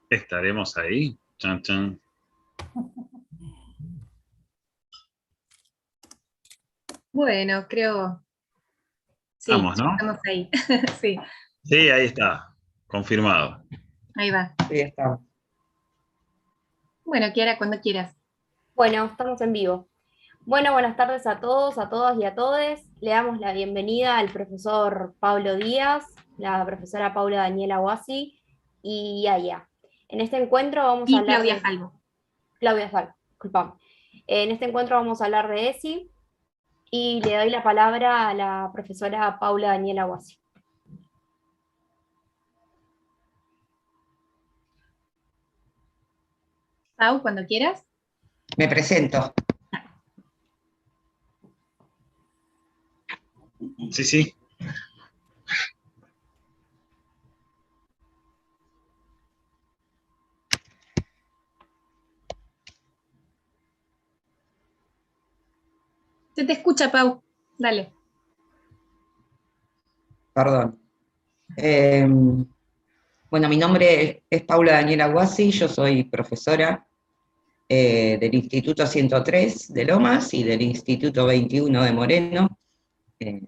¿Estaremos ahí? Chan, chan. Bueno, creo, sí, Estamos, ya ¿no? estamos ahí. Sí, Sí, ahí está. Confirmado. ahí va. Sí, está. Bueno, Kiara, cuando quieras. Bueno, estamos en vivo. Bueno, buenas tardes a todos, a todas y a todes. Le damos la bienvenida al profesor Pablo Díaz, la profesora Paula Daniela Guasi y Aya. En este encuentro vamos a Y hablar Claudia de Falvo. Claudia Sal, disculpame. En este encuentro vamos a hablar de ESI y le doy la palabra a la profesora Paula Daniela Guasi. Pau, cuando quieras. Me presento. Sí, sí. Se te escucha, Pau. Dale. Perdón. Bueno, mi nombre es Paula Daniela Guasi, yo soy profesora del Instituto 103 de Lomas y del Instituto 21 de Moreno.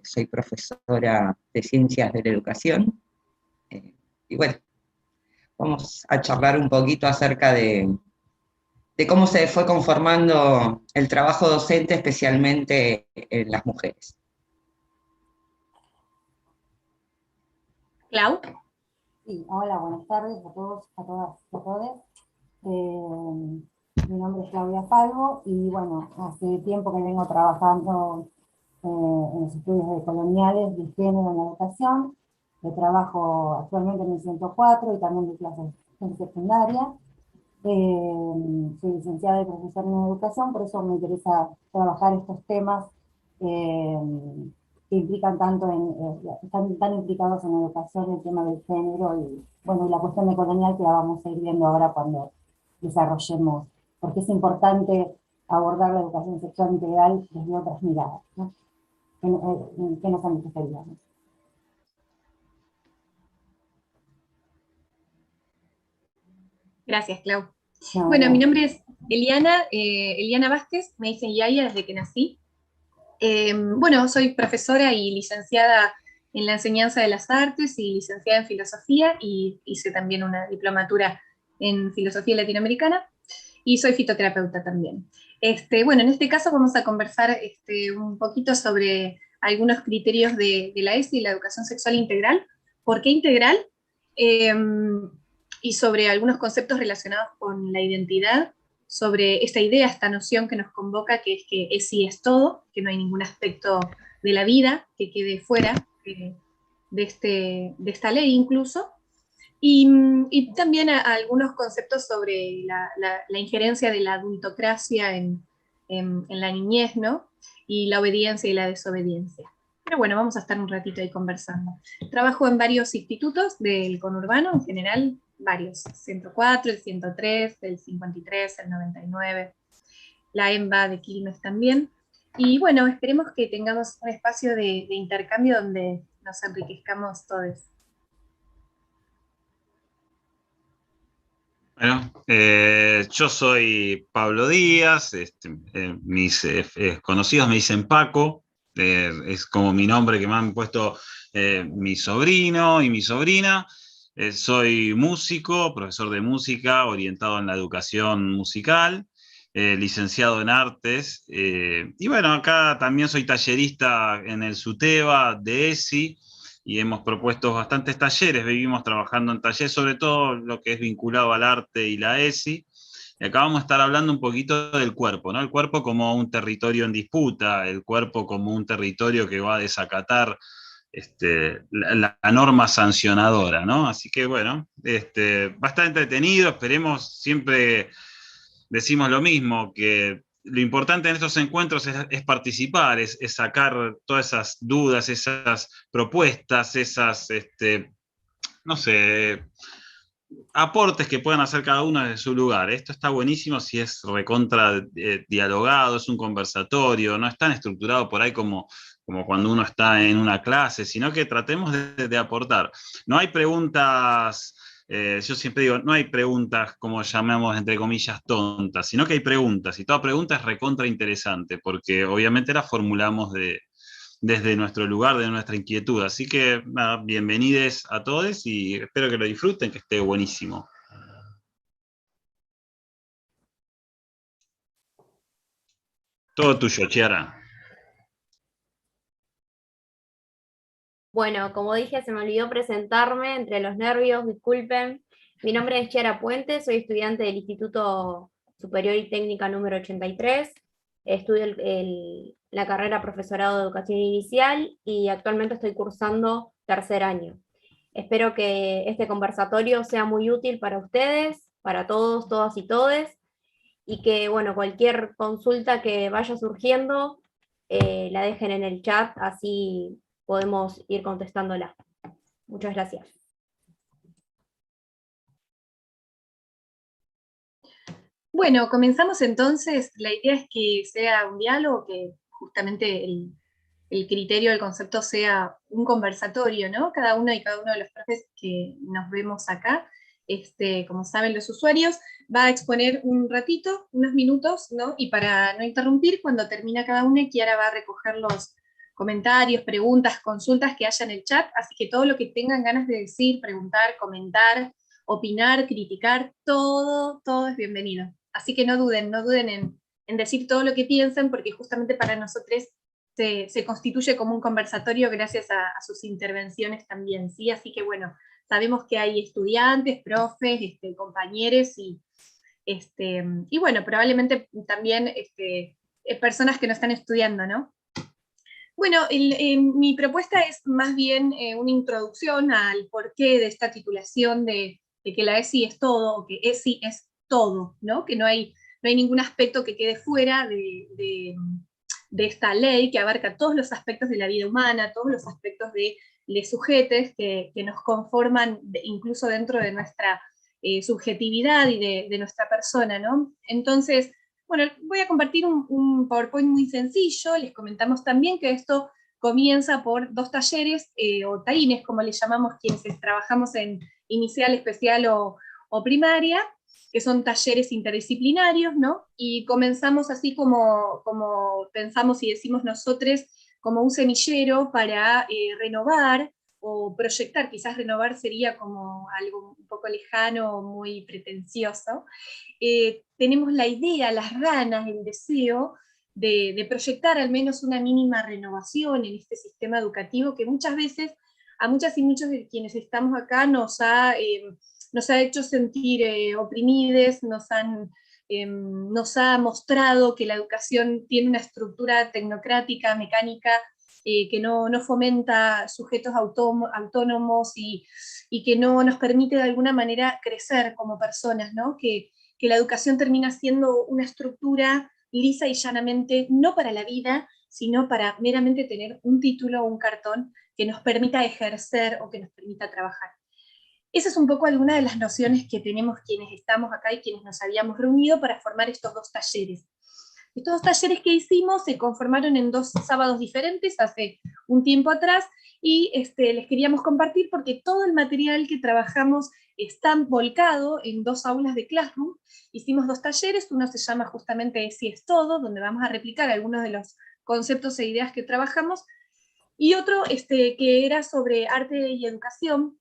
Soy profesora de Ciencias de la Educación. Y bueno, vamos a charlar un poquito acerca de cómo se fue conformando el trabajo docente, especialmente en las mujeres. Clau. Sí, hola, buenas tardes a todos, a todas, a todos. Mi nombre es Claudia Falvo y bueno, hace tiempo que vengo trabajando en los estudios de coloniales de género en la educación. Trabajo actualmente en el 104 y también de clases en secundaria. Soy licenciada y profesora en educación, por eso me interesa trabajar estos temas eh, que implican tanto están tan implicados en la educación, el tema del género y bueno, y la cuestión de colonial que la vamos a ir viendo ahora cuando desarrollemos, porque es importante abordar la educación sexual integral desde otras miradas, ¿no? Que nos han referido. Gracias, Clau. No, Bueno, mi no. nombre es Eliana, Eliana Vázquez, me dicen Yaya desde que nací. Bueno, soy profesora y licenciada en la enseñanza de las artes y licenciada en filosofía y hice también una diplomatura en filosofía latinoamericana y soy fitoterapeuta también. Bueno, en este caso vamos a conversar un poquito sobre algunos criterios de la ESI y la educación sexual integral. ¿Por qué integral? Eh, y sobre algunos conceptos relacionados con la identidad, sobre esta idea, esta noción que nos convoca, que es que ESI es todo, que no hay ningún aspecto de la vida que quede fuera de esta ley incluso, y también a algunos conceptos sobre la injerencia de la adultocracia en la niñez, ¿no? Y la obediencia y la desobediencia. Pero bueno, vamos a estar un ratito ahí conversando. Trabajo en varios institutos del conurbano, en general, varios. 104, el 103, el 53, el 99, la EMBA de Quilmes también. Y bueno, esperemos que tengamos un espacio de intercambio donde nos enriquezcamos todos. Bueno, yo soy Pablo Díaz, mis conocidos me dicen Paco, es como mi nombre que me han puesto mi sobrino y mi sobrina. Soy músico, profesor de música, orientado en la educación musical, licenciado en artes, y bueno, acá también soy tallerista en el SUTEBA de ESI, y hemos propuesto bastantes talleres, vivimos trabajando en talleres, sobre todo lo que es vinculado al arte y la ESI, y acá vamos a estar hablando un poquito del cuerpo, ¿no? El cuerpo como un territorio en disputa, el cuerpo como un territorio que va a desacatar la norma sancionadora, ¿no? Así que bueno, va a estar entretenido, esperemos, siempre decimos lo mismo, que lo importante en estos encuentros es participar, es sacar todas esas dudas, esas propuestas, esas, no sé, aportes que puedan hacer cada uno desde su lugar. Esto está buenísimo si es recontra dialogado, es un conversatorio, no es tan estructurado por ahí como cuando uno está en una clase, sino que tratemos de aportar. No hay preguntas yo siempre digo, no hay preguntas como llamamos entre comillas tontas, sino que hay preguntas, y toda pregunta es recontra interesante, porque obviamente la formulamos desde nuestro lugar, de nuestra inquietud. Así que nada, bienvenidos a todos y espero que lo disfruten, que esté buenísimo. Todo tuyo, Chiara. Bueno, como dije, se me olvidó presentarme, entre los nervios, disculpen. Mi nombre es Chiara Puente, soy estudiante del Instituto Superior y Técnica número 83. Estudio la carrera Profesorado de Educación Inicial y actualmente estoy cursando tercer año. Espero que este conversatorio sea muy útil para ustedes, para todos, todas y todes, y que, bueno, cualquier consulta que vaya surgiendo, la dejen en el chat, así podemos ir contestándola. Muchas gracias. Bueno, comenzamos entonces. La idea es que sea un diálogo, que justamente el criterio del concepto sea un conversatorio, ¿no? Cada uno y cada uno de los profes que nos vemos acá, como saben los usuarios, va a exponer un ratito, unos minutos, ¿no? Y para no interrumpir, cuando termina cada uno, Kiara va a recoger los comentarios, preguntas, consultas que haya en el chat, así que todo lo que tengan ganas de decir, preguntar, comentar, opinar, criticar, todo es bienvenido. Así que no duden en decir todo lo que piensan, porque justamente para nosotros se constituye como un conversatorio gracias a sus intervenciones también, ¿sí? Así que bueno, sabemos que hay estudiantes, profes, compañeros y bueno, probablemente también personas que no están estudiando, ¿no? Bueno, mi propuesta es más bien una introducción al porqué de esta titulación de que la ESI es todo, o que ESI es todo, ¿no? Que no hay ningún aspecto que quede fuera de esta ley que abarca todos los aspectos de la vida humana, todos los aspectos de sujetes que nos conforman incluso dentro de nuestra subjetividad y de nuestra persona, ¿no? Entonces, bueno, voy a compartir un PowerPoint muy sencillo. Les comentamos también que esto comienza por 2 talleres, o taines, como le llamamos quienes trabajamos en inicial, especial o primaria, que son talleres interdisciplinarios, ¿no? Y comenzamos así como pensamos y decimos nosotros, como un semillero para renovar o proyectar. Quizás renovar sería como algo un poco lejano, muy pretencioso. Tenemos la idea, las ganas, el deseo de proyectar al menos una mínima renovación en este sistema educativo que muchas veces a muchas y muchos de quienes estamos acá nos ha hecho sentir oprimides, nos ha mostrado que la educación tiene una estructura tecnocrática, mecánica, que no fomenta sujetos autónomos y que no nos permite de alguna manera crecer como personas, ¿no? Que la educación termina siendo una estructura lisa y llanamente, no para la vida, sino para meramente tener un título o un cartón que nos permita ejercer o que nos permita trabajar. Esa es un poco alguna de las nociones que tenemos quienes estamos acá y quienes nos habíamos reunido para formar estos 2 talleres. Estos 2 talleres que hicimos se conformaron en 2 sábados diferentes hace un tiempo atrás, y les queríamos compartir porque todo el material que trabajamos está volcado en 2 aulas de Classroom. Hicimos 2 talleres, uno se llama justamente ESI es todo, donde vamos a replicar algunos de los conceptos e ideas que trabajamos, y otro que era sobre arte y educación,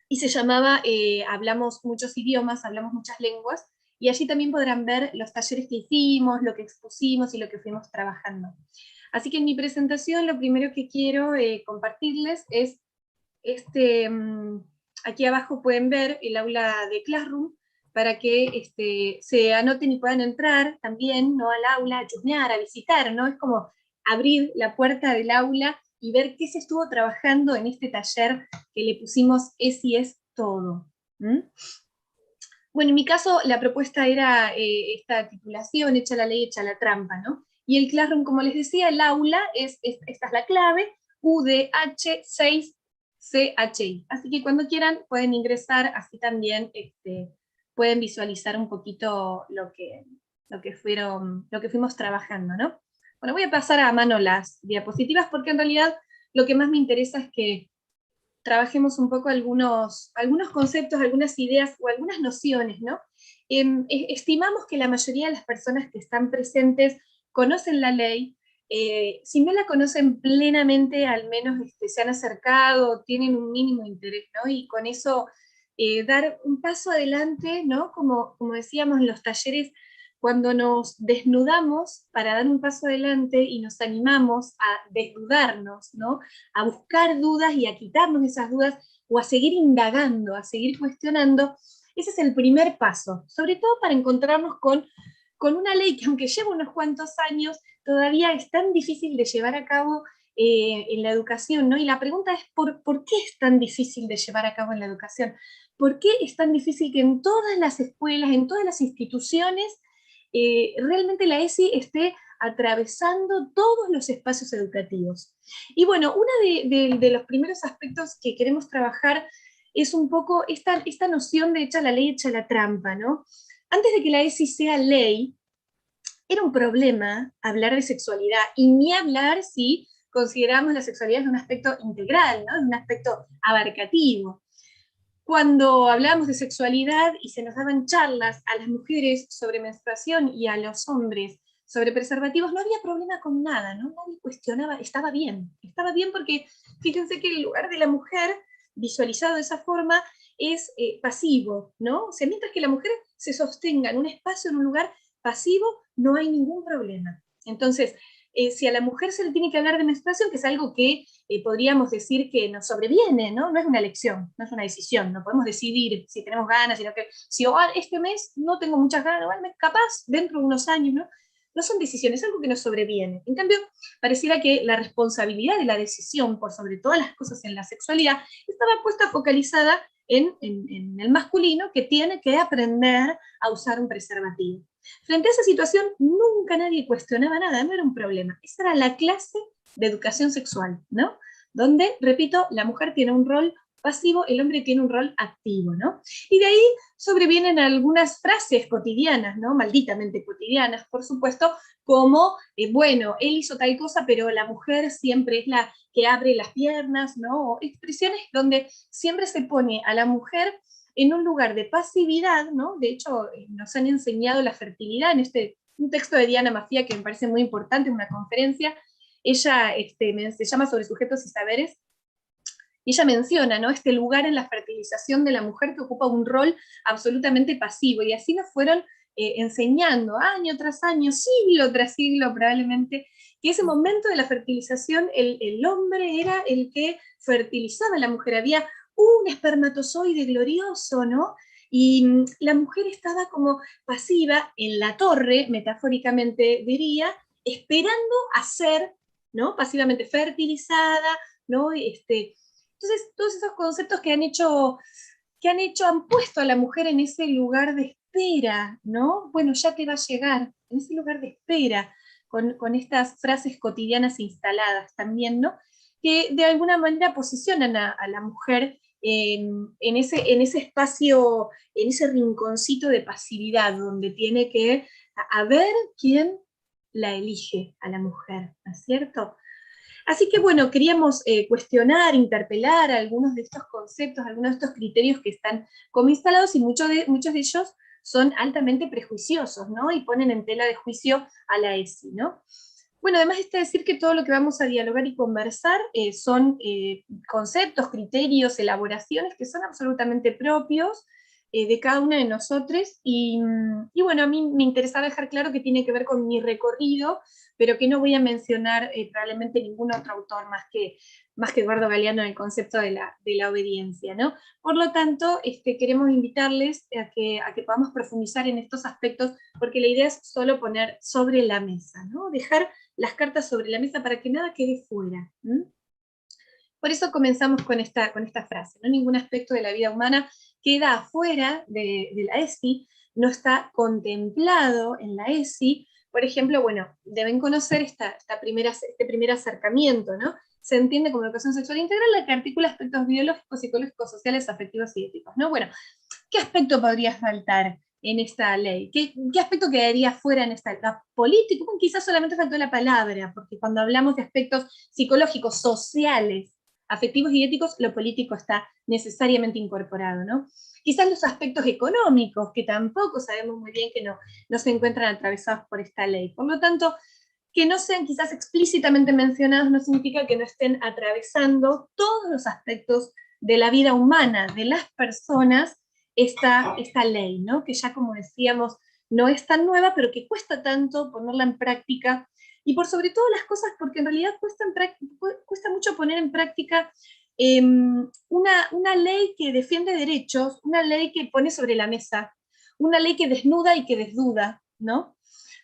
y se llamaba Hablamos muchos idiomas, hablamos muchas lenguas, y allí también podrán ver los talleres que hicimos, lo que expusimos y lo que fuimos trabajando. Así que en mi presentación lo primero que quiero compartirles es aquí abajo pueden ver el aula de Classroom, para que se anoten y puedan entrar también, ¿no? Al aula, a chusmear, a visitar, ¿no? Es como abrir la puerta del aula y ver qué se estuvo trabajando en este taller que le pusimos ESI es todo. ¿Mm? Bueno, en mi caso la propuesta era esta titulación, hecha la ley, hecha la trampa, ¿no? Y el Classroom, como les decía, el aula, esta es la clave, UDH6CHI. Así que cuando quieran pueden ingresar, así también pueden visualizar un poquito lo que fuimos trabajando, ¿no? Bueno, voy a pasar a mano las diapositivas porque en realidad lo que más me interesa es que trabajemos un poco algunos conceptos, algunas ideas o algunas nociones, ¿no? Estimamos que la mayoría de las personas que están presentes conocen la ley. Si no la conocen plenamente, al menos se han acercado, tienen un mínimo interés, ¿no? Y con eso dar un paso adelante, ¿no? Como decíamos en los talleres, cuando nos desnudamos para dar un paso adelante y nos animamos a desnudarnos, ¿no? A buscar dudas y a quitarnos esas dudas, o a seguir indagando, a seguir cuestionando, ese es el primer paso, sobre todo para encontrarnos con una ley que, aunque lleva unos cuantos años, todavía es tan difícil de llevar a cabo en la educación, ¿no? Y la pregunta es, ¿por qué es tan difícil de llevar a cabo en la educación? ¿Por qué es tan difícil que en todas las escuelas, en todas las instituciones, realmente la ESI esté atravesando todos los espacios educativos? Y bueno, uno de los primeros aspectos que queremos trabajar es un poco esta noción de echa la ley, echa la trampa, ¿no? Antes de que la ESI sea ley, era un problema hablar de sexualidad, y ni hablar si consideramos la sexualidad de un aspecto integral, ¿no? De un aspecto abarcativo. Cuando hablábamos de sexualidad y se nos daban charlas a las mujeres sobre menstruación y a los hombres sobre preservativos, no había problema con nada, ¿no? Nadie cuestionaba, estaba bien porque fíjense que el lugar de la mujer, visualizado de esa forma, es pasivo, ¿no? O sea, mientras que la mujer se sostenga en un espacio, en un lugar pasivo, no hay ningún problema. Entonces, si a la mujer se le tiene que hablar de menstruación, que es algo que podríamos decir que nos sobreviene, ¿no? No es una elección, no es una decisión, no podemos decidir si tenemos ganas, sino que si este mes no tengo muchas ganas, bueno, capaz dentro de unos años, ¿no? No son decisiones, es algo que nos sobreviene. En cambio, pareciera que la responsabilidad de la decisión, por sobre todas las cosas en la sexualidad, estaba puesta focalizada en el masculino, que tiene que aprender a usar un preservativo. Frente a esa situación, nunca nadie cuestionaba nada, no era un problema. Esa era la clase de educación sexual, ¿no? Donde, repito, la mujer tiene un rol pasivo, el hombre tiene un rol activo, ¿no? Y de ahí sobrevienen algunas frases cotidianas, ¿no? Malditamente cotidianas, por supuesto, como, bueno, él hizo tal cosa, pero la mujer siempre es la que abre las piernas, ¿no? O expresiones donde siempre se pone a la mujer en un lugar de pasividad, ¿no? De hecho, nos han enseñado la fertilidad en un texto de Diana Mafía que me parece muy importante, en una conferencia. Ella se llama Sobre sujetos y saberes, y ella menciona, ¿no? Este lugar en la fertilización de la mujer que ocupa un rol absolutamente pasivo, y así nos fueron enseñando año tras año, siglo tras siglo probablemente, que ese momento de la fertilización el hombre era el que fertilizaba a la mujer. Había un espermatozoide glorioso, ¿no? Y la mujer estaba como pasiva en la torre, metafóricamente diría, esperando a ser, ¿no? Pasivamente fertilizada, ¿no? Entonces, todos esos conceptos que han puesto a la mujer en ese lugar de espera, ¿no? Bueno, ya te va a llegar, en ese lugar de espera, con estas frases cotidianas instaladas también, ¿no? Que de alguna manera posicionan a la mujer en ese espacio, en ese rinconcito de pasividad, donde tiene que a ver quién la elige a la mujer, ¿no es cierto? Así que bueno, queríamos cuestionar, interpelar algunos de estos conceptos, algunos de estos criterios que están como instalados, y muchos de ellos son altamente prejuiciosos, ¿no? Y ponen en tela de juicio a la ESI, ¿no? Bueno, además está decir que todo lo que vamos a dialogar y conversar son conceptos, criterios, elaboraciones que son absolutamente propios de cada una de nosotros, y bueno, a mí me interesaba dejar claro que tiene que ver con mi recorrido, pero que no voy a mencionar probablemente ningún otro autor más que Eduardo Galeano en el concepto de la obediencia, ¿no? Por lo tanto, queremos invitarles a que podamos profundizar en estos aspectos, porque la idea es solo poner sobre la mesa, ¿no? Dejar las cartas sobre la mesa para que nada quede fuera. Por eso comenzamos con esta frase, ¿no? Ningún aspecto de la vida humana queda afuera de la ESI, no está contemplado en la ESI. Por ejemplo, bueno, deben conocer este primer acercamiento, ¿no? Se entiende como educación sexual integral la que articula aspectos biológicos, psicológicos, sociales, afectivos y éticos, ¿no? Bueno, ¿qué aspecto podría faltar en esta ley? ¿Qué aspecto quedaría fuera en esta ley? Político, bueno, quizás solamente faltó la palabra, porque cuando hablamos de aspectos psicológicos, sociales, afectivos y éticos, lo político está necesariamente incorporado, ¿no? Quizás los aspectos económicos, que tampoco sabemos muy bien que no se encuentran atravesados por esta ley. Por lo tanto, que no sean quizás explícitamente mencionados no significa que no estén atravesando todos los aspectos de la vida humana, de las personas, esta ley, ¿no? Que ya, como decíamos, no es tan nueva, pero que cuesta tanto ponerla en práctica, y por sobre todo las cosas, porque en realidad cuesta mucho poner en práctica una ley que defiende derechos, una ley que pone sobre la mesa, una ley que desnuda y que desduda, ¿no?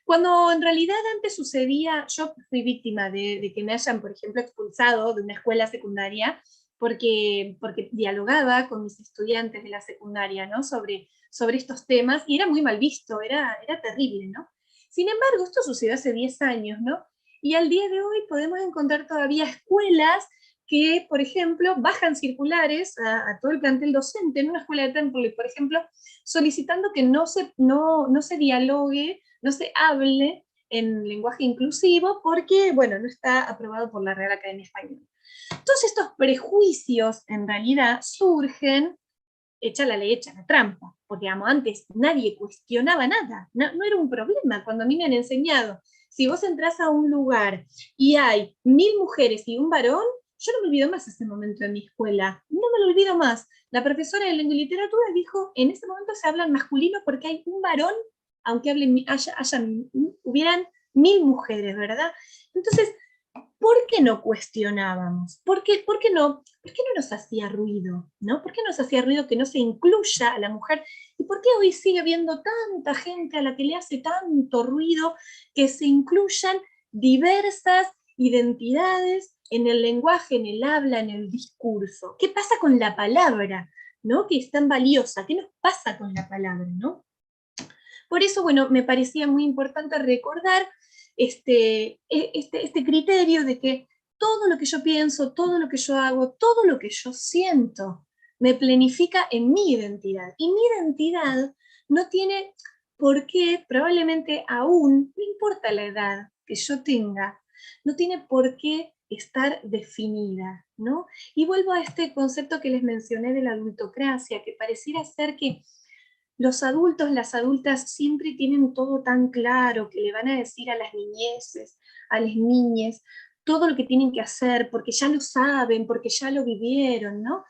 Cuando en realidad antes sucedía, yo fui víctima de que me hayan, por ejemplo, expulsado de una escuela secundaria porque dialogaba con mis estudiantes de la secundaria, ¿no? sobre estos temas, y era muy mal visto, era terrible, ¿no? Sin embargo, esto sucedió hace 10 años, ¿no? Y al día de hoy podemos encontrar todavía escuelas que, por ejemplo, bajan circulares a todo el plantel docente en una escuela de Temple, por ejemplo, solicitando que no se dialogue, no se hable en lenguaje inclusivo, porque, bueno, no está aprobado por la Real Academia Española. Todos estos prejuicios, en realidad, surgen, echa la ley, echa la trampa, porque, digamos, antes nadie cuestionaba nada, no era un problema. Cuando a mí me han enseñado, si vos entras a un lugar y hay 1000 mujeres y un varón, yo no me olvido más ese momento en mi escuela, no me lo olvido más. La profesora de lengua y literatura dijo, en ese momento se habla en masculino porque hay un varón, aunque hubieran 1000 mujeres, ¿verdad? Entonces, ¿por qué no cuestionábamos? ¿Por qué no nos hacía ruido? ¿No? ¿Por qué nos hacía ruido que no se incluya a la mujer? ¿Y por qué hoy sigue habiendo tanta gente a la que le hace tanto ruido que se incluyan diversas identidades en el lenguaje, en el habla, en el discurso? ¿Qué pasa con la palabra, ¿no? Que es tan valiosa? ¿Qué nos pasa con la palabra, ¿no? Por eso, bueno, me parecía muy importante recordar este criterio de que todo lo que yo pienso, todo lo que yo hago, todo lo que yo siento, me planifica en mi identidad. Y mi identidad no tiene por qué, probablemente aún, no importa la edad que yo tenga, no tiene por qué estar definida, ¿no? Y vuelvo a este concepto que les mencioné de la adultocracia, que pareciera ser que los adultos, las adultas siempre tienen todo tan claro, que le van a decir a las niñeces, a las niñas, todo lo que tienen que hacer, porque ya lo saben, porque ya lo vivieron, ¿no?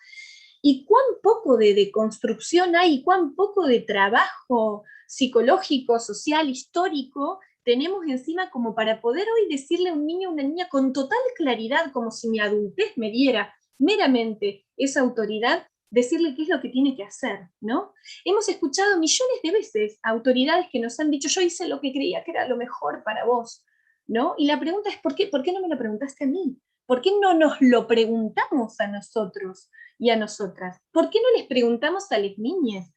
Y cuán poco de construcción hay, y cuán poco de trabajo psicológico, social, histórico tenemos encima como para poder hoy decirle a un niño o una niña con total claridad, como si mi adultez me diera meramente esa autoridad, decirle qué es lo que tiene que hacer, ¿no? Hemos escuchado millones de veces a autoridades que nos han dicho, yo hice lo que creía que era lo mejor para vos, ¿no? Y la pregunta es, ¿por qué no me lo preguntaste a mí? ¿Por qué no nos lo preguntamos a nosotros y a nosotras? ¿Por qué no les preguntamos a las niñas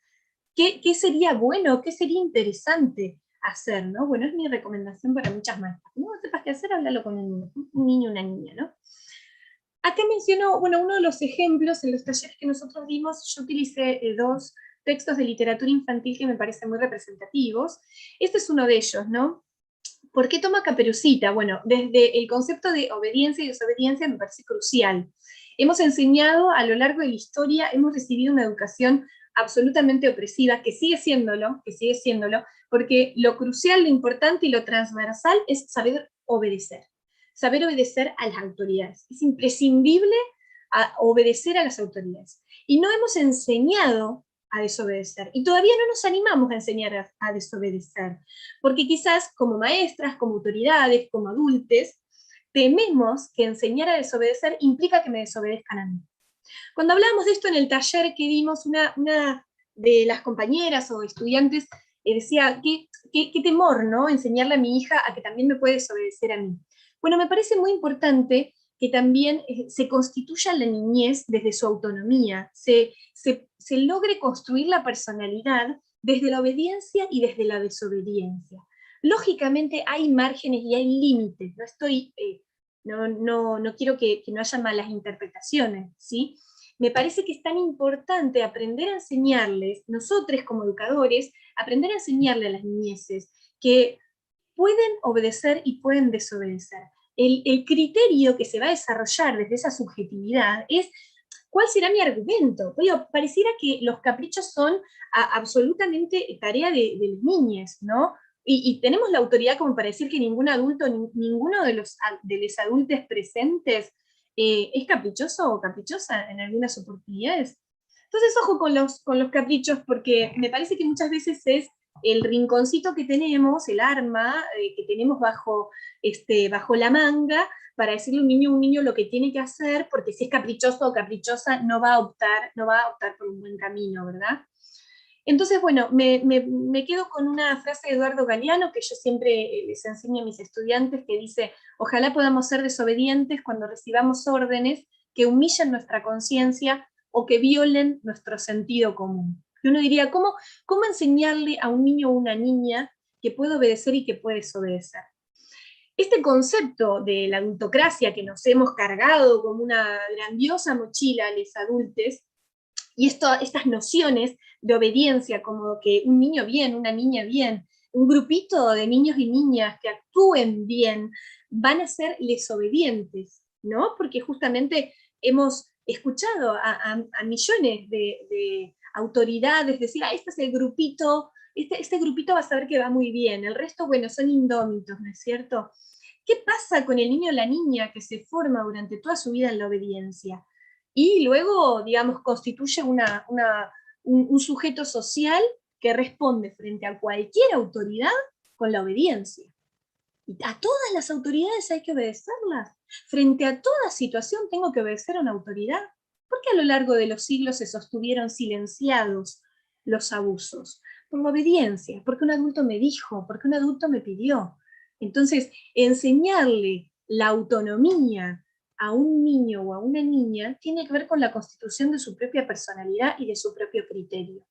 qué sería bueno, qué sería interesante hacer, ¿no? Bueno, es mi recomendación para muchas maestras. No sepas qué hacer, háblalo con un niño o una niña, ¿no? Acá menciono, bueno, uno de los ejemplos en los talleres que nosotros dimos, yo utilicé 2 textos de literatura infantil que me parecen muy representativos. Este es uno de ellos, ¿no? ¿Por qué toma Caperucita? Bueno, desde el concepto de obediencia y desobediencia me parece crucial. Hemos enseñado a lo largo de la historia, hemos recibido una educación absolutamente opresiva, que sigue siéndolo, porque lo crucial, lo importante y lo transversal es saber obedecer a las autoridades. Es imprescindible obedecer a las autoridades. Y no hemos enseñado a desobedecer. Y todavía no nos animamos a enseñar a desobedecer, porque quizás como maestras, como autoridades, como adultos, tememos que enseñar a desobedecer implica que me desobedezcan a mí. Cuando hablábamos de esto en el taller que dimos, una de las compañeras o estudiantes decía, qué temor, ¿no? Enseñarle a mi hija a que también me puede desobedecer a mí. Bueno, me parece muy importante que también se constituya la niñez desde su autonomía, se logre construir la personalidad desde la obediencia y desde la desobediencia. Lógicamente hay márgenes y hay límites, no quiero que no haya malas interpretaciones, ¿sí? Me parece que es tan importante aprender a enseñarles, nosotros como educadores, aprender a enseñarle a las niñeces que pueden obedecer y pueden desobedecer, el criterio que se va a desarrollar desde esa subjetividad es ¿cuál será mi argumento? Oye, pareciera que los caprichos son absolutamente tarea de las niñas, ¿no? Y tenemos la autoridad como para decir que ningún adulto, ninguno de los adultos presentes es caprichoso o caprichosa en algunas oportunidades. Entonces, ojo con los caprichos, porque me parece que muchas veces es el rinconcito que tenemos, el arma que tenemos bajo la manga, para decirle a un niño lo que tiene que hacer, porque si es caprichoso o caprichosa no va a optar por un buen camino, ¿verdad? Entonces, bueno, me quedo con una frase de Eduardo Galeano que yo siempre les enseño a mis estudiantes, que dice: ojalá podamos ser desobedientes cuando recibamos órdenes que humillen nuestra conciencia o que violen nuestro sentido común. Y uno diría, ¿cómo enseñarle a un niño o una niña que puede obedecer y que puede desobedecer? Este concepto de la adultocracia que nos hemos cargado como una grandiosa mochila a los adultos, y estas nociones de obediencia, como que un niño bien, una niña bien, un grupito de niños y niñas que actúen bien, van a ser desobedientes, ¿no? Porque justamente hemos escuchado a millones de autoridades decir, este es el grupito, este grupito va a saber que va muy bien, el resto, bueno, son indómitos, ¿no es cierto? ¿Qué pasa con el niño o la niña que se forma durante toda su vida en la obediencia? Y luego, digamos, constituye un sujeto social que responde frente a cualquier autoridad con la obediencia. Y a todas las autoridades hay que obedecerlas. Frente a toda situación tengo que obedecer a una autoridad. ¿Por qué a lo largo de los siglos se sostuvieron silenciados los abusos? Por la obediencia, porque un adulto me dijo, porque un adulto me pidió. Entonces, enseñarle la autonomía a un niño o a una niña tiene que ver con la constitución de su propia personalidad y de su propio criterio.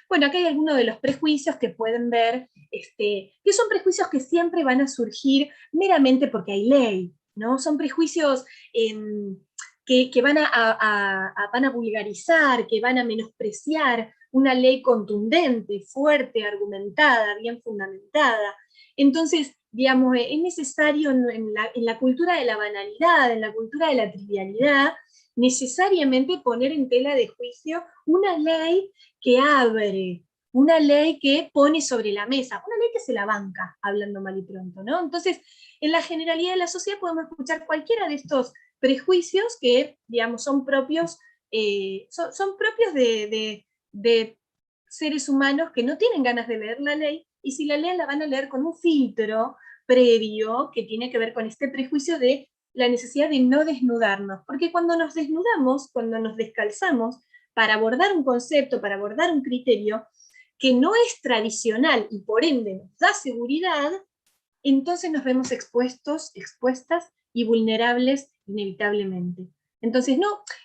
Bueno, acá hay algunos de los prejuicios que pueden ver, que son prejuicios que siempre van a surgir meramente porque hay ley, ¿no? Son prejuicios que van a vulgarizar, que van a menospreciar una ley contundente, fuerte, argumentada, bien fundamentada. Entonces, digamos, es necesario en la cultura de la banalidad, en la cultura de la trivialidad, necesariamente poner en tela de juicio una ley que abre, una ley que pone sobre la mesa, una ley que se la banca, hablando mal y pronto, ¿no? Entonces, en la generalidad de la sociedad podemos escuchar cualquiera de estos prejuicios que, digamos, son propios, son propios de seres humanos que no tienen ganas de leer la ley, y si la leen la van a leer con un filtro previo que tiene que ver con este prejuicio de la necesidad de no desnudarnos, porque cuando nos desnudamos, cuando nos descalzamos, para abordar un concepto, para abordar un criterio que no es tradicional y por ende nos da seguridad, entonces nos vemos expuestas y vulnerables inevitablemente. Entonces,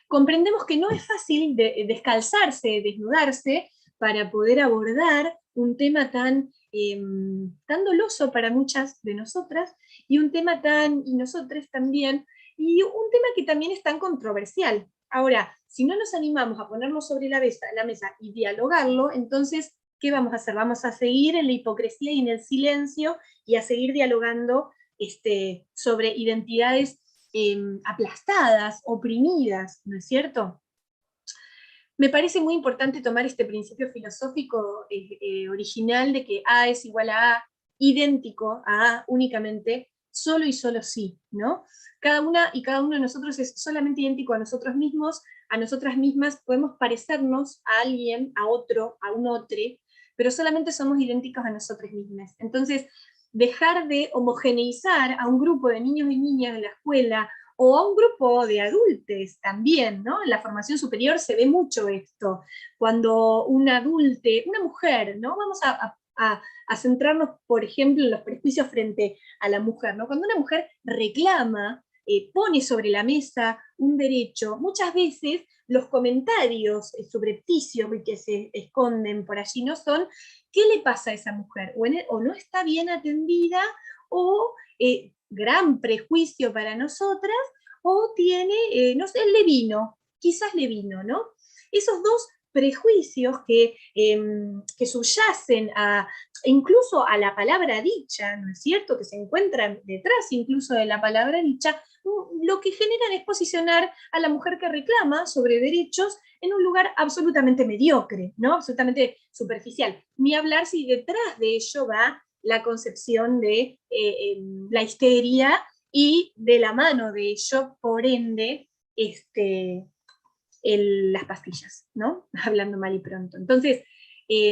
comprendemos que no es fácil descalzarse, desnudarse, para poder abordar un tema tan doloso para muchas de nosotras, y un tema y nosotras también, y un tema que también es tan controversial. Ahora, si no nos animamos a ponerlo sobre la mesa y dialogarlo, entonces, ¿qué vamos a hacer? Vamos a seguir en la hipocresía y en el silencio, y a seguir dialogando sobre identidades aplastadas, oprimidas, ¿no es cierto? Me parece muy importante tomar este principio filosófico original de que A es igual a A, idéntico a A únicamente, solo y solo sí, ¿no? Cada una y cada uno de nosotros es solamente idéntico a nosotros mismos, a nosotras mismas, podemos parecernos a alguien, a otro, a un otro, pero solamente somos idénticos a nosotros mismos. Entonces, dejar de homogeneizar a un grupo de niños y niñas en la escuela, o a un grupo de adultos también, ¿no? En la formación superior se ve mucho esto, cuando un adulte, una mujer, ¿no? Vamos a centrarnos, por ejemplo, en los prejuicios frente a la mujer, ¿no? Cuando una mujer reclama, pone sobre la mesa un derecho, muchas veces los comentarios subrepticios que se esconden por allí no son, ¿qué le pasa a esa mujer? O no está bien atendida, o gran prejuicio para nosotras, o tiene, no sé, quizás le vino, ¿no? Esos dos prejuicios que subyacen incluso a la palabra dicha, ¿no es cierto?, que se encuentran detrás incluso de la palabra dicha, lo que generan es posicionar a la mujer que reclama sobre derechos en un lugar absolutamente mediocre, ¿no?, absolutamente superficial. Ni hablar si detrás de ello va la concepción de la histeria y de la mano de ello, por ende, las pastillas, ¿no? Hablando mal y pronto. Entonces,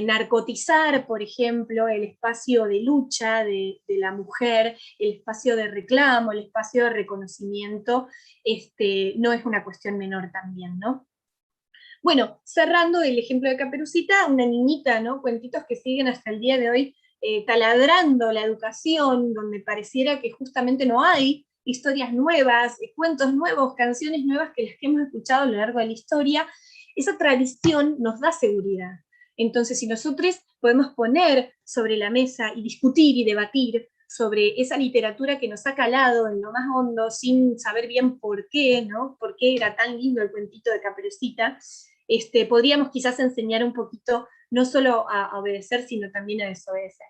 narcotizar, por ejemplo, el espacio de lucha de la mujer, el espacio de reclamo, el espacio de reconocimiento, no es una cuestión menor también, ¿no? Bueno, cerrando el ejemplo de Caperucita, una niñita, ¿no? Cuentitos que siguen hasta el día de hoy taladrando la educación, donde pareciera que justamente no hay historias nuevas, cuentos nuevos, canciones nuevas que las que hemos escuchado a lo largo de la historia. Esa tradición nos da seguridad. Entonces, si nosotros podemos poner sobre la mesa y discutir y debatir sobre esa literatura que nos ha calado en lo más hondo, sin saber bien por qué, ¿no? Por qué era tan lindo el cuentito de Caperucita, podríamos quizás enseñar un poquito, no solo a obedecer, sino también a desobedecer.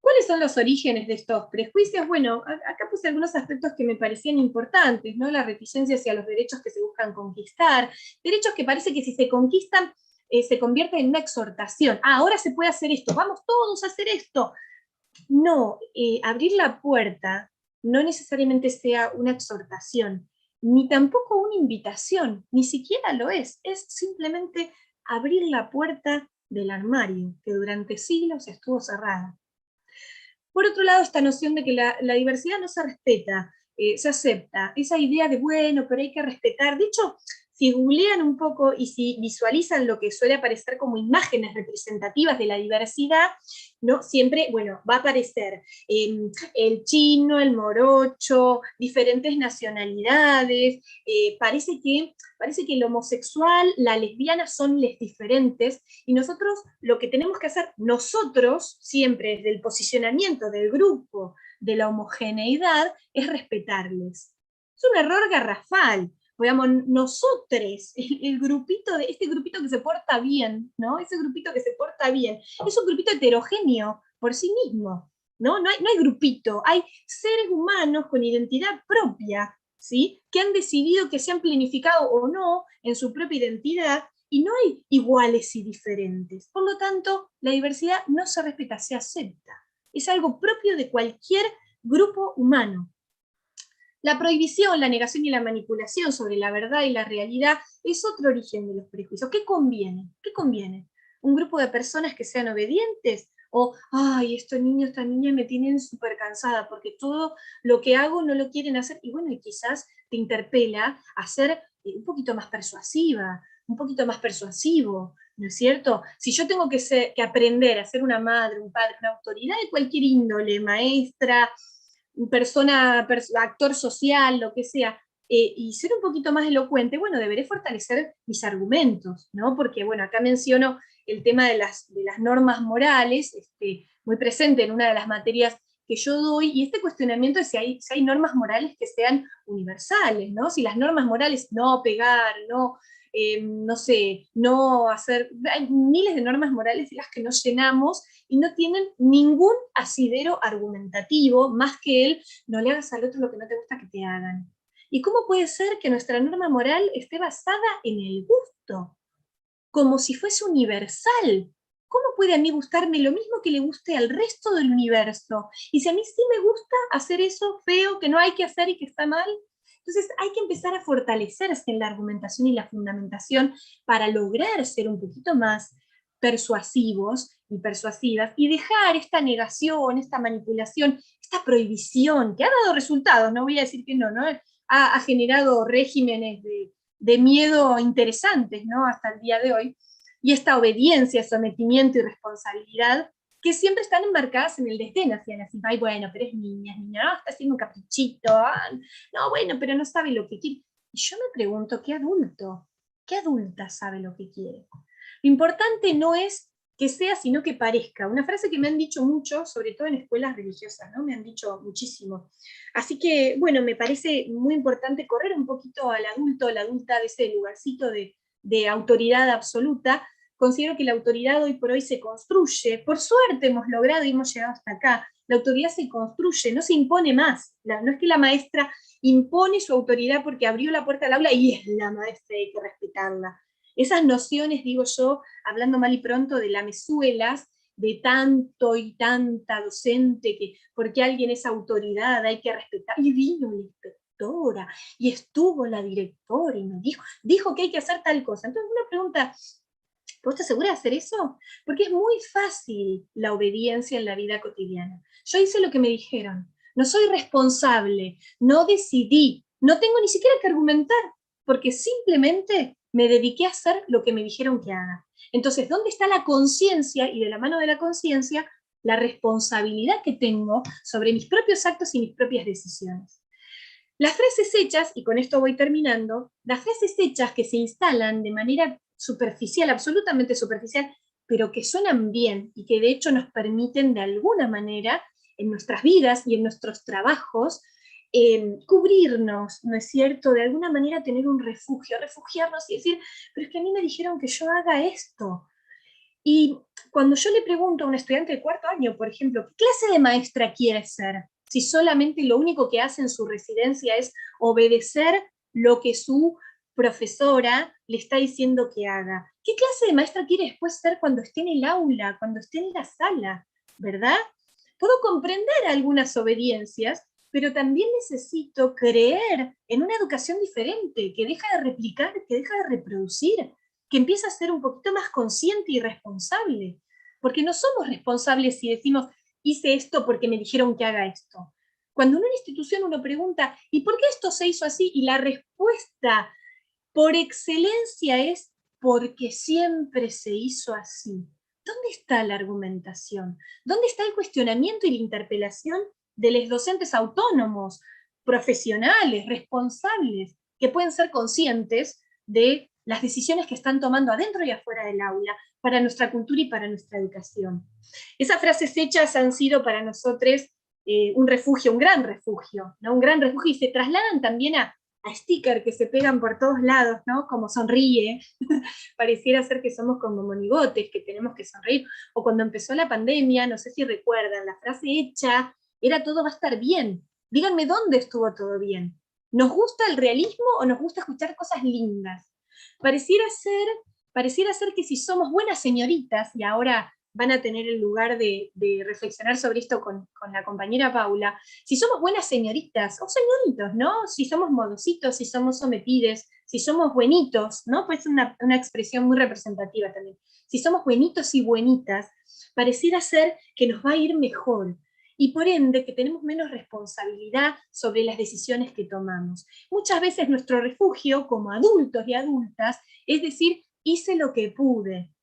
¿Cuáles son los orígenes de estos prejuicios? Bueno, acá puse algunos aspectos que me parecían importantes, ¿no? La reticencia hacia los derechos que se buscan conquistar, derechos que parece que si se conquistan se convierten en una exhortación. Ahora se puede hacer esto, vamos todos a hacer esto. No, abrir la puerta no necesariamente sea una exhortación, ni tampoco una invitación, ni siquiera lo es simplemente abrir la puerta del armario, que durante siglos estuvo cerrada. Por otro lado, esta noción de que la diversidad no se respeta, se acepta, esa idea de, bueno, pero hay que respetar, de hecho, si googlean un poco y si visualizan lo que suele aparecer como imágenes representativas de la diversidad, ¿no? Siempre, bueno, va a aparecer el chino, el morocho, diferentes nacionalidades, parece que el homosexual, la lesbiana son les diferentes, y nosotros lo que tenemos que hacer, nosotros, siempre desde el posicionamiento del grupo, de la homogeneidad, es respetarles. Es un error garrafal. Digamos, nosotros, este grupito que se porta bien, ¿no? Ese grupito que se porta bien, es un grupito heterogéneo por sí mismo, ¿no? No hay grupito, hay seres humanos con identidad propia, ¿sí? Que han decidido que se han planificado o no en su propia identidad, y no hay iguales y diferentes. Por lo tanto, la diversidad no se respeta, se acepta. Es algo propio de cualquier grupo humano. La prohibición, la negación y la manipulación sobre la verdad y la realidad es otro origen de los prejuicios. ¿Qué conviene? ¿Qué conviene? ¿Un grupo de personas que sean obedientes? O, ay, estos niños, esta niña me tienen súper cansada porque todo lo que hago no lo quieren hacer. Y bueno, y quizás te interpela a ser un poquito más persuasiva, un poquito más persuasivo, ¿no es cierto? Si yo tengo que aprender a ser una madre, un padre, una autoridad de cualquier índole, maestra, actor social, lo que sea, y ser un poquito más elocuente, bueno, deberé fortalecer mis argumentos, ¿no? Porque, bueno, acá menciono el tema de las normas morales, muy presente en una de las materias que yo doy, y este cuestionamiento de si hay normas morales que sean universales, ¿no? Si las normas morales, no pegar, no sé, no hacer, hay miles de normas morales de las que nos llenamos y no tienen ningún asidero argumentativo más que el no le hagas al otro lo que no te gusta que te hagan. ¿Y cómo puede ser que nuestra norma moral esté basada en el gusto? Como si fuese universal. ¿Cómo puede a mí gustarme lo mismo que le guste al resto del universo? Y si a mí sí me gusta hacer eso feo que no hay que hacer y que está mal, entonces hay que empezar a fortalecerse en la argumentación y la fundamentación para lograr ser un poquito más persuasivos y persuasivas y dejar esta negación, esta manipulación, esta prohibición que ha dado resultados, no voy a decir que no, ha generado regímenes de miedo interesantes, ¿no? Hasta el día de hoy, y esta obediencia, sometimiento y responsabilidad que siempre están enmarcadas en el desdén hacia las hijas. Ay, bueno, pero es niña, no, está haciendo un caprichito, no, bueno, pero no sabe lo que quiere. Y yo me pregunto, ¿qué adulta sabe lo que quiere? Lo importante no es que sea, sino que parezca. Una frase que me han dicho mucho, sobre todo en escuelas religiosas, ¿no? Me han dicho muchísimo. Así que, bueno, me parece muy importante correr un poquito al adulto, a la adulta de ese lugarcito de de autoridad absoluta. Considero que la autoridad hoy por hoy se construye, por suerte hemos logrado y hemos llegado hasta acá, la autoridad se construye, no se impone más, no es que la maestra impone su autoridad porque abrió la puerta del aula y es la maestra, hay que respetarla. Esas nociones, digo yo, hablando mal y pronto, de lamezuelas, de tanto y tanta docente, que porque alguien es autoridad hay que respetar, y vino la inspectora, y estuvo la directora, y me dijo que hay que hacer tal cosa. Entonces una pregunta, ¿vos estás segura de hacer eso? Porque es muy fácil la obediencia en la vida cotidiana. Yo hice lo que me dijeron, no soy responsable, no decidí, no tengo ni siquiera que argumentar, porque simplemente me dediqué a hacer lo que me dijeron que haga. Entonces, ¿dónde está la conciencia? Y de la mano de la conciencia, la responsabilidad que tengo sobre mis propios actos y mis propias decisiones. Las frases hechas, y con esto voy terminando, las frases hechas que se instalan de manera superficial, absolutamente superficial, pero que suenan bien y que de hecho nos permiten de alguna manera en nuestras vidas y en nuestros trabajos cubrirnos, ¿no es cierto? De alguna manera tener un refugio, refugiarnos y decir, pero es que a mí me dijeron que yo haga esto. Y cuando yo le pregunto a un estudiante de cuarto año, por ejemplo, ¿qué clase de maestra quiere ser? Si solamente lo único que hace en su residencia es obedecer lo que su profesora le está diciendo que haga. ¿Qué clase de maestra quiere después ser cuando esté en el aula, cuando esté en la sala? ¿Verdad? Puedo comprender algunas obediencias, pero también necesito creer en una educación diferente, que deja de replicar, que deja de reproducir, que empieza a ser un poquito más consciente y responsable. Porque no somos responsables si decimos, hice esto porque me dijeron que haga esto. Cuando en una institución uno pregunta, ¿y por qué esto se hizo así? Y la respuesta por excelencia es porque siempre se hizo así. ¿Dónde está la argumentación? ¿Dónde está el cuestionamiento y la interpelación de los docentes autónomos, profesionales, responsables, que pueden ser conscientes de las decisiones que están tomando adentro y afuera del aula para nuestra cultura y para nuestra educación? Esas frases hechas han sido para nosotros un refugio, un gran refugio, ¿no? Un gran refugio, y se trasladan también a stickers que se pegan por todos lados, ¿no? Como sonríe, pareciera ser que somos como monigotes, que tenemos que sonreír, o cuando empezó la pandemia, no sé si recuerdan, la frase hecha era todo va a estar bien. Díganme dónde estuvo todo bien. ¿Nos gusta el realismo o nos gusta escuchar cosas lindas? Pareciera ser que si somos buenas señoritas, y ahora van a tener el lugar de reflexionar sobre esto con la compañera Paula, si somos buenas señoritas, o señoritos, ¿no? Si somos modositos, si somos sometides, si somos buenitos, ¿no? Pues una expresión muy representativa también. Si somos buenitos y buenitas, pareciera ser que nos va a ir mejor, y por ende que tenemos menos responsabilidad sobre las decisiones que tomamos. Muchas veces nuestro refugio como adultos y adultas es decir, hice lo que pude.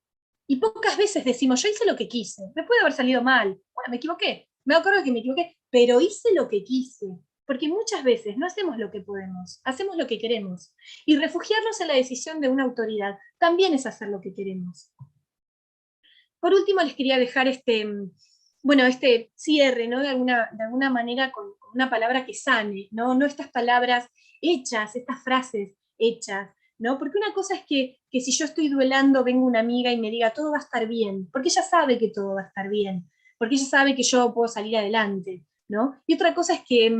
Y pocas veces decimos, yo hice lo que quise, me puede haber salido mal, bueno, me equivoqué, me acuerdo que me equivoqué, pero hice lo que quise. Porque muchas veces no hacemos lo que podemos, hacemos lo que queremos. Y refugiarnos en la decisión de una autoridad también es hacer lo que queremos. Por último, les quería dejar este cierre, ¿no? De alguna manera con una palabra que sane, ¿no? No estas palabras hechas, estas frases hechas, ¿no? Porque una cosa es que si yo estoy duelando, venga una amiga y me diga, todo va a estar bien, porque ella sabe que todo va a estar bien, porque ella sabe que yo puedo salir adelante, ¿no? Y otra cosa es que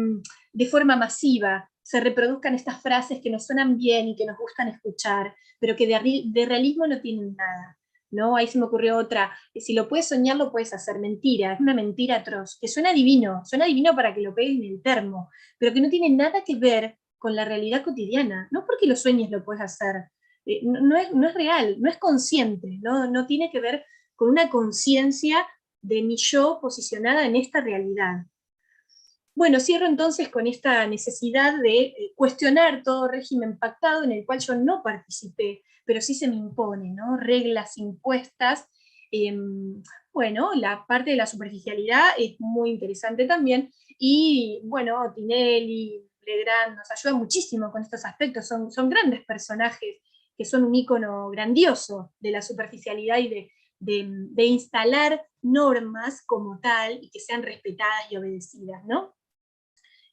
de forma masiva se reproduzcan estas frases que nos suenan bien y que nos gustan escuchar, pero que de realismo no tienen nada, ¿no? Ahí se me ocurrió otra, si lo puedes soñar, lo puedes hacer, mentira, es una mentira atroz, que suena divino para que lo pegues en el termo, pero que no tiene nada que ver con la realidad cotidiana. No porque lo sueñes lo puedes hacer, no es real, no es consciente, no tiene que ver con una conciencia de mi yo posicionada en esta realidad. Bueno, cierro entonces con esta necesidad de cuestionar todo régimen pactado en el cual yo no participé, pero sí se me impone, ¿no? Reglas impuestas. Bueno, la parte de la superficialidad es muy interesante también, y bueno, Tinelli, Legrand nos ayudan muchísimo con estos aspectos, son grandes personajes que son un ícono grandioso de la superficialidad y de instalar normas como tal y que sean respetadas y obedecidas, ¿no?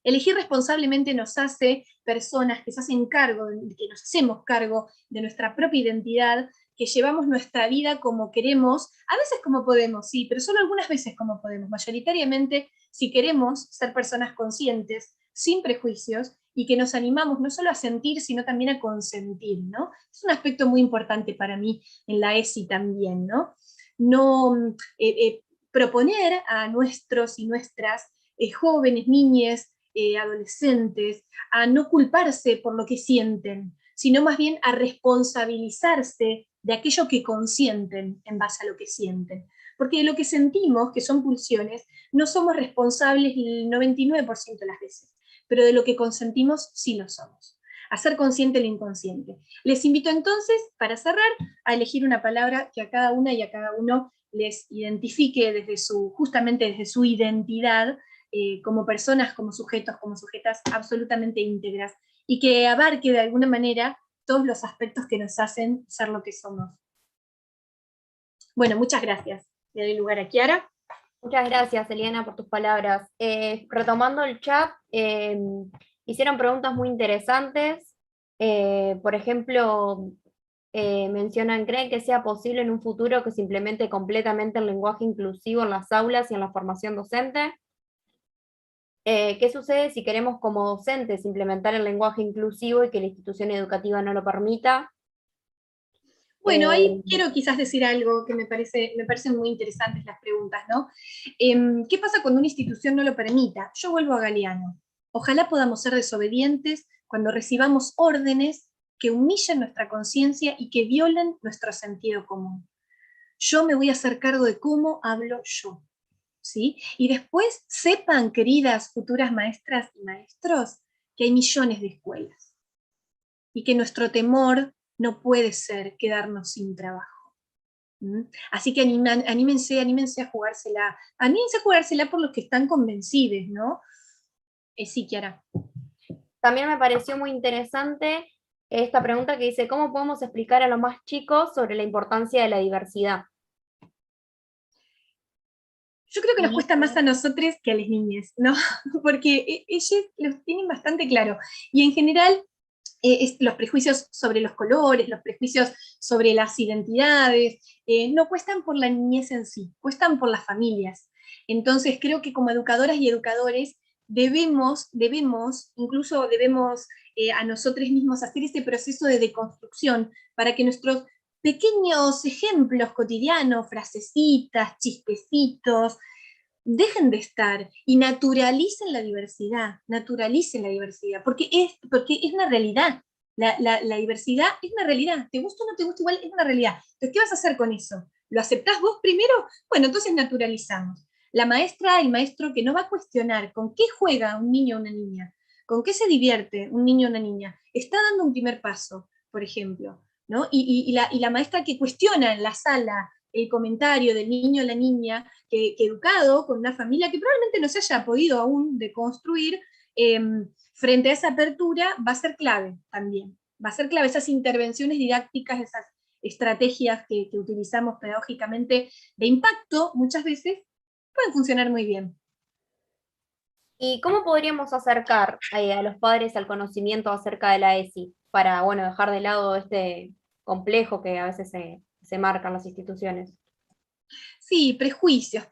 Elegir responsablemente nos hace personas que se hacen cargo, que nos hacemos cargo de nuestra propia identidad, que llevamos nuestra vida como queremos, a veces como podemos, sí, pero solo algunas veces como podemos. Mayoritariamente, si queremos ser personas conscientes, sin prejuicios, y que nos animamos no solo a sentir, sino también a consentir, ¿no? Es un aspecto muy importante para mí en la ESI también, ¿no? No proponer a nuestros y nuestras jóvenes, niñas, adolescentes, a no culparse por lo que sienten, sino más bien a responsabilizarse de aquello que consienten en base a lo que sienten. Porque de lo que sentimos, que son pulsiones, no somos responsables el 99% de las veces, pero de lo que consentimos sí lo somos. Hacer consciente el inconsciente. Les invito entonces, para cerrar, a elegir una palabra que a cada una y a cada uno les identifique justamente desde su identidad, como personas, como sujetos, como sujetas absolutamente íntegras, y que abarque de alguna manera todos los aspectos que nos hacen ser lo que somos. Bueno, muchas gracias. Le doy lugar a Kiara. Muchas gracias, Eliana, por tus palabras. Retomando el chat, hicieron preguntas muy interesantes. Por ejemplo, mencionan, ¿creen que sea posible en un futuro que se implemente completamente el lenguaje inclusivo en las aulas y en la formación docente? ¿Qué sucede si queremos como docentes implementar el lenguaje inclusivo y que la institución educativa no lo permita? Bueno, ahí quiero quizás decir algo que me parecen muy interesantes las preguntas, ¿no? ¿Qué pasa cuando una institución no lo permita? Yo vuelvo a Galeano. Ojalá podamos ser desobedientes cuando recibamos órdenes que humillen nuestra conciencia y que violen nuestro sentido común. Yo me voy a hacer cargo de cómo hablo yo, ¿sí? Y después sepan, queridas futuras maestras y maestros, que hay millones de escuelas y que nuestro temor no puede ser quedarnos sin trabajo. Así que anímense a jugársela por los que están convencidos, ¿no? Sí, Kiara. También me pareció muy interesante esta pregunta que dice, ¿cómo podemos explicar a los más chicos sobre la importancia de la diversidad? Yo creo que nos cuesta más a nosotros que a las niñas, ¿no? Porque ellos lo tienen bastante claro. Y en general, los prejuicios sobre los colores, los prejuicios sobre las identidades, no cuestan por la niñez en sí, cuestan por las familias. Entonces creo que como educadoras y educadores debemos a nosotros mismos hacer este proceso de deconstrucción para que nuestros pequeños ejemplos cotidianos, frasecitas, chistecitos, dejen de estar y naturalicen la diversidad, porque es una realidad. La diversidad es una realidad, te gusta o no te gusta igual, es una realidad. Entonces, ¿qué vas a hacer con eso? ¿Lo aceptás vos primero? Bueno, entonces naturalizamos. La maestra, el maestro que no va a cuestionar con qué juega un niño o una niña, con qué se divierte un niño o una niña, está dando un primer paso, por ejemplo, ¿no? Y la maestra que cuestiona en la sala el comentario del niño o la niña, que educado con una familia que probablemente no se haya podido aún deconstruir, frente a esa apertura va a ser clave también. Va a ser clave esas intervenciones didácticas, esas estrategias que utilizamos pedagógicamente de impacto, muchas veces pueden funcionar muy bien. ¿Y cómo podríamos acercar a los padres al conocimiento acerca de la ESI para, bueno, dejar de lado este complejo que a veces se marcan las instituciones? Sí, prejuicios,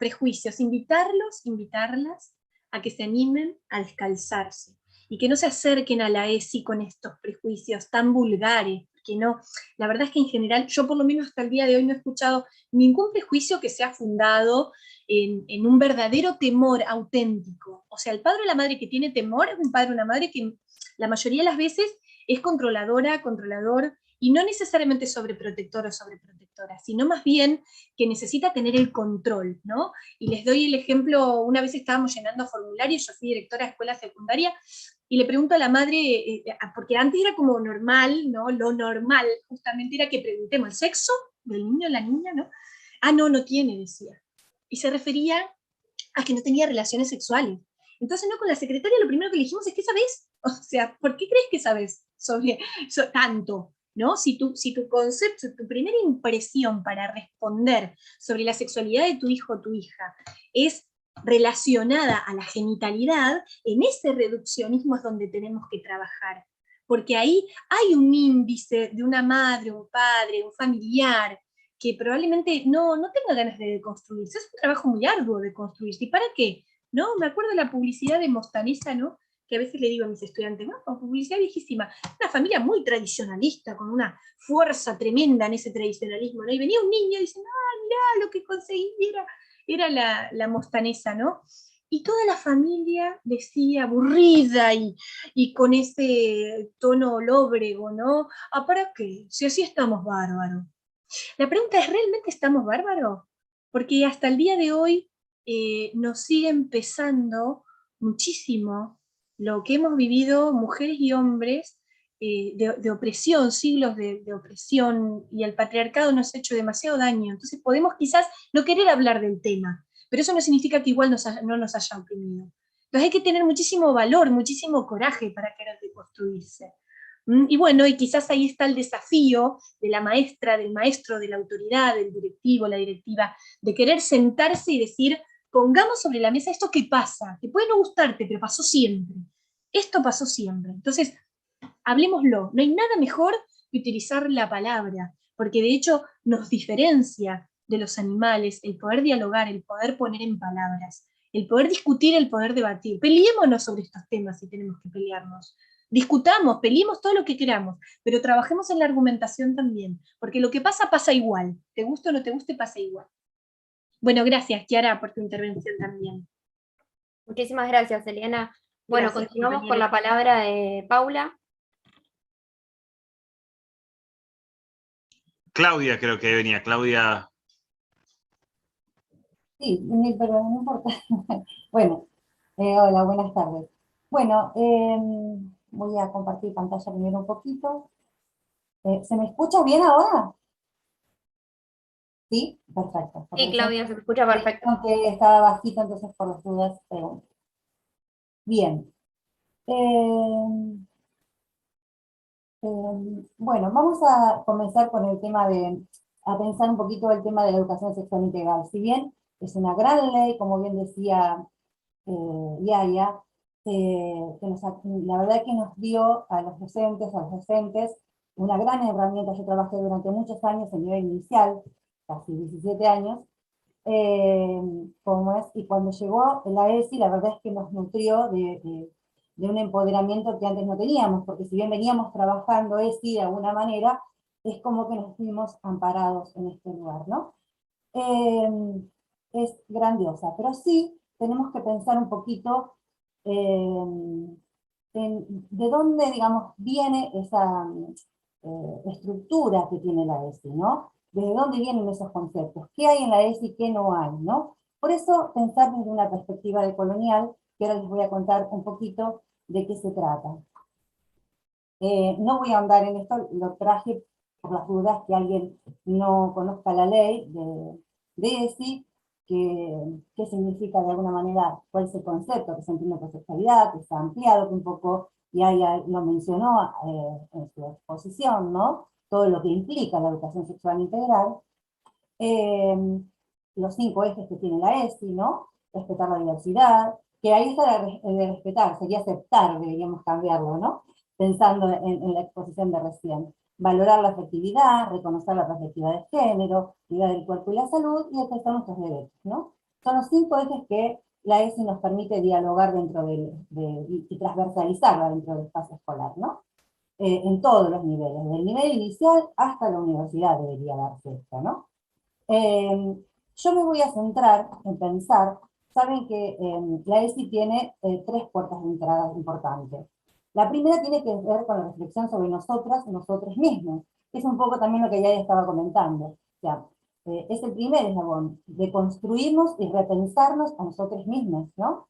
invitarlas a que se animen a descalzarse y que no se acerquen a la ESI con estos prejuicios tan vulgares, que no, la verdad es que en general, yo por lo menos hasta el día de hoy no he escuchado ningún prejuicio que sea fundado en un verdadero temor auténtico. O sea, el padre o la madre que tiene temor es un padre o una madre que la mayoría de las veces es controlador, y no necesariamente sobreprotector o sobreprotectora, sino más bien que necesita tener el control, ¿no? Y les doy el ejemplo, una vez estábamos llenando formularios, yo fui directora de escuela secundaria, y le pregunto a la madre, porque antes era como normal, ¿no? Lo normal justamente era que preguntemos el sexo del niño o la niña, ¿no? Ah, no tiene, decía. Y se refería a que no tenía relaciones sexuales. Entonces, no, con la secretaria lo primero que le dijimos es, ¿qué sabes? O sea, ¿por qué crees que sabes sobre tanto? ¿No? Si tu concepto, tu primera impresión para responder sobre la sexualidad de tu hijo o tu hija es relacionada a la genitalidad, en ese reduccionismo es donde tenemos que trabajar, porque ahí hay un índice de una madre, un padre, un familiar, que probablemente no tenga ganas de deconstruirse. Es un trabajo muy arduo de construirse. ¿Y para qué? ¿No? Me acuerdo de la publicidad de Mostanesa, ¿no? Que a veces le digo a mis estudiantes, ¿no? Publicidad viejísima, una familia muy tradicionalista, con una fuerza tremenda en ese tradicionalismo, ¿no? Y venía un niño y dice, ah, mirá, lo que conseguí era la Mostanesa, ¿no? Y toda la familia decía, aburrida y con ese tono lóbrego, ¿no? Ah, ¿para qué? Si así estamos bárbaros. La pregunta es, ¿realmente estamos bárbaros? Porque hasta el día de hoy nos sigue pesando muchísimo lo que hemos vivido mujeres y hombres de opresión, siglos de opresión, y el patriarcado nos ha hecho demasiado daño. Entonces podemos quizás no querer hablar del tema, pero eso no significa que igual no nos haya oprimido. Entonces hay que tener muchísimo valor, muchísimo coraje para querer deconstruirse. Y bueno, y quizás ahí está el desafío de la maestra, del maestro, de la autoridad, del directivo, la directiva, de querer sentarse y decir, pongamos sobre la mesa esto que pasa, que puede no gustarte, pero pasó siempre. Esto pasó siempre. Entonces, hablemoslo. No hay nada mejor que utilizar la palabra, porque de hecho nos diferencia de los animales el poder dialogar, el poder poner en palabras, el poder discutir, el poder debatir. Peleémonos sobre estos temas si tenemos que pelearnos. Discutamos, peleemos todo lo que queramos, pero trabajemos en la argumentación también, porque lo que pasa, pasa igual. Te guste o no te guste, pasa igual. Bueno, gracias, Kiara, por tu intervención también. Muchísimas gracias, Eliana. Bueno, Gracias, continuamos compañera. con la palabra de Paula. Claudia creo que venía, Claudia. Sí, pero no importa. Bueno, hola, buenas tardes. Bueno, voy a compartir pantalla primero un poquito. ¿Se me escucha bien ahora? Sí, perfecto. Sí, Claudia, se escucha perfecto. Aunque estaba bajito, entonces por las dudas pregunto. Bien. Bueno, vamos a comenzar con el tema a pensar un poquito el tema de la educación sexual integral. Si bien es una gran ley, como bien decía Yaya, la verdad que nos dio a los docentes, una gran herramienta. Yo trabajé durante muchos años en nivel inicial, casi 17 años, y cuando llegó la ESI, la verdad es que nos nutrió de un empoderamiento que antes no teníamos, porque si bien veníamos trabajando ESI de alguna manera, es como que nos fuimos amparados en este lugar, ¿no? Es grandiosa, pero sí tenemos que pensar un poquito de dónde, digamos, viene esa estructura que tiene la ESI, ¿no? ¿Desde dónde vienen esos conceptos? ¿Qué hay en la ESI y qué no hay, ¿no? Por eso, pensar desde una perspectiva decolonial, que ahora les voy a contar un poquito de qué se trata. No voy a ahondar en esto, lo traje por las dudas que alguien no conozca la ley de ESI, qué significa de alguna manera, cuál es el concepto que se entiende por sexualidad, que está ampliado, que un poco ya lo mencionó en su exposición, ¿no? Todo lo que implica la educación sexual integral. Los 5 ejes que tiene la ESI, ¿no? Respetar la diversidad, que ahí está de respetar, sería aceptar, deberíamos cambiarlo, ¿no? Pensando en la exposición de recién. Valorar la afectividad, reconocer la perspectiva de género, cuidar del cuerpo y la salud, y expresar nuestros derechos, ¿no? Son los 5 ejes que la ESI nos permite dialogar dentro y transversalizarla dentro del espacio escolar, ¿no? En todos los niveles, desde el nivel inicial hasta la universidad debería darse esto, ¿no? Yo me voy a centrar en pensar, saben que la ESI tiene 3 puertas de entrada importantes. La primera tiene que ver con la reflexión sobre nosotras y nosotros mismos. Es un poco también lo que ya estaba comentando. O sea, es el primer eslabón, de construirnos y repensarnos a nosotros mismos, ¿no?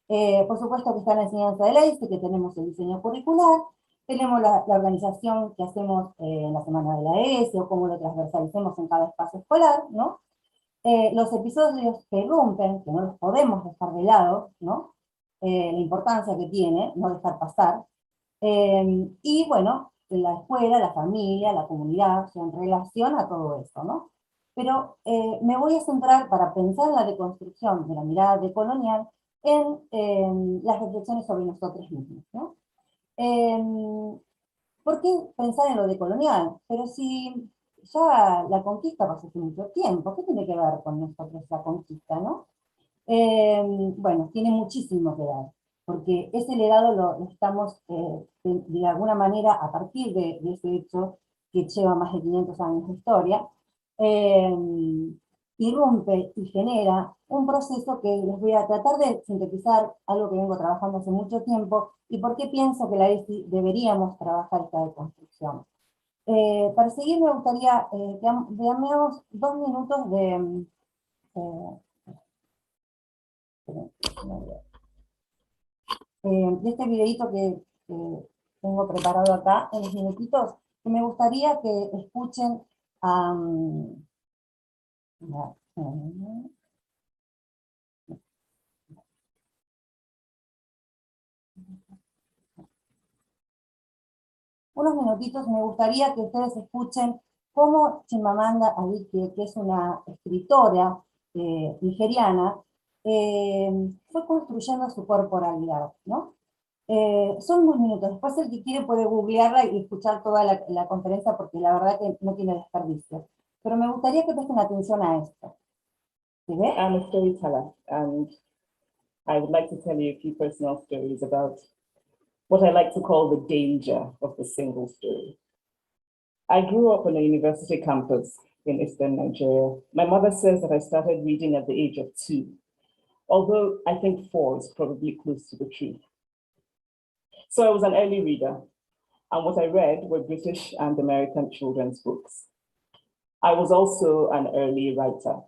Por supuesto que está la enseñanza de la ESI, que tenemos el diseño curricular, tenemos la organización que hacemos en la semana de la ESI, o cómo lo transversalicemos en cada espacio escolar, ¿no? Los episodios que irrumpen, que no los podemos dejar de lado, ¿no? La importancia que tiene, no dejar pasar. Y bueno, la escuela, la familia, la comunidad, en relación a todo esto, ¿no? pero me voy a centrar, para pensar en la deconstrucción de la mirada decolonial, en las reflexiones sobre nosotros mismos, ¿no? ¿Por qué pensar en lo decolonial? Pero si ya la conquista pasó hace mucho tiempo, ¿qué tiene que ver con nosotros la conquista, no? Bueno, tiene muchísimo que ver, porque ese legado lo estamos, de alguna manera, a partir de ese hecho que lleva más de 500 años de historia, irrumpe y genera un proceso que les voy a tratar de sintetizar, algo que vengo trabajando hace mucho tiempo, y por qué pienso que la ESI deberíamos trabajar esta deconstrucción. Para seguir me gustaría que veamos 2 minutos de este videito que tengo preparado acá, en los minutitos, que me gustaría que escuchen a... unos minutitos me gustaría que ustedes escuchen cómo Chimamanda Adichie, que es una escritora nigeriana, fue construyendo su corporalidad, ¿no? Son unos minutos, después el que quiere puede googlearla y escuchar toda la conferencia porque la verdad que no tiene desperdicio. Pero me gustaría que presten atención a esto. ¿Se ve? I'm a storyteller, and I would like to tell you a few personal stories about what I like to call the danger of the single story. I grew up on a university campus in Eastern Nigeria. My mother says that I started reading at the age of 2, although I think 4 is probably close to the truth. So I was an early reader, and what I read were British and American children's books. I was also an early writer.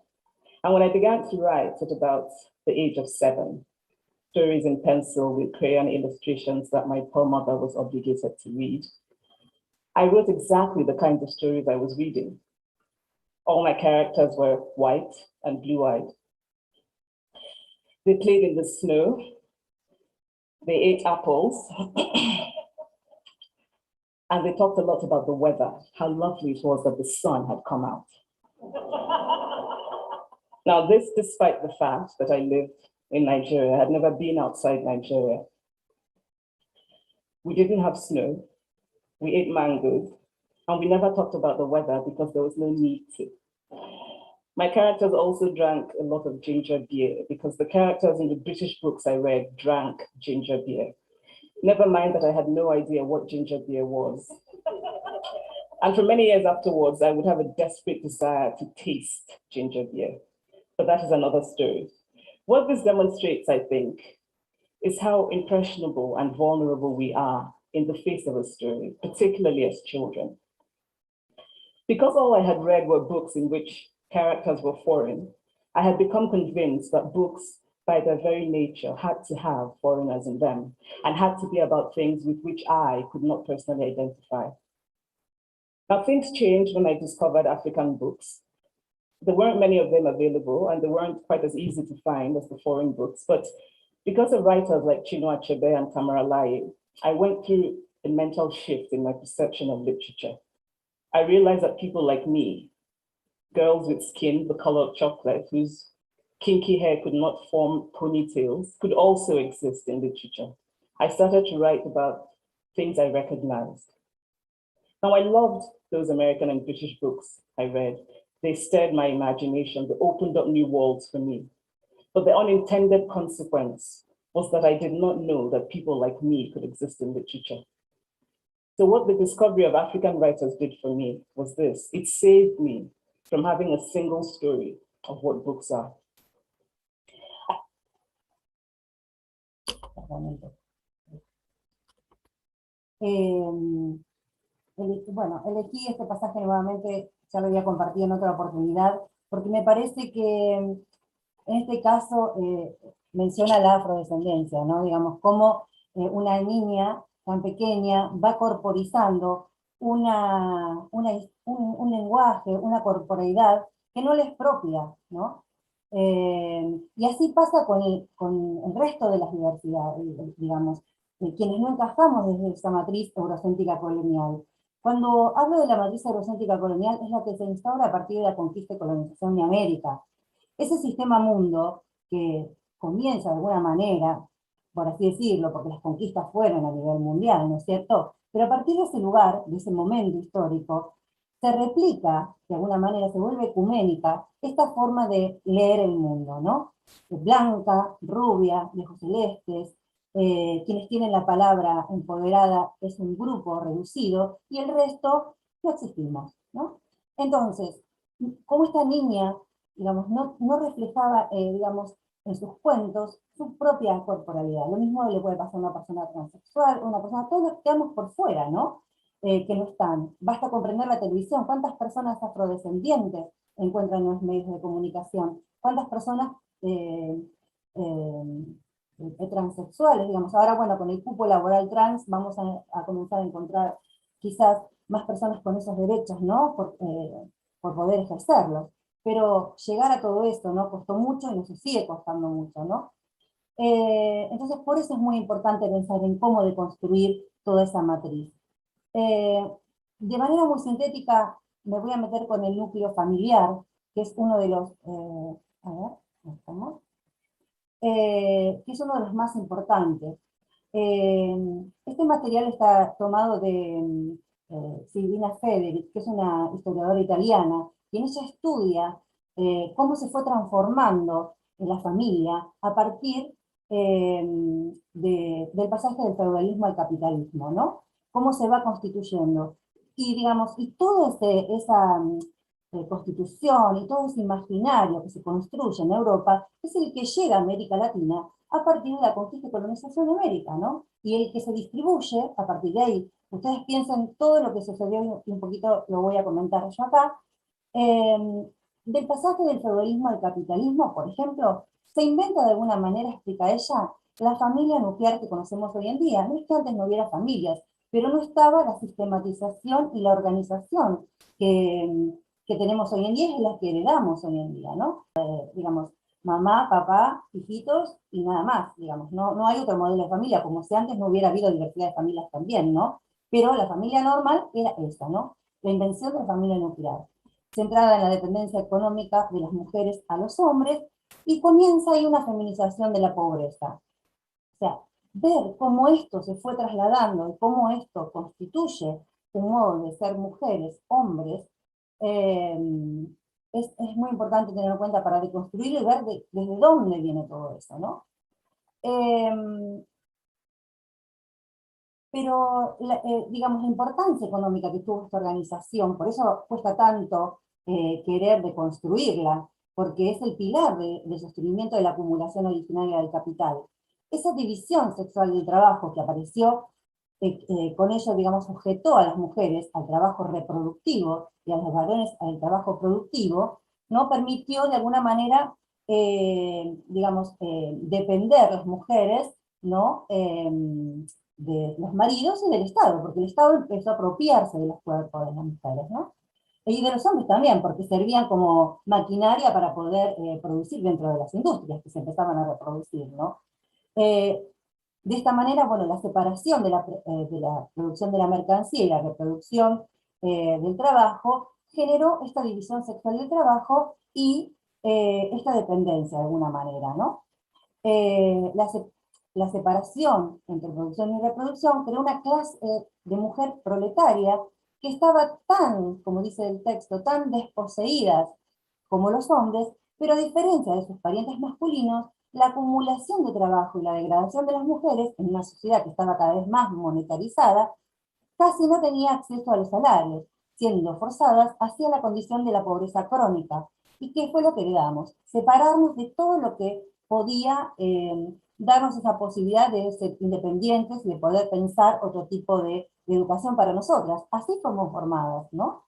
And when I began to write at about the age of 7, stories in pencil with crayon illustrations that my poor mother was obligated to read, I wrote exactly the kinds of stories I was reading. All my characters were white and blue-eyed. They played in the snow. They ate apples. And they talked a lot about the weather, how lovely it was that the sun had come out. Now, this despite the fact that I lived in Nigeria. I had never been outside Nigeria. We didn't have snow. We ate mangoes. And we never talked about the weather because there was no need to. My characters also drank a lot of ginger beer because the characters in the British books I read drank ginger beer. Never mind that I had no idea what ginger beer was. And for many years afterwards, I would have a desperate desire to taste ginger beer. But that is another story. What this demonstrates, I think, is how impressionable and vulnerable we are in the face of a story, particularly as children. Because all I had read were books in which characters were foreign, I had become convinced that books, by their very nature, had to have foreigners in them and had to be about things with which I could not personally identify. Now, things changed when I discovered African books. There weren't many of them available, and they weren't quite as easy to find as the foreign books. But because of writers like Chinua Achebe and Tamara Laye, I went through a mental shift in my perception of literature. I realized that people like me, girls with skin the color of chocolate, whose kinky hair could not form ponytails, could also exist in literature. I started to write about things I recognized. Now, I loved those American and British books I read. They stirred my imagination, they opened up new worlds for me. But the unintended consequence was that I did not know that people like me could exist in literature. So what the discovery of African writers did for me was this: it saved me from having a single story of what books are. Bueno, elegí este pasaje nuevamente, ya lo había compartido en otra oportunidad, porque me parece que en este caso menciona la afrodescendencia, ¿no? Digamos, cómo una niña tan pequeña va corporizando un lenguaje, una corporeidad que no le es propia, ¿no? Y así pasa con el resto de las diversidades, digamos, quienes no encajamos desde esa matriz eurocéntrica colonial. Cuando hablo de la matriz eurocéntrica colonial, es la que se instaura a partir de la conquista y colonización de América. Ese sistema mundo que comienza de alguna manera, por así decirlo, porque las conquistas fueron a nivel mundial, ¿no es cierto? Pero a partir de ese lugar, de ese momento histórico, se replica, de alguna manera, se vuelve ecuménica, esta forma de leer el mundo, ¿no? Blanca, rubia, de ojos celestes, quienes tienen la palabra empoderada es un grupo reducido, y el resto no existimos, ¿no? Entonces, como esta niña, digamos, no reflejaba, digamos, en sus cuentos, su propia corporalidad. Lo mismo le puede pasar a una persona transexual, una persona, todos los que quedamos por fuera, ¿no? Que no están. Basta comprender la televisión, cuántas personas afrodescendientes encuentran en los medios de comunicación, cuántas personas transexuales, digamos. Ahora, bueno, con el cupo laboral trans vamos a comenzar a encontrar quizás más personas con esos derechos, ¿no? Por poder ejercerlos. Pero llegar a todo esto, ¿no? Costó mucho y nos sigue costando mucho, ¿no? Entonces, por eso es muy importante pensar en cómo deconstruir toda esa matriz. De manera muy sintética, me voy a meter con el núcleo familiar, que es uno de los, a ver, ¿dónde estamos? Que es uno de los más importantes. Este material está tomado de Silvina Federici, que es una historiadora italiana, y en ella estudia cómo se fue transformando en la familia a partir del pasaje del feudalismo al capitalismo, ¿no? Cómo se va constituyendo. Y digamos, y toda esa constitución y todo ese imaginario que se construye en Europa es el que llega a América Latina a partir de la conquista y colonización de América, ¿no? Y el que se distribuye a partir de ahí. Ustedes piensen todo lo que sucedió, y un poquito lo voy a comentar yo acá, del pasaje del feudalismo al capitalismo, por ejemplo, se inventa de alguna manera, explica ella, la familia nuclear que conocemos hoy en día. No es que antes no hubiera familias, pero no estaba la sistematización y la organización que tenemos hoy en día, es la que heredamos hoy en día, ¿no? Digamos, mamá, papá, hijitos y nada más, digamos. No hay otro modelo de familia, como si antes no hubiera habido diversidad de familias también, ¿no? Pero la familia normal era esa, ¿no? La invención de la familia nuclear, centrada en la dependencia económica de las mujeres a los hombres, y comienza ahí una feminización de la pobreza. O sea, ver cómo esto se fue trasladando y cómo esto constituye un modo de ser mujeres, hombres, es muy importante tener en cuenta para deconstruir y ver desde dónde viene todo eso, ¿no? Pero, digamos, la importancia económica que tuvo esta organización, por eso cuesta tanto querer deconstruirla, porque es el pilar del sostenimiento de la acumulación originaria del capital. Esa división sexual del trabajo que apareció, con ello, digamos, sujetó a las mujeres al trabajo reproductivo y a los varones al trabajo productivo, ¿no? Permitió de alguna manera, digamos, depender las mujeres, ¿no? De los maridos y del Estado, porque el Estado empezó a apropiarse de los cuerpos de las mujeres, ¿no? Y de los hombres también, porque servían como maquinaria para poder producir dentro de las industrias que se empezaban a reproducir, ¿no? De esta manera, bueno, la separación de la producción de la mercancía y la reproducción del trabajo generó esta división sexual del trabajo y esta dependencia de alguna manera, ¿no? La separación entre producción y reproducción creó una clase de mujer proletaria que estaba tan, como dice el texto, tan desposeídas como los hombres, pero a diferencia de sus parientes masculinos, la acumulación de trabajo y la degradación de las mujeres en una sociedad que estaba cada vez más monetarizada, casi no tenía acceso a los salarios, siendo forzadas hacia la condición de la pobreza crónica. ¿Y qué fue lo que heredamos? Separarnos de todo lo que podía darnos esa posibilidad de ser independientes y de poder pensar otro tipo de educación para nosotras. Así fuimos formadas, ¿no?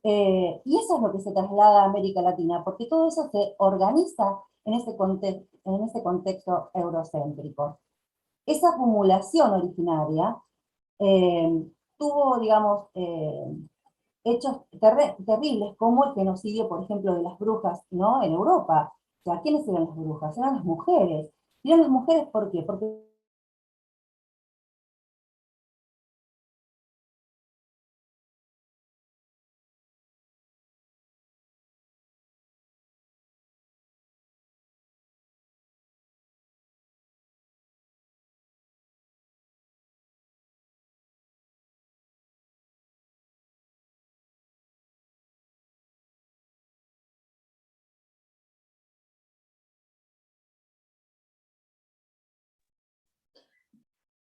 Y eso es lo que se traslada a América Latina, porque todo eso se organiza en ese contexto eurocéntrico. Esa acumulación originaria tuvo, digamos, hechos terribles, como el genocidio, por ejemplo, de las brujas, ¿no? En Europa. O sea, ¿quiénes eran las brujas? Eran las mujeres. ¿Y eran las mujeres por qué? Porque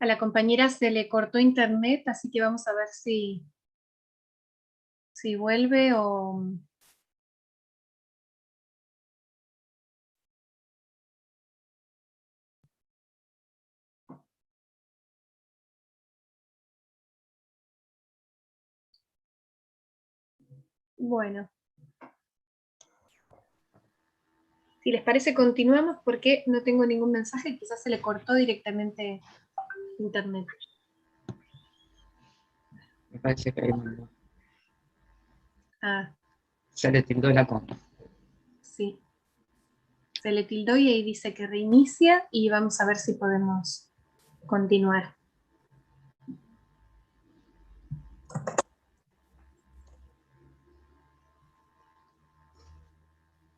A la compañera se le cortó internet, así que vamos a ver si vuelve o... Bueno. Si les parece, continuamos porque no tengo ningún mensaje, quizás se le cortó directamente internet. Me parece que ahí mandó. Ah, Se le tildó la conta. sí. Se le tildó y ahí dice que reinicia y vamos a ver si podemos continuar.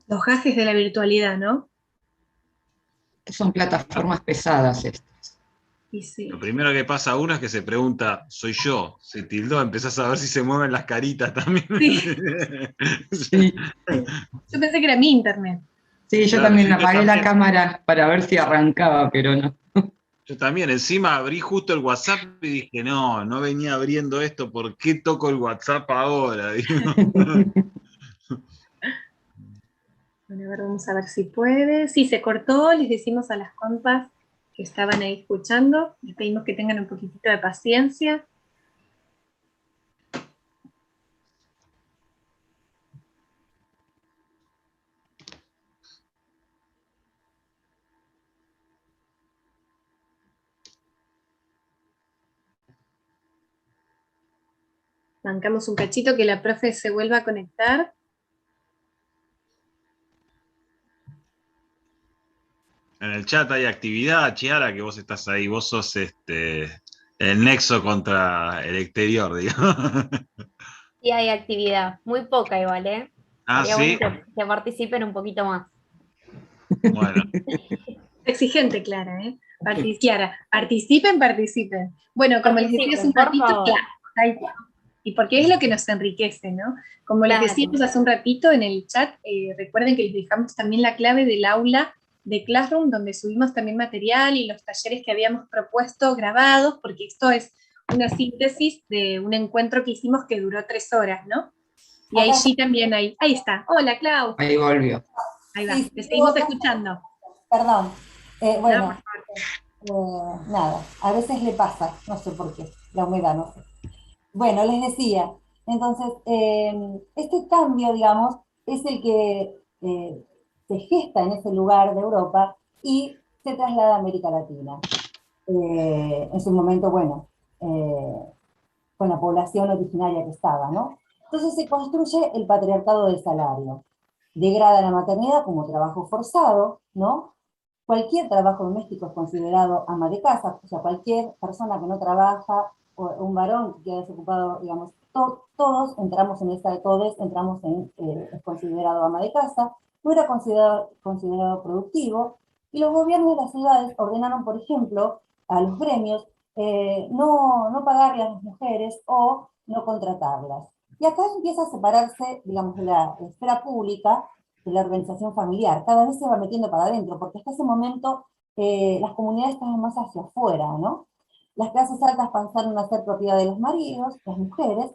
Los gajes de la virtualidad, ¿no? Son plataformas pesadas estas. Y sí. Lo primero que pasa a uno es que se pregunta, ¿soy yo? Se tildó, empezás a ver si se mueven las caritas también. Sí. Sí, Yo pensé que era mi internet. sí, yo Claro, también sí, yo apagué la también. cámara para ver si arrancaba, pero no. Yo también, encima abrí justo el WhatsApp y dije, no venía abriendo esto, ¿por qué toco el WhatsApp ahora? Digo. Bueno, a ver, vamos a ver si puede. Sí, se cortó, les decimos a las compas que estaban ahí escuchando, les pedimos que tengan un poquitito de paciencia. Bancamos un cachito que la profe se vuelva a conectar. En el chat hay actividad, Chiara, que vos estás ahí, vos sos el nexo contra el exterior, digamos. Sí hay actividad, muy poca igual, ¿eh? Ah, Sería sí, bueno que participen un poquito más. bueno. Exigente, Clara, ¿eh? Clara, participen. Bueno, como les decía hace Participen, un por ratito, favor. claro, tal cual. Y porque es lo que nos enriquece, ¿no? Como les Claro. decíamos hace un ratito en el chat, recuerden que les dejamos también la clave del aula de Classroom, donde subimos también material y los talleres que habíamos propuesto grabados, porque esto es una síntesis de un encuentro que hicimos que duró 3 horas, ¿no? Y ahí sí también ahí está. Hola, Clau. Ahí volvió. Ahí va, Sí, te sí, seguimos escuchando. Perdón. Bueno, No, nada, a veces le pasa, no sé por qué, la humedad, no sé. Bueno, les decía, entonces, este cambio, digamos, es el que se gesta en ese lugar de Europa y se traslada a América Latina. En su momento, bueno, con la población originaria que estaba, ¿no? Entonces se construye el patriarcado del salario. Degrada la maternidad como trabajo forzado, ¿no? Cualquier trabajo doméstico es considerado ama de casa, o sea, cualquier persona que no trabaja, o un varón que queda desocupado, digamos, todos entramos en esta de todos, entramos en, es considerado ama de casa, no era considerado productivo, y los gobiernos de las ciudades ordenaron, por ejemplo, a los gremios no pagarle a las mujeres o no contratarlas. Y acá empieza a separarse, digamos, de la esfera pública de la organización familiar. Cada vez se va metiendo para adentro, porque hasta ese momento las comunidades estaban más hacia afuera, ¿no? Las clases altas pasaron a ser propiedad de los maridos, las mujeres.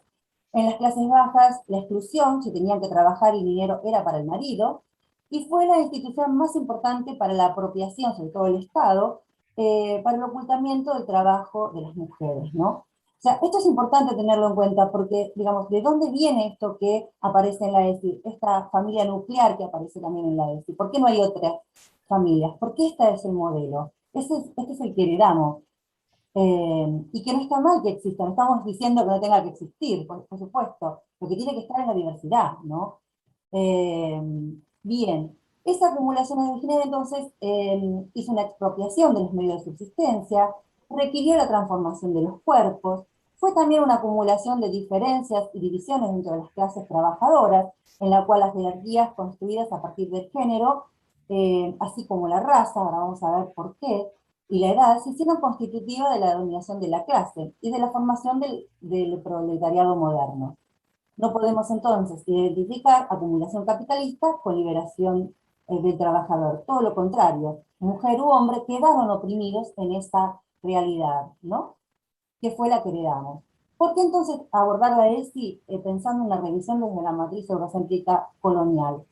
En las clases bajas, la exclusión, si tenían que trabajar y el dinero era para el marido. Y fue la institución más importante para la apropiación, sobre todo el Estado, para el ocultamiento del trabajo de las mujeres, ¿no? O sea, esto es importante tenerlo en cuenta porque, digamos, ¿de dónde viene esto que aparece en la ESI? Esta familia nuclear que aparece también en la ESI. ¿Por qué no hay otras familias? ¿Por qué este es el modelo? Este es el que heredamos. Y que no está mal que exista, no estamos diciendo que no tenga que existir, por supuesto. Lo que tiene que estar es la diversidad, ¿no? Eh, Bien, esa acumulación de género entonces hizo una expropiación de los medios de subsistencia, requirió la transformación de los cuerpos, fue también una acumulación de diferencias y divisiones dentro de las clases trabajadoras, en la cual las jerarquías construidas a partir del género, así como la raza, ahora vamos a ver por qué, y la edad, se hicieron constitutivas de la dominación de la clase y de la formación del proletariado moderno. No podemos entonces identificar acumulación capitalista con liberación del trabajador. Todo lo contrario, mujer u hombre quedaron oprimidos en esta realidad, ¿no? Que fue la que heredamos. ¿Por qué entonces abordar la ESI pensando en la revisión desde la matriz eurocéntrica colonial?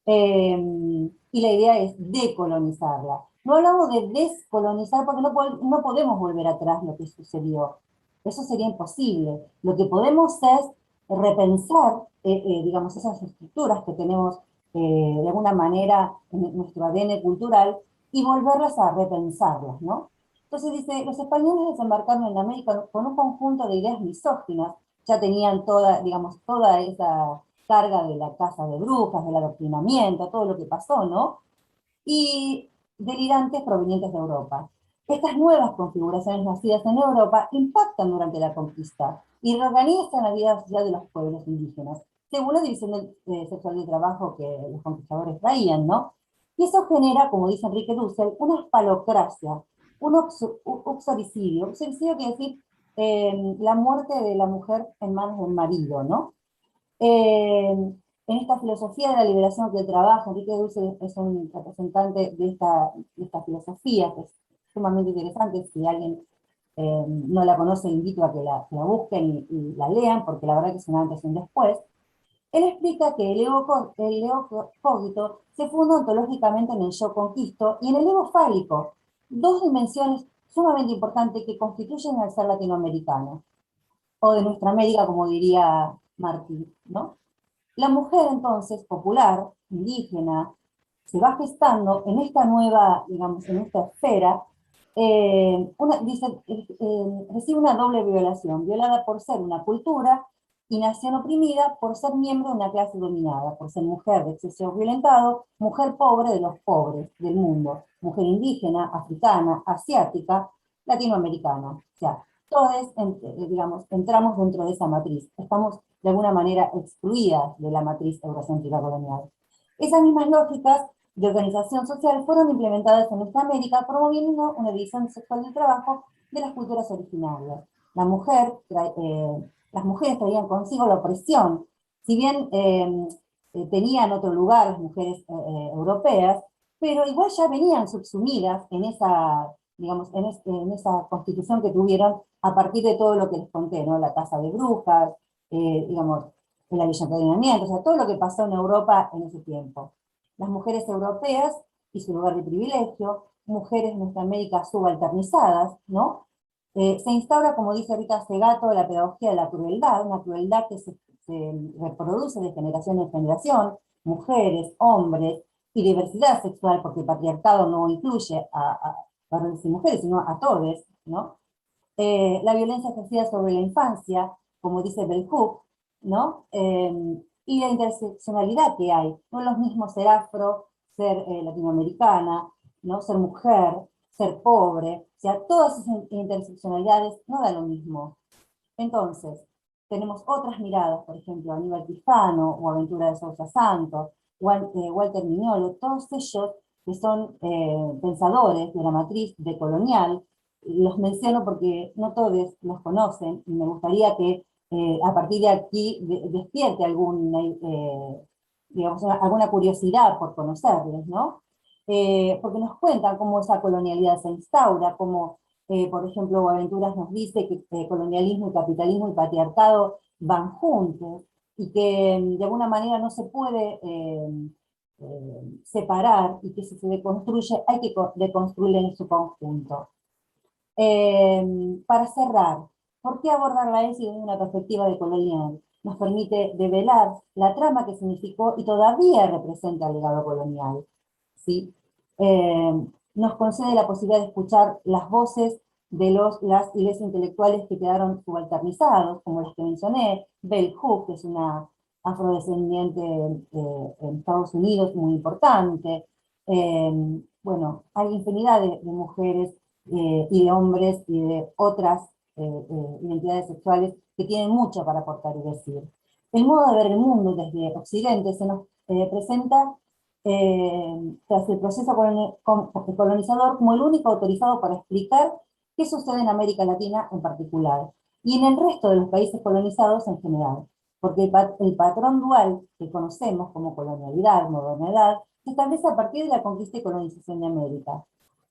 Y la idea es decolonizarla. No hablamos de descolonizar porque no podemos volver atrás lo que sucedió. Eso sería imposible. Lo que podemos es repensar, digamos, esas estructuras que tenemos de alguna manera en nuestro ADN cultural y volverlas a repensarlas, ¿no? Entonces dice, los españoles desembarcaron en América con un conjunto de ideas misóginas, ya tenían toda, digamos, toda esa carga de la caza de brujas, del adoctrinamiento, todo lo que pasó, ¿no? Y delirantes provenientes de Europa. Estas nuevas configuraciones nacidas en Europa impactan durante la conquista y reorganizan la vida social de los pueblos indígenas, según la división sexual de trabajo que los conquistadores traían, ¿no? Y eso genera, como dice Enrique Dussel, una espalocracia, un uxoricidio. Uxoricidio quiere decir la muerte de la mujer en manos del marido, ¿no? En esta filosofía de la liberación del trabajo, Enrique Dussel es un representante de esta filosofía, que es sumamente interesante. Si alguien no la conoce, invito a que la busquen y la lean, porque la verdad que es un antes y un después. Él explica que el ego cogito se funda ontológicamente en el yo conquisto y en el ego fálico, dos dimensiones sumamente importantes que constituyen al ser latinoamericano, o de nuestra América, como diría Martí, ¿no? La mujer, entonces, popular, indígena, se va gestando en esta nueva, digamos, en esta esfera, recibe una doble violación, violada por ser una cultura y nación oprimida por ser miembro de una clase dominada, por ser mujer de exceso violentado, mujer pobre de los pobres del mundo, mujer indígena, africana, asiática, latinoamericana. O sea, todos, digamos, entramos dentro de esa matriz. Estamos de alguna manera excluidas de la matriz eurocéntrica colonial. Esas mismas lógicas de organización social fueron implementadas en nuestra América, promoviendo una división sexual del trabajo de las culturas originarias. Las mujeres traían consigo la opresión. Si bien tenían otro lugar las mujeres europeas, pero igual ya venían subsumidas en esa, digamos, en esa constitución que tuvieron a partir de todo lo que les conté, ¿no? La caza de brujas, digamos, el avillamiento, o sea, todo lo que pasó en Europa en ese tiempo. Las mujeres europeas y su lugar de privilegio, mujeres en nuestra América subalternizadas, ¿no? Se instaura, como dice Rita Segato, la pedagogía de la crueldad, una crueldad que se reproduce de generación en generación, mujeres, hombres, y diversidad sexual, porque el patriarcado no incluye a varones y mujeres, sino a todos, ¿no? La violencia ejercida sobre la infancia, como dice Bell Hooks, ¿no? Y la interseccionalidad que hay. No es lo mismo ser afro, ser latinoamericana, ¿no? Ser mujer, ser pobre. O sea, todas esas interseccionalidades no da lo mismo. Entonces, tenemos otras miradas, por ejemplo, Aníbal Quijano o Aventura de Sousa Santos, Walter Mignolo, todos ellos que son pensadores de la matriz decolonial. Los menciono porque no todos los conocen y me gustaría que a partir de aquí despierte digamos, alguna curiosidad por conocerles, ¿no? Porque nos cuentan cómo esa colonialidad se instaura, cómo, por ejemplo, Aventuras nos dice que colonialismo y capitalismo y patriarcado van juntos, y que de alguna manera no se puede separar, y que si se deconstruye hay que deconstruirla en su conjunto. Para cerrar, ¿por qué abordar la ESI desde una perspectiva decolonial? Nos permite develar la trama que significó y todavía representa el legado colonial, ¿sí? Nos concede la posibilidad de escuchar las voces de las y les intelectuales que quedaron subalternizados, como las que mencioné, Bell Hooks, que es una afrodescendiente en Estados Unidos muy importante. Bueno, hay infinidad de mujeres y de hombres y de otras identidades sexuales que tienen mucho para aportar y decir. El modo de ver el mundo desde Occidente se nos presenta tras el proceso colonizador como el único autorizado para explicar qué sucede en América Latina en particular, y en el resto de los países colonizados en general, porque el patrón dual que conocemos como colonialidad, modernidad, se establece a partir de la conquista y colonización de América.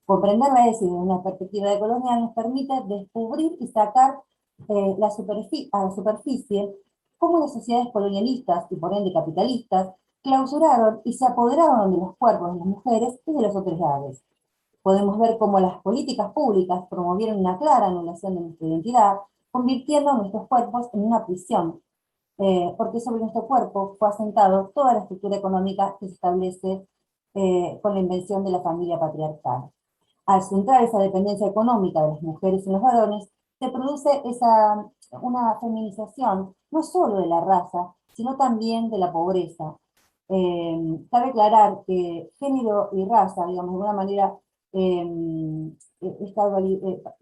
Comprender la ESI desde una perspectiva decolonial nos permite descubrir y sacar a la superficie cómo las sociedades colonialistas y por ende capitalistas clausuraron y se apoderaron de los cuerpos de las mujeres y de las autoridades. Podemos ver cómo las políticas públicas promovieron una clara anulación de nuestra identidad, convirtiendo nuestros cuerpos en una prisión, porque sobre nuestro cuerpo fue asentado toda la estructura económica que se establece con la invención de la familia patriarcal. Al centrar esa dependencia económica de las mujeres y los varones, se produce una feminización no solo de la raza, sino también de la pobreza. Cabe aclarar que género y raza, digamos, de alguna manera,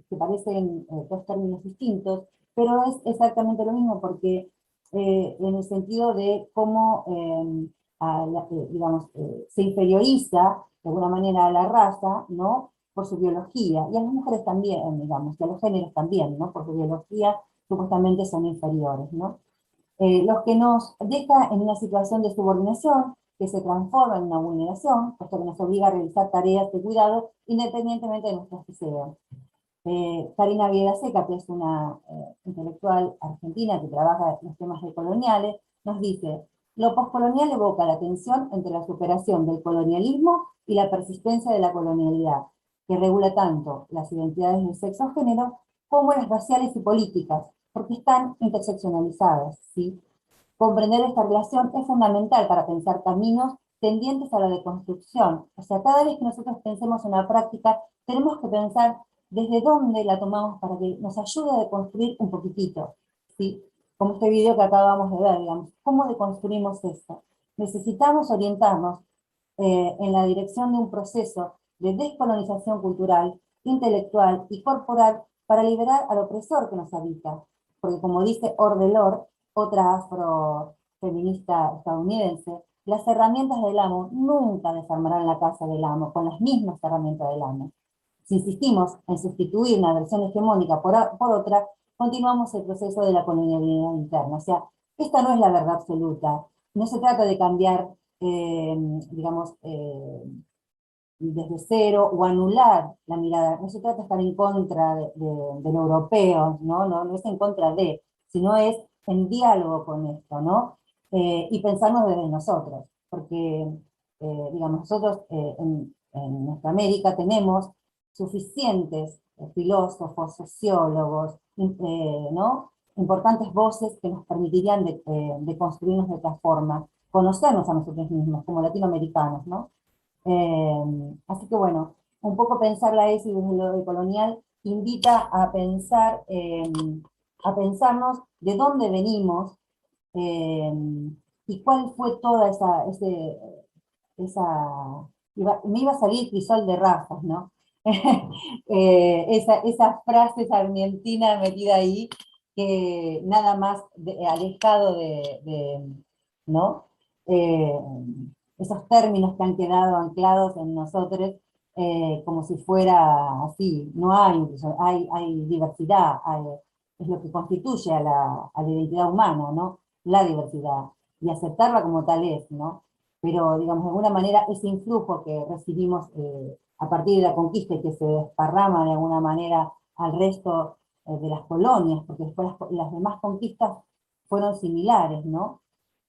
que parecen dos términos distintos, pero es exactamente lo mismo, porque en el sentido de cómo digamos, se inferioriza de alguna manera a la raza, ¿no? Por su biología, y a las mujeres también, digamos, y a los géneros también, ¿no? Por su biología supuestamente son inferiores, ¿no? Los que nos deja en una situación de subordinación que se transforma en una vulneración, puesto que nos obliga a realizar tareas de cuidado independientemente de nuestras que sean. Karina Vidaseca, que es una intelectual argentina que trabaja en los temas decoloniales, nos dice: lo poscolonial evoca la tensión entre la superación del colonialismo y la persistencia de la colonialidad, que regula tanto las identidades de sexo o género como las raciales y políticas, porque están interseccionalizadas, ¿sí? Comprender esta relación es fundamental para pensar caminos tendientes a la deconstrucción. O sea, cada vez que nosotros pensemos en una práctica, tenemos que pensar desde dónde la tomamos para que nos ayude a deconstruir un poquitito, ¿sí? Como este video que acabamos de ver, digamos, ¿cómo deconstruimos esto? Necesitamos orientarnos en la dirección de un proceso de descolonización cultural, intelectual y corporal para liberar al opresor que nos habita. Porque como dice Orde Lorde, otra afrofeminista estadounidense, las herramientas del amo nunca desarmarán la casa del amo con las mismas herramientas del amo. Si insistimos en sustituir una versión hegemónica por otra, continuamos el proceso de la colonialidad interna. O sea, esta no es la verdad absoluta. No se trata de cambiar, digamos, desde cero o anular la mirada. No se trata de estar en contra del europeo, ¿no? No es en contra de, sino es en diálogo con esto, ¿no? Y pensarnos desde nosotros, porque, digamos, nosotros en nuestra América tenemos suficientes filósofos, sociólogos, ¿no? Importantes voces que nos permitirían de construirnos de otra forma, conocernos a nosotros mismos como latinoamericanos, ¿no? Así que bueno, un poco pensar la ESI desde lo decolonial invita a pensar, a pensarnos de dónde venimos y cuál fue toda me iba a salir crisol de razas, ¿no? Esa frase sarmientina metida ahí, que nada más alejado ¿no? Esos términos que han quedado anclados en nosotros como si fuera así. No hay diversidad, es lo que constituye a la identidad humana, ¿no? La diversidad, y aceptarla como tal es, ¿no? Pero, digamos, de alguna manera ese influjo que recibimos a partir de la conquista y que se desparrama de alguna manera al resto de las colonias, porque después las demás conquistas fueron similares, ¿no?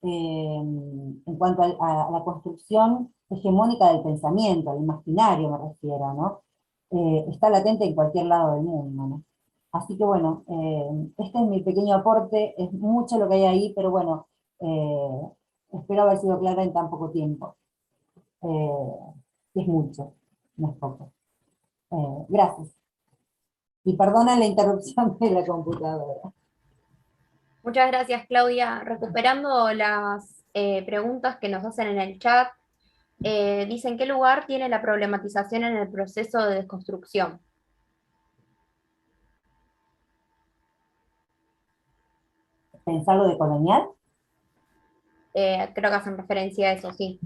En cuanto a la construcción hegemónica del pensamiento, al imaginario me refiero, ¿no? Está latente en cualquier lado del mundo, ¿no? Así que bueno, este es mi pequeño aporte, es mucho lo que hay ahí, pero bueno, espero haber sido clara en tan poco tiempo. Es mucho, no es poco. Gracias. Y perdona la interrupción de la computadora. Muchas gracias, Claudia. Recuperando las preguntas que nos hacen en el chat, dicen: ¿qué lugar tiene la problematización en el proceso de desconstrucción? ¿Pensarlo de colonial? Creo que hacen referencia a eso, sí.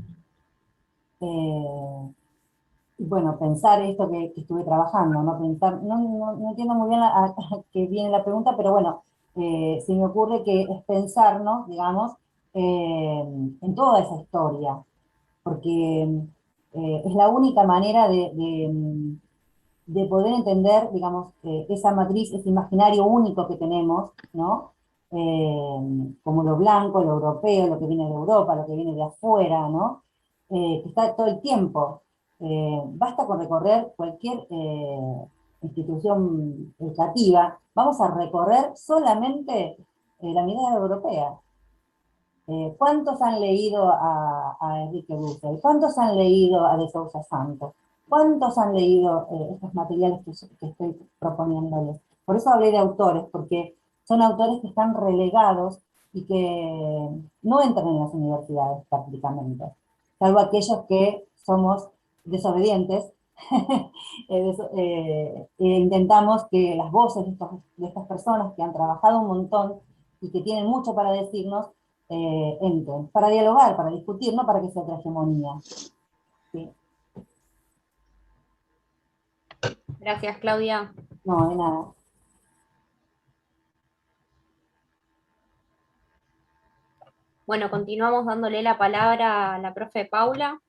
Y bueno, pensar esto que estuve trabajando, ¿no? Pensar, no entiendo muy bien a qué viene la pregunta, pero bueno, se me ocurre que es pensarnos, digamos, en toda esa historia, porque es la única manera de poder entender, digamos, esa matriz, ese imaginario único que tenemos, ¿no? Como lo blanco, lo europeo, lo que viene de Europa, lo que viene de afuera, ¿no? Que está todo el tiempo. Basta con recorrer cualquier institución educativa, vamos a recorrer solamente la mirada europea. ¿Cuántos han leído a Enrique Dussel? ¿Cuántos han leído a De Sousa Santos? ¿Cuántos han leído estos materiales que estoy proponiéndoles? Por eso hablé de autores, porque son autores que están relegados y que no entran en las universidades prácticamente, salvo aquellos que somos desobedientes intentamos que las voces de estas personas que han trabajado un montón y que tienen mucho para decirnos, entren, para dialogar, para discutir, no para que sea otra hegemonía. ¿Sí? Gracias, Claudia. No, de nada. Bueno, continuamos dándole la palabra a la profe Paula.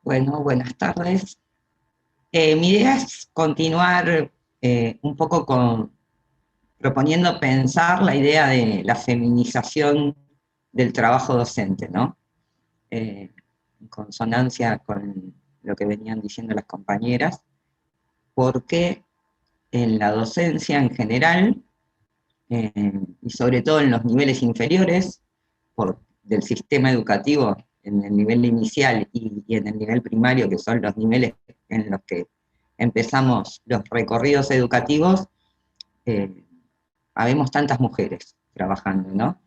Bueno, buenas tardes. Mi idea es continuar un poco proponiendo pensar la idea de la feminización del trabajo docente, ¿no? En consonancia con lo que venían diciendo las compañeras, porque en la docencia en general, y sobre todo en los niveles inferiores del sistema educativo, en el nivel inicial y en el nivel primario, que son los niveles en los que empezamos los recorridos educativos, habemos tantas mujeres trabajando, ¿no?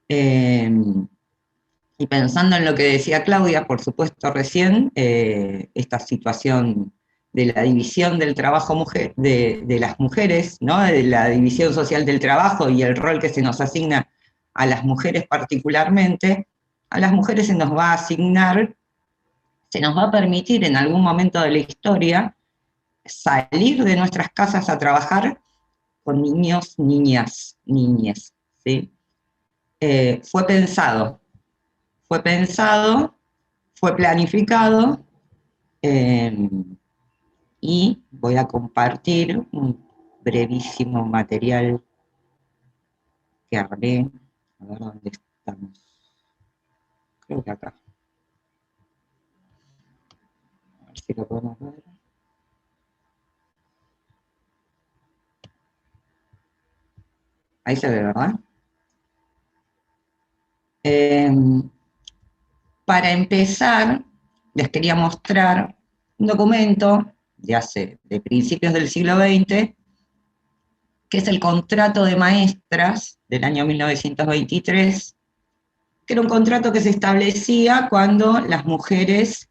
Y pensando en lo que decía Claudia, por supuesto, recién, esta situación de la división del trabajo de las mujeres, ¿no? De la división social del trabajo y el rol que se nos asigna a las mujeres particularmente, a las mujeres se nos va a asignar, se nos va a permitir en algún momento de la historia salir de nuestras casas a trabajar con niños, niñas, niñes, ¿sí? Fue pensado, fue planificado, y voy a compartir un brevísimo material que armé. A ver dónde estamos. Creo que acá. A ver si lo podemos ver. Ahí se ve, ¿verdad? Para empezar, les quería mostrar un documento de principios del siglo XX, que es el contrato de maestras del año 1923, que era un contrato que se establecía cuando las mujeres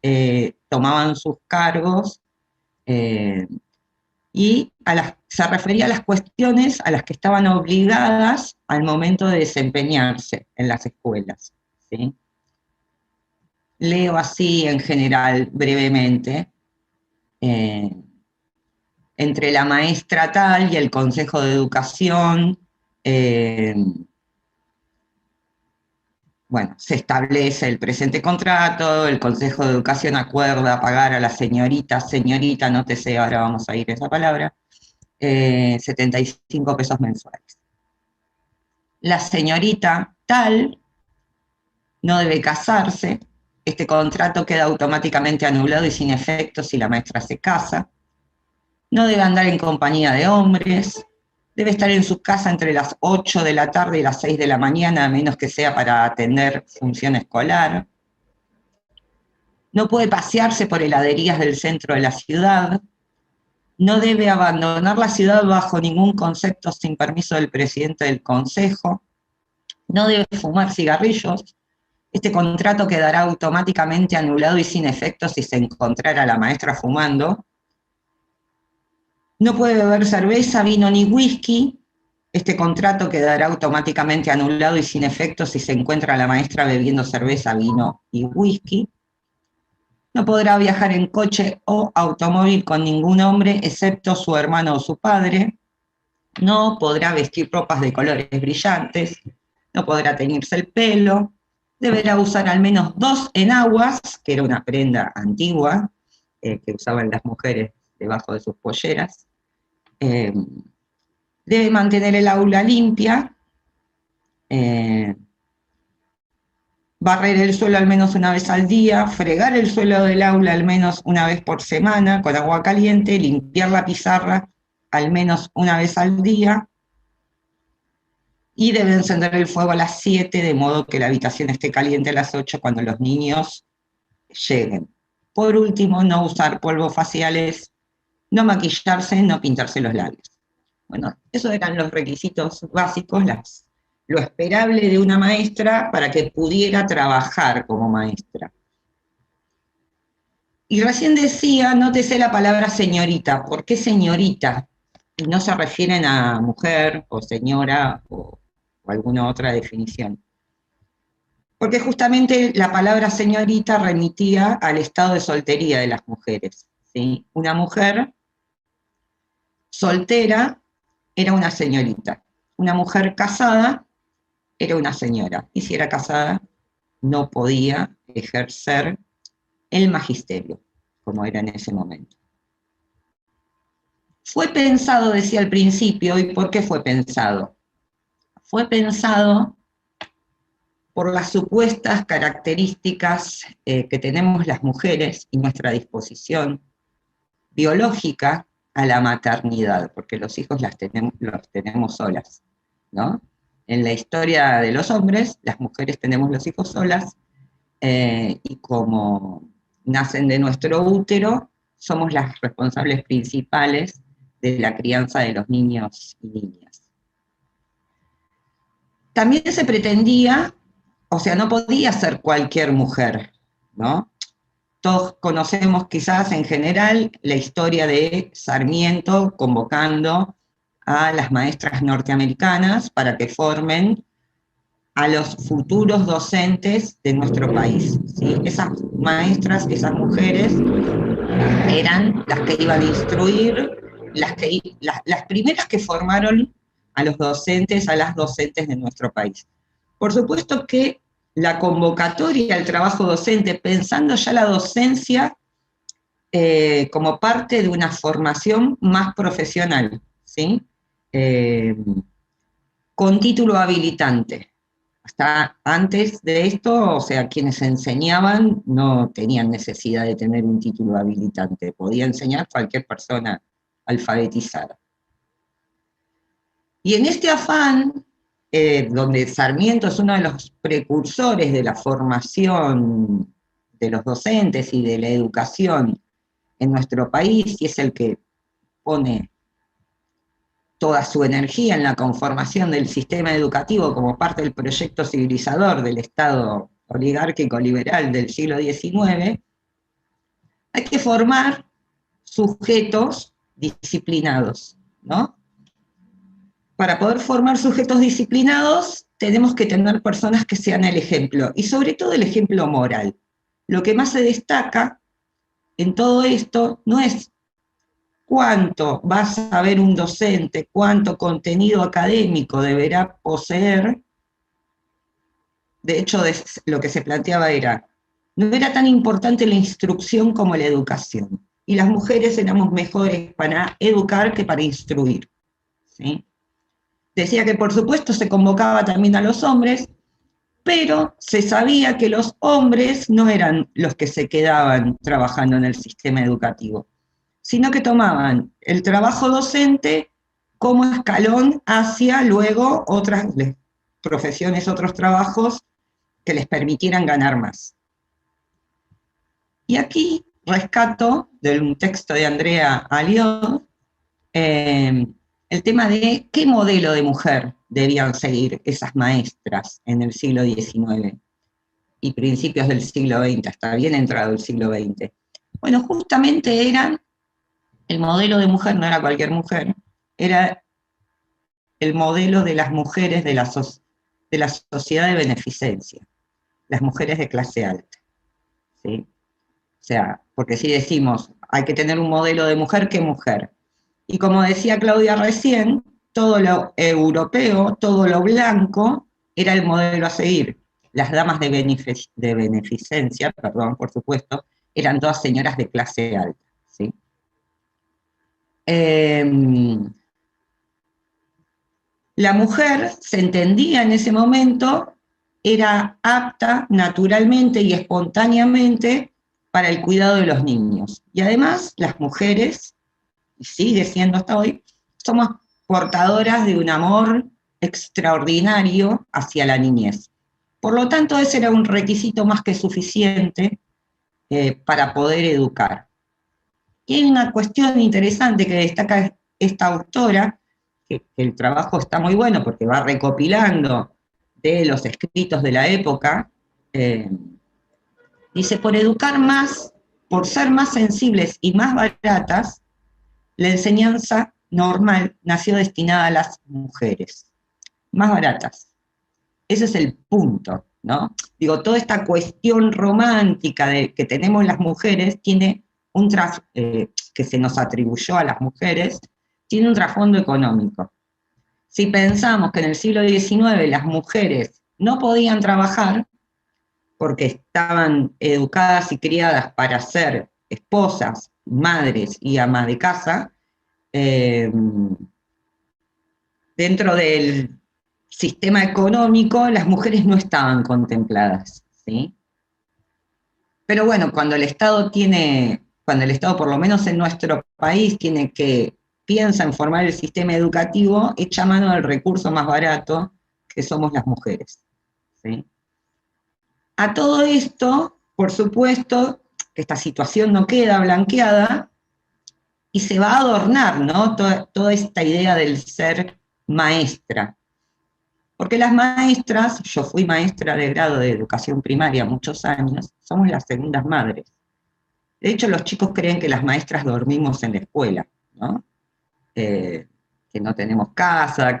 tomaban sus cargos, y se refería a las cuestiones a las que estaban obligadas al momento de desempeñarse en las escuelas, ¿sí? Leo así en general, brevemente. Entre la maestra tal y el Consejo de Educación, bueno, se establece el presente contrato, el Consejo de Educación acuerda pagar a la señorita, nótese, ahora vamos a ir a esa palabra, 75 pesos mensuales. La señorita tal no debe casarse, este contrato queda automáticamente anulado y sin efecto si la maestra se casa. No debe andar en compañía de hombres, debe estar en su casa entre las 8 de la tarde y las 6 de la mañana, a menos que sea para atender función escolar. No puede pasearse por heladerías del centro de la ciudad. No debe abandonar la ciudad bajo ningún concepto sin permiso del presidente del consejo. No debe fumar cigarrillos. Este contrato quedará automáticamente anulado y sin efecto si se encontrara a la maestra fumando. No puede beber cerveza, vino ni whisky. Este contrato quedará automáticamente anulado y sin efecto si se encuentra a la maestra bebiendo cerveza, vino y whisky. No podrá viajar en coche o automóvil con ningún hombre, excepto su hermano o su padre. No podrá vestir ropas de colores brillantes. No podrá teñirse el pelo. deberá usar al menos 2 enaguas, que era una prenda antigua que usaban las mujeres debajo de sus polleras. Debe mantener el aula limpia, barrer el suelo al menos una vez al día, fregar el suelo del aula al menos una vez por semana con agua caliente, limpiar la pizarra al menos una vez al día, y debe encender el fuego a las 7, de modo que la habitación esté caliente a las 8 cuando los niños lleguen. Por último, no usar polvos faciales, no maquillarse, no pintarse los labios. Bueno, esos eran los requisitos básicos, lo esperable de una maestra para que pudiera trabajar como maestra. Y recién decía, nótese la palabra señorita. ¿Por qué señorita? Y no se refieren a mujer o señora o alguna otra definición. Porque justamente la palabra señorita remitía al estado de soltería de las mujeres, ¿sí? Una mujer soltera era una señorita. Una mujer casada era una señora. Y si era casada, no podía ejercer el magisterio, como era en ese momento. Fue pensado, decía al principio, ¿y por qué fue pensado? Fue pensado por las supuestas características que tenemos las mujeres y nuestra disposición biológica a la maternidad, porque los hijos los tenemos solas, ¿no? En la historia de los hombres, las mujeres tenemos los hijos solas, y como nacen de nuestro útero, somos las responsables principales de la crianza de los niños y niñas. También se pretendía, o sea, no podía ser cualquier mujer, ¿no? Todos conocemos quizás en general la historia de Sarmiento convocando a las maestras norteamericanas para que formen a los futuros docentes de nuestro país, ¿sí? Esas maestras, esas mujeres, eran las que iban a instruir, las primeras que formaron a los docentes, a las docentes de nuestro país. Por supuesto que la convocatoria al trabajo docente, pensando ya la docencia como parte de una formación más profesional, ¿sí? Con título habilitante. Hasta antes de esto, o sea, quienes enseñaban no tenían necesidad de tener un título habilitante, podía enseñar cualquier persona alfabetizada. Y en este afán, donde Sarmiento es uno de los precursores de la formación de los docentes y de la educación en nuestro país, y es el que pone toda su energía en la conformación del sistema educativo como parte del proyecto civilizador del Estado oligárquico liberal del siglo XIX, hay que formar sujetos disciplinados, ¿no? Para poder formar sujetos disciplinados, tenemos que tener personas que sean el ejemplo, y sobre todo el ejemplo moral. Lo que más se destaca en todo esto no es cuánto va a saber un docente, cuánto contenido académico deberá poseer. De hecho, lo que se planteaba era, no era tan importante la instrucción como la educación, y las mujeres éramos mejores para educar que para instruir, ¿sí? Decía que por supuesto se convocaba también a los hombres, pero se sabía que los hombres no eran los que se quedaban trabajando en el sistema educativo, sino que tomaban el trabajo docente como escalón hacia luego otras profesiones, otros trabajos que les permitieran ganar más. Y aquí rescato de un texto de Andrea Aliot el tema de qué modelo de mujer debían seguir esas maestras en el siglo XIX y principios del siglo XX, hasta bien entrado el siglo XX. Bueno, justamente eran, el modelo de mujer no era cualquier mujer, era el modelo de las mujeres de la sociedad de beneficencia, las mujeres de clase alta, ¿sí? O sea, porque si decimos, hay que tener un modelo de mujer, ¿qué mujer? Y como decía Claudia recién, todo lo europeo, todo lo blanco, era el modelo a seguir. Las damas de beneficencia, perdón, por supuesto, eran todas señoras de clase alta, ¿sí? La mujer se entendía en ese momento, era apta naturalmente y espontáneamente para el cuidado de los niños. Y además, las mujeres, y sigue siendo hasta hoy, somos portadoras de un amor extraordinario hacia la niñez. Por lo tanto, ese era un requisito más que suficiente para poder educar. Y hay una cuestión interesante que destaca esta autora, que el trabajo está muy bueno porque va recopilando de los escritos de la época, dice, por educar más, por ser más sensibles y más baratas, la enseñanza normal nació destinada a las mujeres, más baratas. Ese es el punto, ¿no? Digo, toda esta cuestión romántica que tenemos las mujeres tiene que se nos atribuyó a las mujeres, tiene un trasfondo económico. Si pensamos que en el siglo XIX las mujeres no podían trabajar porque estaban educadas y criadas para ser esposas, madres y amas de casa, dentro del sistema económico las mujeres no estaban contempladas, ¿sí? Pero bueno, cuando el Estado por lo menos en nuestro país, piensa en formar el sistema educativo, echa mano del recurso más barato, que somos las mujeres, ¿sí? A todo esto, por supuesto, que esta situación no queda blanqueada, y se va a adornar, ¿no? Toda esta idea del ser maestra. Porque las maestras, yo fui maestra de grado de educación primaria muchos años, somos las segundas madres. De hecho, los chicos creen que las maestras dormimos en la escuela, ¿no? Que no tenemos casa,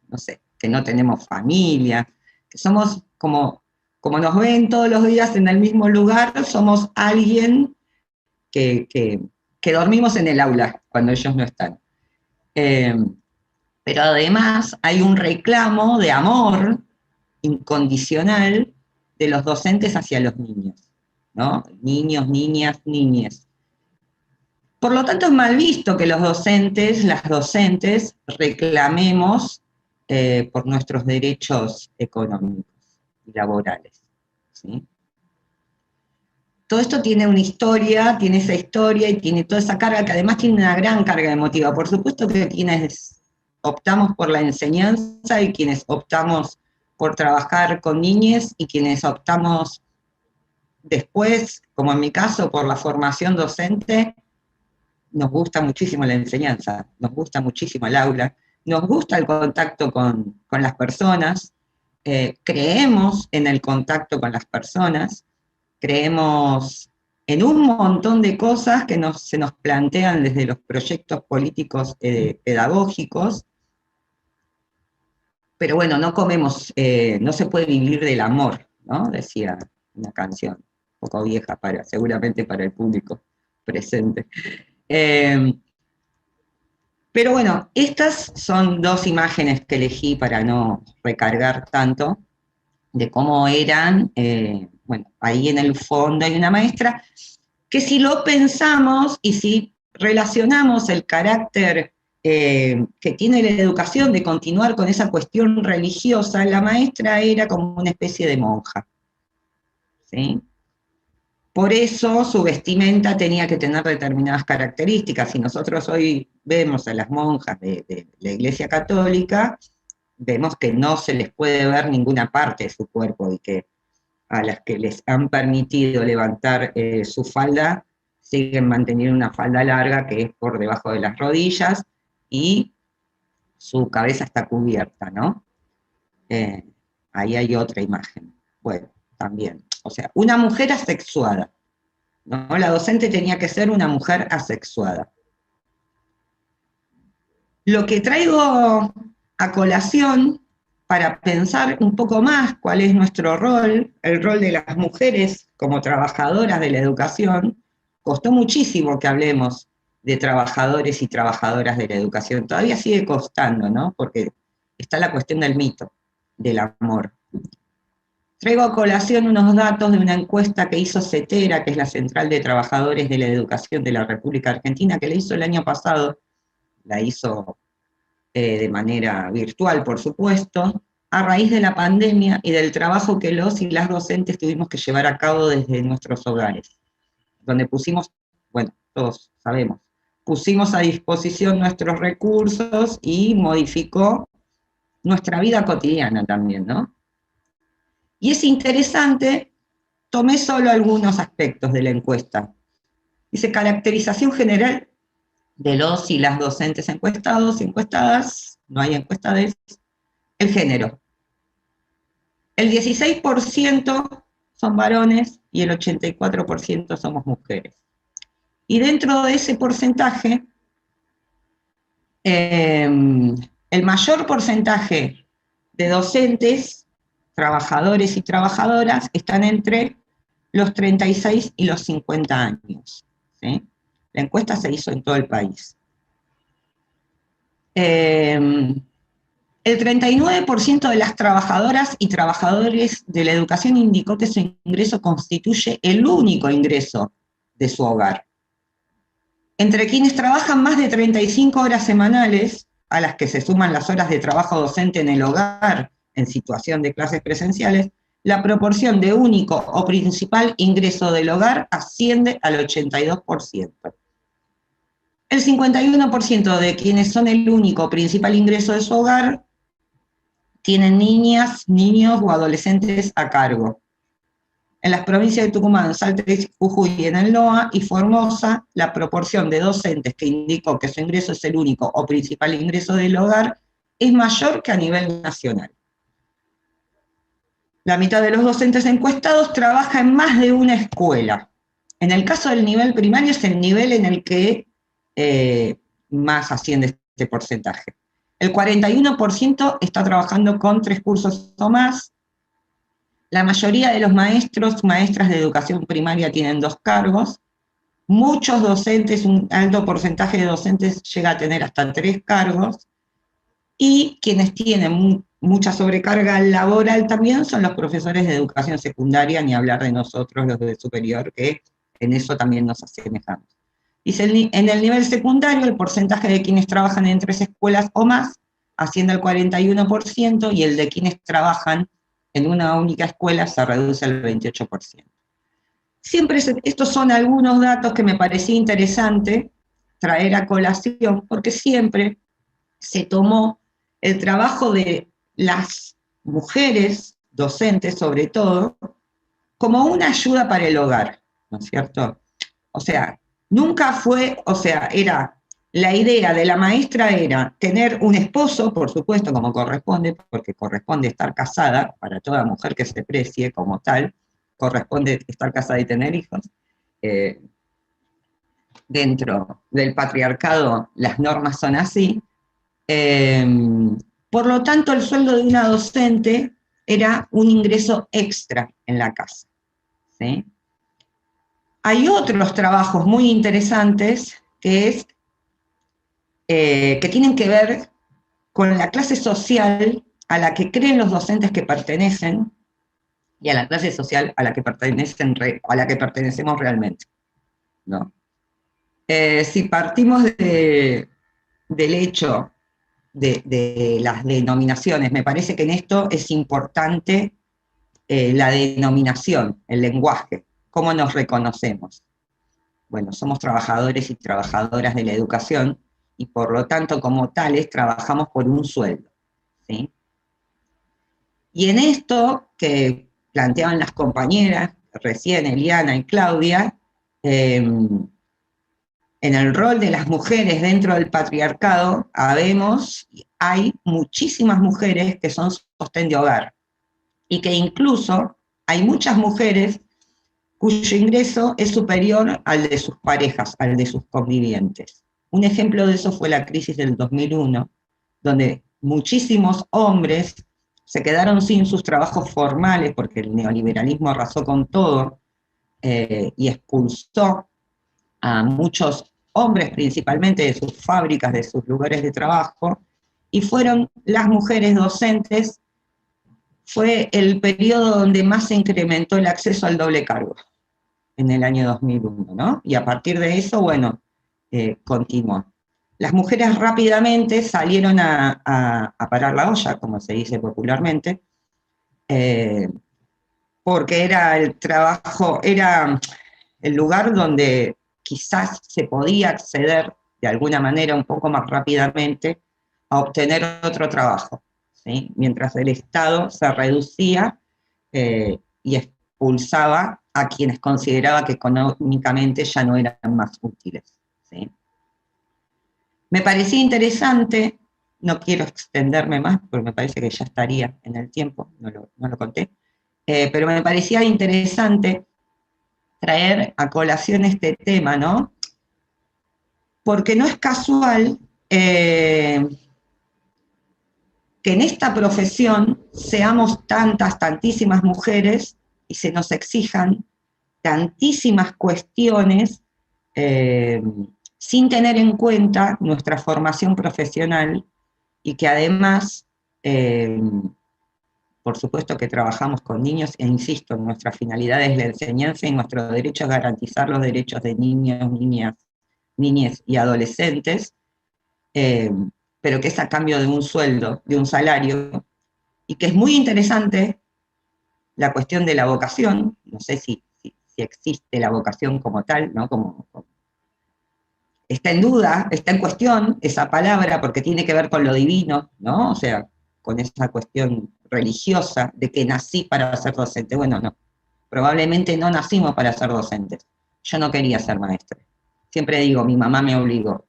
no sé, que no tenemos familia, que somos como nos ven todos los días en el mismo lugar, somos alguien que dormimos en el aula cuando ellos no están. Pero además hay un reclamo de amor incondicional de los docentes hacia los niños, ¿no? Niños, niñas, niñes. Por lo tanto, es mal visto que los docentes, las docentes, reclamemos por nuestros derechos económicos y laborales, ¿sí? Todo esto tiene una historia, tiene esa historia y tiene toda esa carga, que además tiene una gran carga emotiva. Por supuesto que quienes optamos por la enseñanza y quienes optamos por trabajar con niñes y quienes optamos después, como en mi caso, por la formación docente, nos gusta muchísimo la enseñanza, nos gusta muchísimo el aula, nos gusta el contacto con las personas, creemos en el contacto con las personas, creemos en un montón de cosas que se nos plantean desde los proyectos políticos pedagógicos, pero bueno, no se puede vivir del amor, ¿no? Decía una canción, un poco vieja seguramente para el público presente. Pero bueno, estas son dos imágenes que elegí para no recargar tanto, de cómo eran, bueno, ahí en el fondo hay una maestra, que si lo pensamos y si relacionamos el carácter que tiene la educación de continuar con esa cuestión religiosa, la maestra era como una especie de monja, ¿sí? Por eso su vestimenta tenía que tener determinadas características. Si nosotros hoy vemos a las monjas de la Iglesia Católica, vemos que no se les puede ver ninguna parte de su cuerpo y que a las que les han permitido levantar su falda, siguen manteniendo una falda larga que es por debajo de las rodillas y su cabeza está cubierta, ¿no? Ahí hay otra imagen. Bueno, también. O sea, una mujer asexuada, ¿no? La docente tenía que ser una mujer asexuada. Lo que traigo a colación para pensar un poco más cuál es nuestro rol, el rol de las mujeres como trabajadoras de la educación, costó muchísimo que hablemos de trabajadores y trabajadoras de la educación. Todavía sigue costando, ¿no? Porque está la cuestión del mito, del amor. traigo a colación unos datos de una encuesta que hizo CETERA, que es la Central de Trabajadores de la Educación de la República Argentina, que la hizo el año pasado, la hizo de manera virtual, por supuesto, a raíz de la pandemia y del trabajo que los y las docentes tuvimos que llevar a cabo desde nuestros hogares, donde pusimos, bueno, todos sabemos, pusimos a disposición nuestros recursos y modificó nuestra vida cotidiana también, ¿no? Y es interesante, tomé solo algunos aspectos de la encuesta. Dice, caracterización general de los y las docentes encuestados y encuestadas, no hay encuestades, el género. El 16% son varones y el 84% somos mujeres. Y dentro de ese porcentaje, el mayor porcentaje de docentes, trabajadores y trabajadoras, están entre los 36 y los 50 años. ¿Sí? La encuesta se hizo en todo el país. El 39% de las trabajadoras y trabajadores de la educación indicó que su ingreso constituye el único ingreso de su hogar. Entre quienes trabajan más de 35 horas semanales, a las que se suman las horas de trabajo docente en el hogar en situación de clases presenciales, la proporción de único o principal ingreso del hogar asciende al 82%. El 51% de quienes son el único o principal ingreso de su hogar tienen niñas, niños o adolescentes a cargo. En las provincias de Tucumán, Salta y Jujuy y en el NOA y Formosa, la proporción de docentes que indicó que su ingreso es el único o principal ingreso del hogar es mayor que a nivel nacional. La mitad de los docentes encuestados trabaja en más de una escuela. En el caso del nivel primario es el nivel en el que más asciende este porcentaje. El 41% está trabajando con 3 cursos o más. La mayoría de los maestros, maestras de educación primaria tienen 2 cargos. Muchos docentes, un alto porcentaje de docentes llega a tener hasta 3 cargos. Y quienes tienen mucha sobrecarga laboral también son los profesores de educación secundaria, ni hablar de nosotros, los de superior, que en eso también nos asemejamos. Dice, en el nivel secundario, el porcentaje de quienes trabajan en 3 escuelas o más asciende al 41%, y el de quienes trabajan en una única escuela se reduce al 28%. Siempre estos son algunos datos que me parecía interesante traer a colación, porque siempre se tomó el trabajo de las mujeres, docentes sobre todo, como una ayuda para el hogar, ¿no es cierto? O sea, nunca fue, o sea, era, la idea de la maestra era tener un esposo, por supuesto, como corresponde, porque corresponde estar casada, para toda mujer que se precie como tal, corresponde estar casada y tener hijos. Dentro del patriarcado las normas son así. Por lo tanto, el sueldo de una docente era un ingreso extra en la casa, ¿sí? Hay otros trabajos muy interesantes que tienen que ver con la clase social a la que creen los docentes que pertenecen y a la clase social a la que pertenecemos realmente, ¿no? Si partimos del hecho de las denominaciones, me parece que en esto es importante la denominación, el lenguaje, cómo nos reconocemos. Bueno, somos trabajadores y trabajadoras de la educación, y por lo tanto, como tales, trabajamos por un sueldo, ¿sí? Y en esto que planteaban las compañeras, recién Eliana y Claudia, en el rol de las mujeres dentro del patriarcado, hay muchísimas mujeres que son sostén de hogar, y que incluso hay muchas mujeres cuyo ingreso es superior al de sus parejas, al de sus convivientes. Un ejemplo de eso fue la crisis del 2001, donde muchísimos hombres se quedaron sin sus trabajos formales, porque el neoliberalismo arrasó con todo, y expulsó a muchos hombres, principalmente de sus fábricas, de sus lugares de trabajo, y fueron las mujeres docentes fue el periodo donde más se incrementó el acceso al doble cargo, en el año 2001, ¿no? Y a partir de eso, bueno, continuó. Las mujeres rápidamente salieron a parar la olla, como se dice popularmente, porque era el trabajo, era el lugar donde quizás se podía acceder de alguna manera un poco más rápidamente a obtener otro trabajo, ¿sí? Mientras el Estado se reducía y expulsaba a quienes consideraba que económicamente ya no eran más útiles, ¿sí? Me parecía interesante, no quiero extenderme más porque me parece que ya estaría en el tiempo, no lo conté, pero me parecía interesante traer a colación este tema, ¿no? Porque no es casual que en esta profesión seamos tantísimas mujeres y se nos exijan tantísimas cuestiones sin tener en cuenta nuestra formación profesional y que además, por supuesto que trabajamos con niños, e insisto, nuestra finalidad es la enseñanza y nuestro derecho es garantizar los derechos de niños, niñas y adolescentes, pero que es a cambio de un sueldo, de un salario, y que es muy interesante la cuestión de la vocación, no sé si existe la vocación como tal, ¿no? Está en duda, está en cuestión esa palabra porque tiene que ver con lo divino, ¿no? O sea, con esa cuestión religiosa de que nací para ser docente. Bueno, no, probablemente no nacimos para ser docentes. Yo no quería ser maestra. Siempre digo, mi mamá me obligó.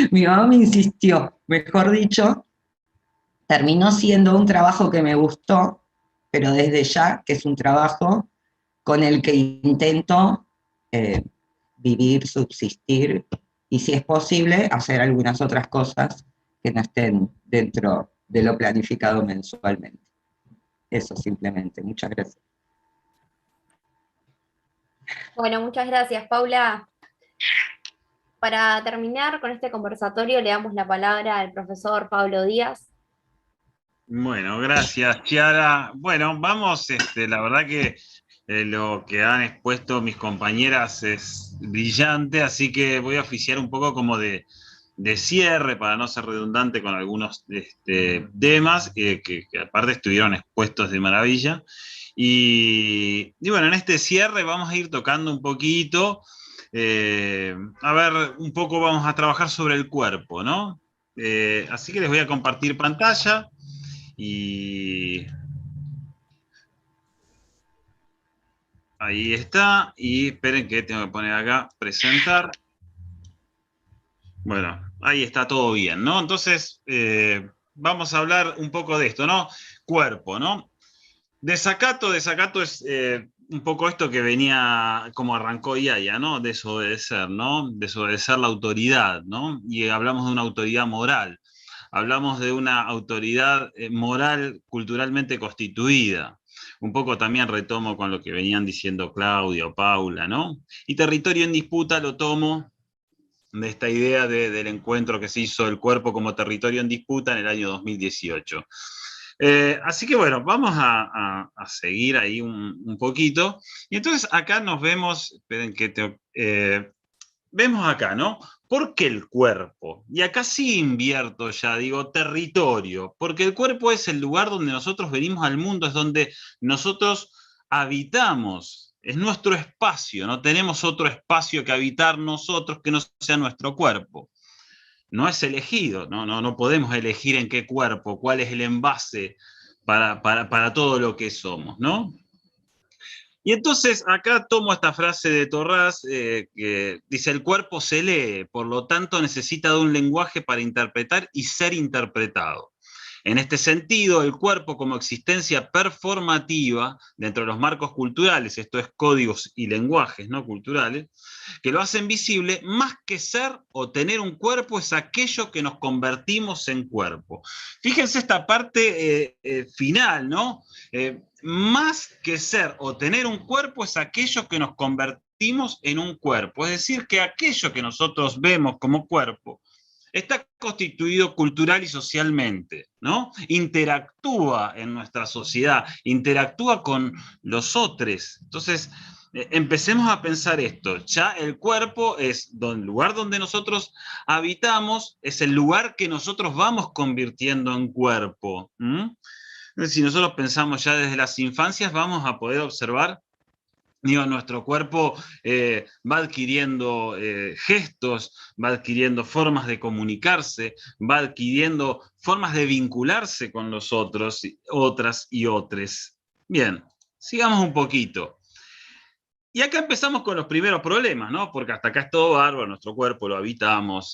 Mi mamá me insistió, mejor dicho, terminó siendo un trabajo que me gustó, pero desde ya que es un trabajo con el que intento vivir, subsistir, y si es posible, hacer algunas otras cosas que no estén dentro de lo planificado mensualmente. Eso simplemente. Muchas gracias. Bueno, muchas gracias, Paula. Para terminar con este conversatorio, le damos la palabra al profesor Pablo Díaz. Bueno, gracias, Chiara. Bueno, vamos, la verdad que lo que han expuesto mis compañeras es brillante, así que voy a oficiar un poco como de cierre para no ser redundante con algunos temas que aparte estuvieron expuestos de maravilla. Y bueno, en este cierre vamos a ir tocando un poquito, a ver, un poco vamos a trabajar sobre el cuerpo, ¿no? Así que les voy a compartir pantalla. Y ahí está, y esperen que tengo que poner acá, presentar. Bueno, ahí está todo bien, ¿no? Entonces, vamos a hablar un poco de esto, ¿no? Cuerpo, ¿no? Desacato es un poco esto que venía, como arrancó Yaya, ¿no? Desobedecer, ¿no? Desobedecer la autoridad, ¿no? Y hablamos de una autoridad moral. Hablamos de una autoridad moral culturalmente constituida. Un poco también retomo con lo que venían diciendo Claudia o Paula, ¿no? Y territorio en disputa lo tomo de esta idea del encuentro que se hizo el cuerpo como territorio en disputa en el año 2018. Así que bueno, vamos a seguir ahí un poquito. Y entonces acá nos vemos, esperen que vemos acá, ¿no? ¿Por qué el cuerpo? Y acá sí invierto ya, digo, territorio, porque el cuerpo es el lugar donde nosotros venimos al mundo, es donde nosotros habitamos, es nuestro espacio, no tenemos otro espacio que habitar nosotros que no sea nuestro cuerpo. No es elegido, no podemos elegir en qué cuerpo, cuál es el envase para todo lo que somos, ¿no? Y entonces acá tomo esta frase de Torrás que dice: el cuerpo se lee, por lo tanto necesita de un lenguaje para interpretar y ser interpretado. En este sentido, el cuerpo como existencia performativa dentro de los marcos culturales, esto es códigos y lenguajes no culturales, que lo hacen visible, más que ser o tener un cuerpo, es aquello que nos convertimos en cuerpo. Fíjense esta parte final, ¿no? Más que ser o tener un cuerpo es aquello que nos convertimos en un cuerpo. Es decir, que aquello que nosotros vemos como cuerpo está constituido cultural y socialmente, ¿no? Interactúa en nuestra sociedad, interactúa con los otros. Entonces, empecemos a pensar esto. Ya el cuerpo es el lugar donde nosotros habitamos, es el lugar que nosotros vamos convirtiendo en cuerpo. Si nosotros pensamos ya desde las infancias, vamos a poder observar, digo, nuestro cuerpo va adquiriendo gestos, va adquiriendo formas de comunicarse, va adquiriendo formas de vincularse con los otros, otras y otros. Bien, sigamos un poquito. Y acá empezamos con los primeros problemas, ¿no? Porque hasta acá es todo bárbaro, nuestro cuerpo lo habitamos,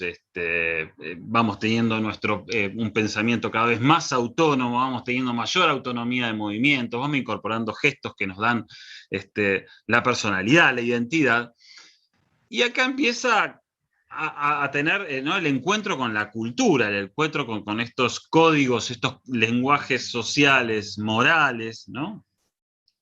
vamos teniendo un pensamiento cada vez más autónomo, vamos teniendo mayor autonomía de movimientos, vamos incorporando gestos que nos dan la personalidad, la identidad. Y acá empieza a tener, ¿no?, el encuentro con la cultura, el encuentro con estos códigos, estos lenguajes sociales, morales, ¿no?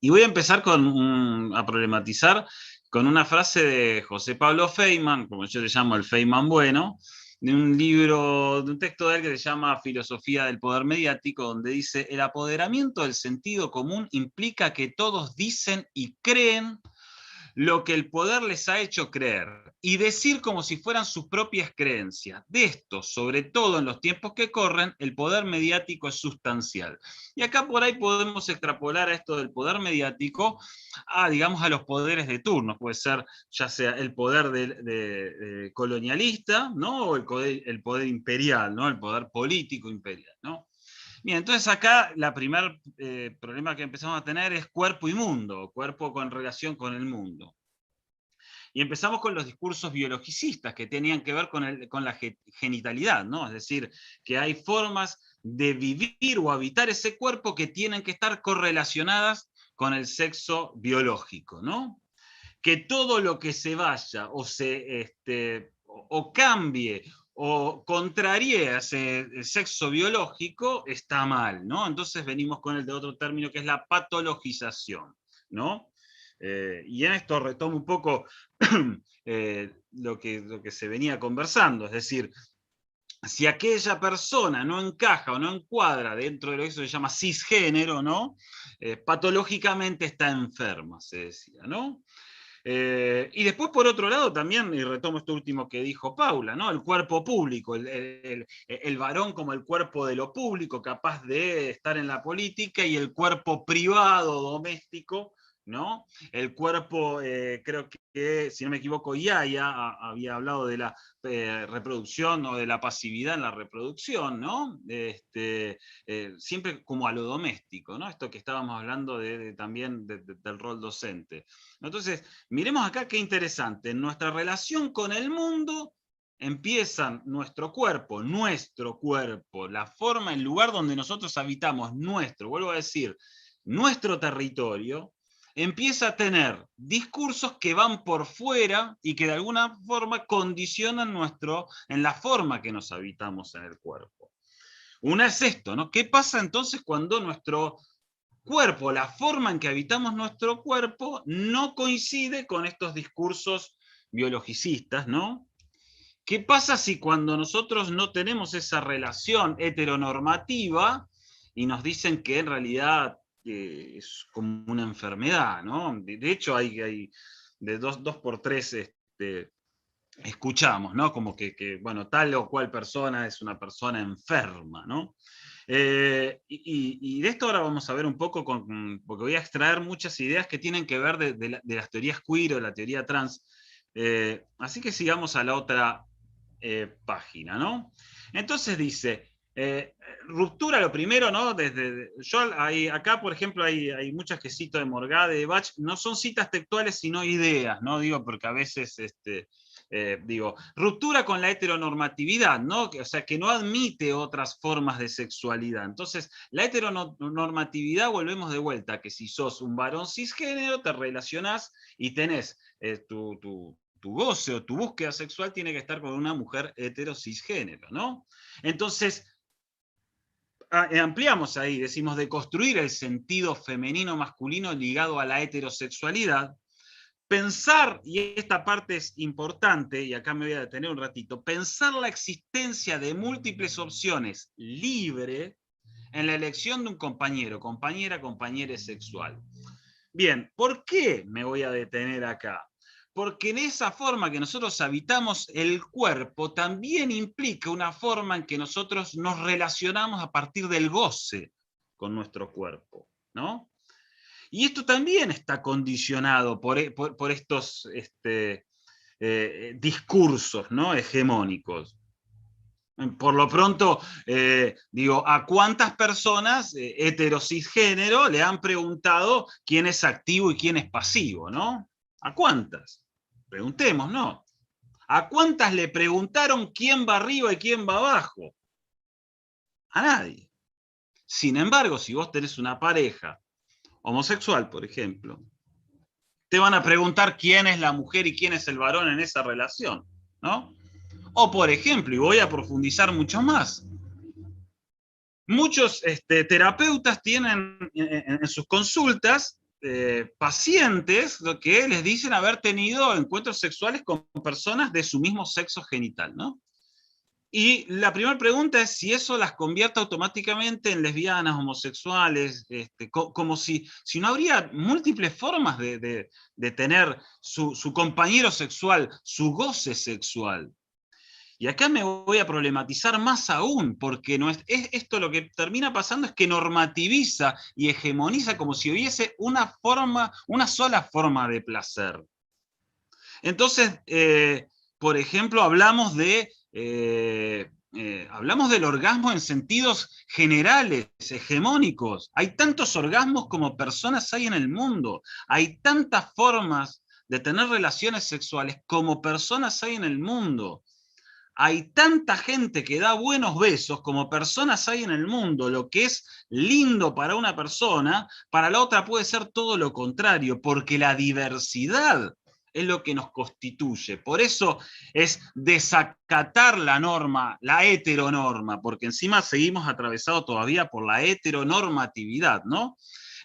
Y voy a empezar a problematizar con una frase de José Pablo Feynman, como yo le llamo el Feynman bueno, de un libro, de un texto de él que se llama Filosofía del Poder Mediático, donde dice: el apoderamiento del sentido común implica que todos dicen y creen lo que el poder les ha hecho creer, y decir como si fueran sus propias creencias. De esto, sobre todo en los tiempos que corren, el poder mediático es sustancial. Y acá por ahí podemos extrapolar a esto del poder mediático digamos, a los poderes de turno. Puede ser ya sea el poder de colonialista, ¿no?, o el poder imperial, ¿no?, el poder político imperial, ¿no? Bien, entonces acá el primer problema que empezamos a tener es cuerpo y mundo, cuerpo con relación con el mundo. Y empezamos con los discursos biologicistas que tenían que ver con la genitalidad, ¿no? Es decir, que hay formas de vivir o habitar ese cuerpo que tienen que estar correlacionadas con el sexo biológico, ¿no? Que todo lo que se vaya o cambie o contrarie ese sexo biológico está mal, ¿no? Entonces venimos con el de otro término que es la patologización, ¿no? Y en esto retomo un poco lo que se venía conversando, es decir, si aquella persona no encaja o no encuadra dentro de lo que se llama cisgénero, ¿no? Patológicamente está enferma, se decía, ¿no? Y después, por otro lado, también, y retomo esto último que dijo Paula, ¿no?, el cuerpo público, el varón como el cuerpo de lo público, capaz de estar en la política, y el cuerpo privado, doméstico, ¿no? El cuerpo, creo que, si no me equivoco, Yaya había hablado de la reproducción o de la pasividad en la reproducción, ¿no? Siempre como a lo doméstico, ¿no? Esto que estábamos hablando también del rol docente. Entonces, miremos acá qué interesante. En nuestra relación con el mundo empiezan nuestro cuerpo, la forma, el lugar donde nosotros habitamos, vuelvo a decir, nuestro territorio, empieza a tener discursos que van por fuera y que de alguna forma condicionan en la forma que nos habitamos en el cuerpo. Una es esto, ¿no? ¿Qué pasa entonces cuando nuestro cuerpo, la forma en que habitamos nuestro cuerpo, no coincide con estos discursos biologicistas, ¿no? ¿Qué pasa si cuando nosotros no tenemos esa relación heteronormativa y nos dicen que en realidad es como una enfermedad, ¿no? De hecho, hay de 2 por 3 escuchamos, ¿no? Como que, bueno, tal o cual persona es una persona enferma, ¿no? Y de esto ahora vamos a ver un poco, porque voy a extraer muchas ideas que tienen que ver de las teorías queer o de la teoría trans. Así que sigamos a la otra página, ¿no? Entonces dice, ruptura lo primero, ¿no? Acá, por ejemplo, hay muchas que cito de Morgade, de Bach, no son citas textuales, sino ideas, ¿no? Digo, porque a veces ruptura con la heteronormatividad, ¿no? O sea, que no admite otras formas de sexualidad. Entonces, la heteronormatividad, volvemos de vuelta, que si sos un varón cisgénero, te relacionás y tenés tu goce o tu búsqueda sexual tiene que estar con una mujer hetero cisgénero, ¿no? Entonces, ampliamos ahí, decimos de construir el sentido femenino-masculino ligado a la heterosexualidad, pensar, y esta parte es importante, y acá me voy a detener un ratito, pensar la existencia de múltiples opciones libre en la elección de un compañero, compañera, compañera sexual. Bien, ¿por qué me voy a detener acá? Porque en esa forma que nosotros habitamos el cuerpo también implica una forma en que nosotros nos relacionamos a partir del goce con nuestro cuerpo, ¿no? Y esto también está condicionado por estos discursos, ¿no?, hegemónicos. Por lo pronto, digo, ¿a cuántas personas heterocisgénero le han preguntado quién es activo y quién es pasivo, ¿no? ¿A cuántas? Preguntemos, ¿no? ¿A cuántas le preguntaron quién va arriba y quién va abajo? A nadie. Sin embargo, si vos tenés una pareja homosexual, por ejemplo, te van a preguntar quién es la mujer y quién es el varón en esa relación, ¿no? O por ejemplo, y voy a profundizar mucho más, muchos terapeutas tienen en sus consultas pacientes que les dicen haber tenido encuentros sexuales con personas de su mismo sexo genital, ¿no? Y la primera pregunta es si eso las convierte automáticamente en lesbianas, homosexuales, como si no habría múltiples formas de tener su compañero sexual, su goce sexual. Y acá me voy a problematizar más aún, porque esto lo que termina pasando es que normativiza y hegemoniza como si hubiese una sola forma de placer. Entonces, por ejemplo, hablamos del orgasmo en sentidos generales, hegemónicos. Hay tantos orgasmos como personas hay en el mundo. Hay tantas formas de tener relaciones sexuales como personas hay en el mundo. Hay tanta gente que da buenos besos como personas hay en el mundo. Lo que es lindo para una persona, para la otra puede ser todo lo contrario, porque la diversidad es lo que nos constituye. Por eso es desacatar la norma, la heteronorma, porque encima seguimos atravesados todavía por la heteronormatividad, ¿no?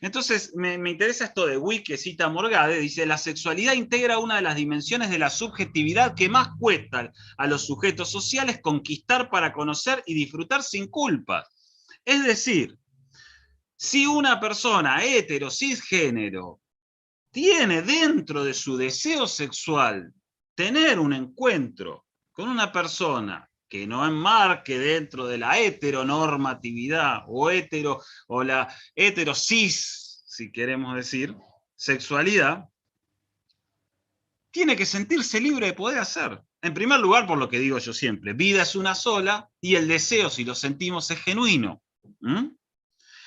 Entonces, me interesa esto de Wick, que cita Morgade, dice, la sexualidad integra una de las dimensiones de la subjetividad que más cuesta a los sujetos sociales conquistar para conocer y disfrutar sin culpa. Es decir, si una persona hetero, cisgénero, tiene dentro de su deseo sexual tener un encuentro con una persona que no enmarque dentro de la heteronormatividad o la heterocis, si queremos decir, sexualidad, tiene que sentirse libre de poder hacer. En primer lugar, por lo que digo yo siempre, vida es una sola y el deseo, si lo sentimos, es genuino.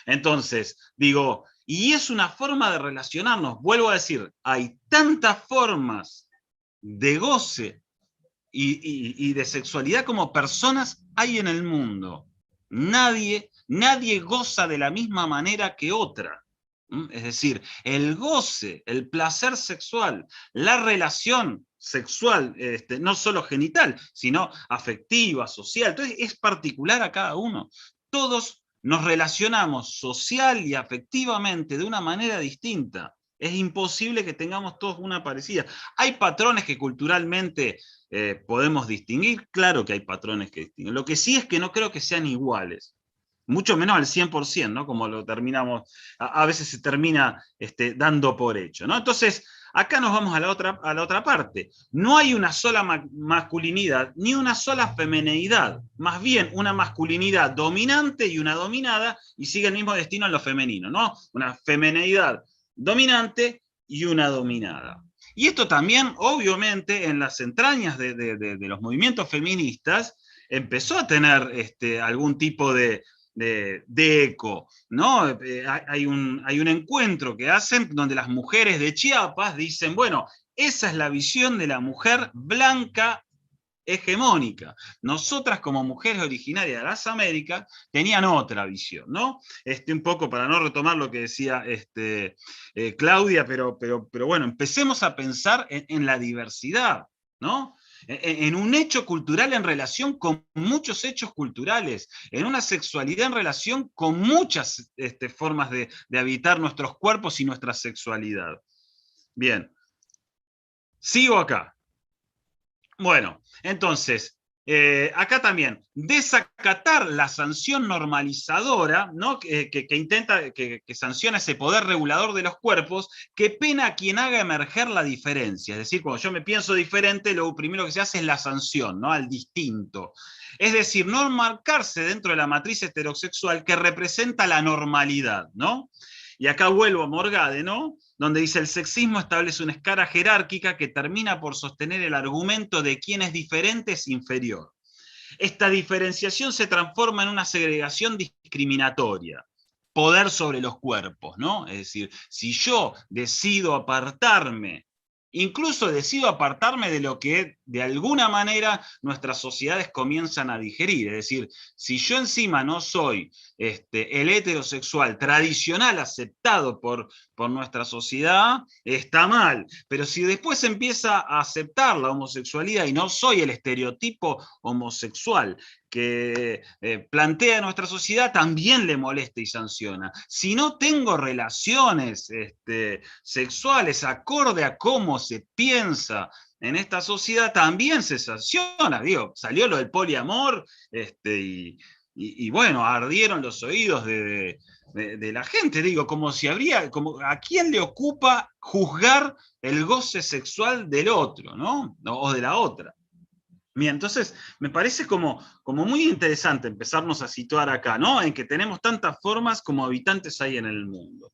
Entonces, digo, y es una forma de relacionarnos. Vuelvo a decir, hay tantas formas de goce y de sexualidad como personas hay en el mundo. Nadie goza de la misma manera que otra. Es decir, el goce, el placer sexual, la relación sexual, no solo genital, sino afectiva, social, entonces es particular a cada uno. Todos nos relacionamos social y afectivamente de una manera distinta. Es imposible que tengamos todos una parecida. Hay patrones que culturalmente podemos distinguir, claro que hay patrones que distinguen. Lo que sí es que no creo que sean iguales. Mucho menos al 100%, ¿no? Como lo terminamos, a veces se termina dando por hecho, ¿no? Entonces, acá nos vamos a la otra parte. No hay una sola masculinidad, ni una sola femineidad. Más bien, una masculinidad dominante y una dominada, y sigue el mismo destino en lo femenino, ¿no? Una femineidad dominante y una dominada. Y esto también, obviamente, en las entrañas de los movimientos feministas, empezó a tener algún tipo de eco, ¿no? Hay un encuentro que hacen donde las mujeres de Chiapas dicen, bueno, esa es la visión de la mujer blanca hegemónica. Nosotras como mujeres originarias de las Américas tenían otra visión, ¿no? Un poco para no retomar lo que decía Claudia, pero bueno, empecemos a pensar en la diversidad, ¿no? En un hecho cultural en relación con muchos hechos culturales, en una sexualidad en relación con muchas formas de habitar nuestros cuerpos y nuestra sexualidad. Bien, Sigo acá. Bueno, entonces, acá también, desacatar la sanción normalizadora, ¿no? que intenta, que sanciona ese poder regulador de los cuerpos, que pena a quien haga emerger la diferencia. Es decir, cuando yo me pienso diferente, lo primero que se hace es la sanción, ¿no? Al distinto. Es decir, no marcarse dentro de la matriz heterosexual que representa la normalidad, ¿no? Y acá vuelvo a Morgade, ¿no? Donde dice: el sexismo establece una escala jerárquica que termina por sostener el argumento de quien es diferente es inferior. Esta diferenciación se transforma en una segregación discriminatoria. Poder sobre los cuerpos, ¿no? Es decir, si yo decido apartarme, incluso decido apartarme de lo que de alguna manera nuestras sociedades comienzan a digerir. Es decir, si yo encima no soy el heterosexual tradicional aceptado por nuestra sociedad, está mal. Pero si después empieza a aceptar la homosexualidad y no soy el estereotipo homosexual que plantea nuestra sociedad, también le molesta y sanciona. Si no tengo relaciones sexuales acorde a cómo se piensa en esta sociedad, también se sanciona. Digo, salió lo del poliamor, y bueno, ardieron los oídos de la gente. Digo, como si habría, como a quién le ocupa juzgar el goce sexual del otro, ¿no? O de la otra. Bien, entonces me parece como muy interesante empezarnos a situar acá, ¿no? En que tenemos tantas formas como habitantes hay en el mundo.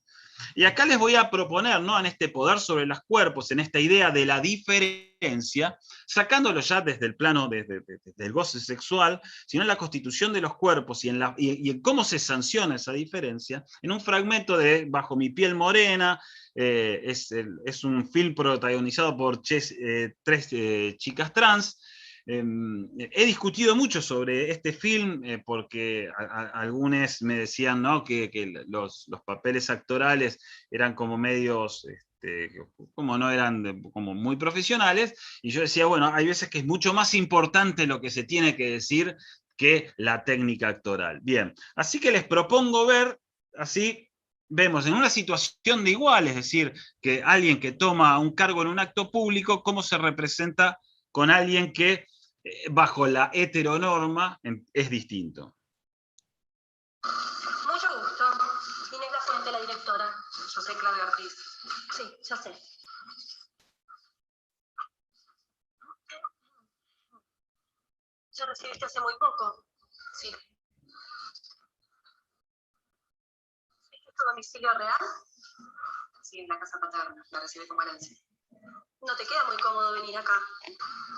Y acá les voy a proponer, ¿no? En este poder sobre los cuerpos, en esta idea de la diferencia, sacándolo ya desde el plano del goce sexual, sino en la constitución de los cuerpos y en cómo se sanciona esa diferencia, en un fragmento de Bajo mi piel morena. Es un film protagonizado por tres chicas trans. He discutido mucho sobre este film porque algunos me decían, ¿no? que los papeles actorales eran como medios, como no eran como muy profesionales, y yo decía, bueno, hay veces que es mucho más importante lo que se tiene que decir que la técnica actoral. Bien, así que les propongo ver, así vemos en una situación de igual, es decir, que alguien que toma un cargo en un acto público, cómo se representa con alguien que bajo la heteronorma es distinto. Mucho gusto. Inés La Fuente, la directora. Yo soy Claudia Ortiz. Sí, ya sé. ¿Ya recibiste hace muy poco? Sí. ¿Es tu domicilio real? Sí, en la casa paterna. La recibí con Valencia. ¿No te queda muy cómodo venir acá?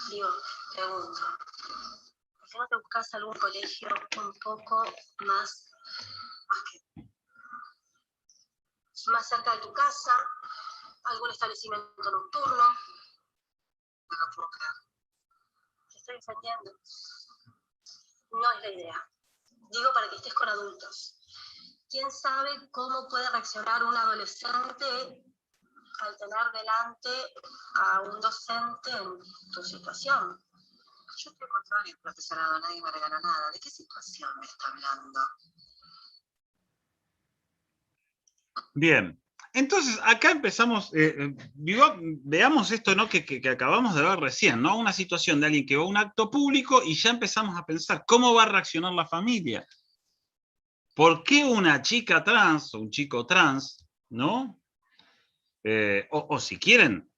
Digo, pregunto. ¿Por qué no te buscas algún colegio un poco más cerca de tu casa? ¿Algún establecimiento nocturno? No lo puedo creer. Te estoy defendiendo. No es la idea. Digo para que estés con adultos. ¿Quién sabe cómo puede reaccionar un adolescente al tener delante a un docente en tu situación? Yo estoy al contrario, profesorado, nadie me regala nada. ¿De qué situación me está hablando? Bien, entonces acá empezamos, veamos esto, ¿no? que acabamos de ver recién, ¿no? Una situación de alguien que va a un acto público y ya empezamos a pensar cómo va a reaccionar la familia. ¿Por qué una chica trans o un chico trans, ¿no? O si quieren,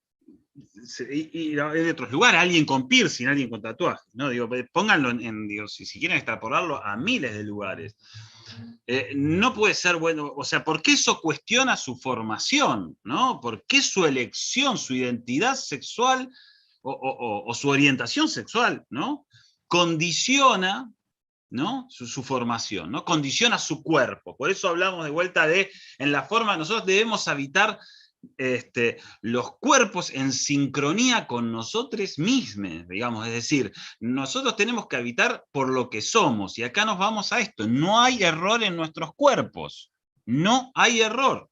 ir a otros lugares, alguien con piercing, alguien con tatuaje, ¿no? Digo, pónganlo digo, si quieren extrapolarlo a miles de lugares. No puede ser bueno, o sea, ¿por qué eso cuestiona su formación? ¿No? ¿Por qué su elección, su identidad sexual o su orientación sexual, ¿no? Condiciona, ¿no? Su formación, ¿no? Condiciona su cuerpo. Por eso hablamos de vuelta en la forma, nosotros debemos habitar los cuerpos en sincronía con nosotros mismos, digamos, es decir, nosotros tenemos que habitar por lo que somos, y acá nos vamos a esto: no hay error en nuestros cuerpos, no hay error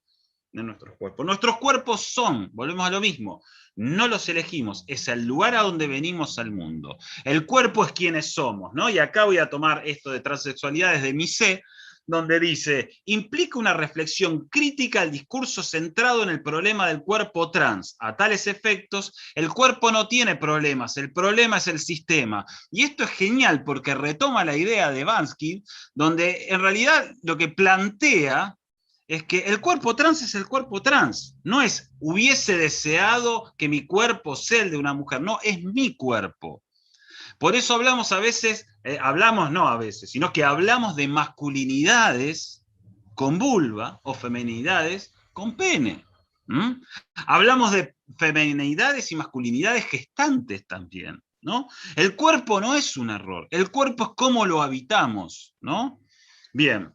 en nuestros cuerpos son, volvemos a lo mismo, no los elegimos, es el lugar a donde venimos al mundo, el cuerpo es quienes somos, ¿no? Y acá voy a tomar esto de transexualidad desde mi C, donde dice, implica una reflexión crítica al discurso centrado en el problema del cuerpo trans. A tales efectos, el cuerpo no tiene problemas, el problema es el sistema. Y esto es genial porque retoma la idea de Bansky, donde en realidad lo que plantea es que el cuerpo trans es el cuerpo trans. No es hubiese deseado que mi cuerpo sea el de una mujer, no, es mi cuerpo. Por eso hablamos a veces, no a veces, sino que hablamos de masculinidades con vulva o feminidades con pene. Hablamos de feminidades y masculinidades gestantes también, ¿no? El cuerpo no es un error, el cuerpo es cómo lo habitamos, ¿no? Bien.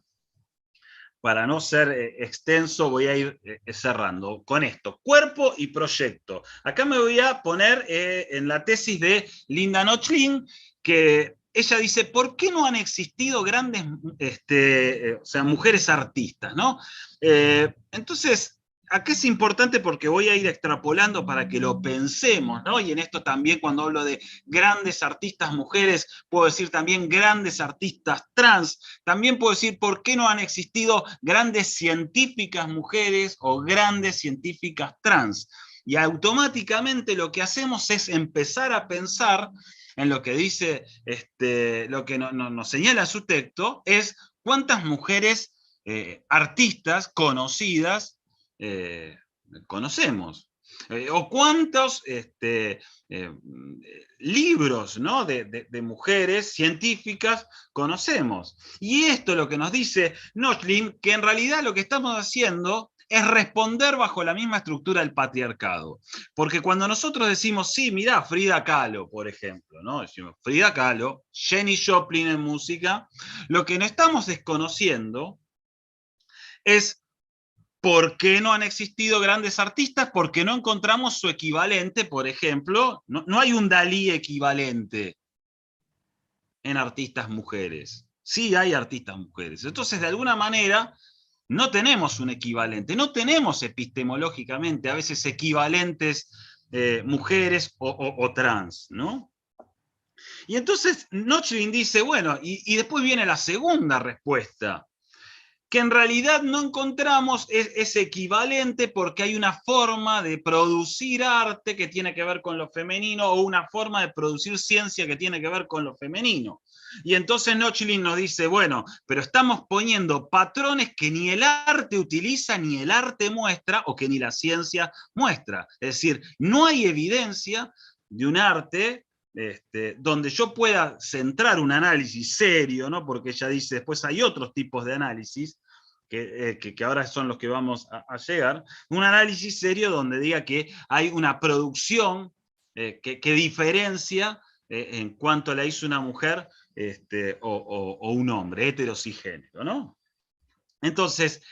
Para no ser extenso, voy a ir cerrando con esto. Cuerpo y proyecto. Acá me voy a poner en la tesis de Linda Nochlin, que ella dice, ¿por qué no han existido grandes mujeres artistas? ¿No? Entonces, acá es importante porque voy a ir extrapolando para que lo pensemos, ¿no? Y en esto también cuando hablo de grandes artistas mujeres, puedo decir también grandes artistas trans, también puedo decir por qué no han existido grandes científicas mujeres o grandes científicas trans. Y automáticamente lo que hacemos es empezar a pensar en lo que dice, lo que nos señala su texto, es cuántas mujeres artistas conocidas conocemos, o cuántos libros, ¿no? de mujeres científicas conocemos. Y esto es lo que nos dice Nochlin, que en realidad lo que estamos haciendo es responder bajo la misma estructura del patriarcado. Porque cuando nosotros decimos, sí, mirá, Frida Kahlo, por ejemplo, ¿no? Decimos Frida Kahlo, Jenny Joplin en música, lo que no estamos desconociendo es ¿por qué no han existido grandes artistas? Porque no encontramos su equivalente, por ejemplo, no hay un Dalí equivalente en artistas mujeres. Sí hay artistas mujeres. Entonces, de alguna manera, no tenemos un equivalente, no tenemos epistemológicamente a veces equivalentes mujeres o trans, ¿no? Y entonces Nochlin dice, bueno, y después viene la segunda respuesta, que en realidad no encontramos ese equivalente porque hay una forma de producir arte que tiene que ver con lo femenino o una forma de producir ciencia que tiene que ver con lo femenino. Y entonces Nochlin nos dice, bueno, pero estamos poniendo patrones que ni el arte utiliza, ni el arte muestra, o que ni la ciencia muestra. Es decir, no hay evidencia de un arte donde yo pueda centrar un análisis serio, ¿no? Porque ella dice, después hay otros tipos de análisis, que ahora son los que vamos a llegar, un análisis serio donde diga que hay una producción que diferencia en cuanto la hizo una mujer o un hombre, heterosigénero, ¿no? Entonces,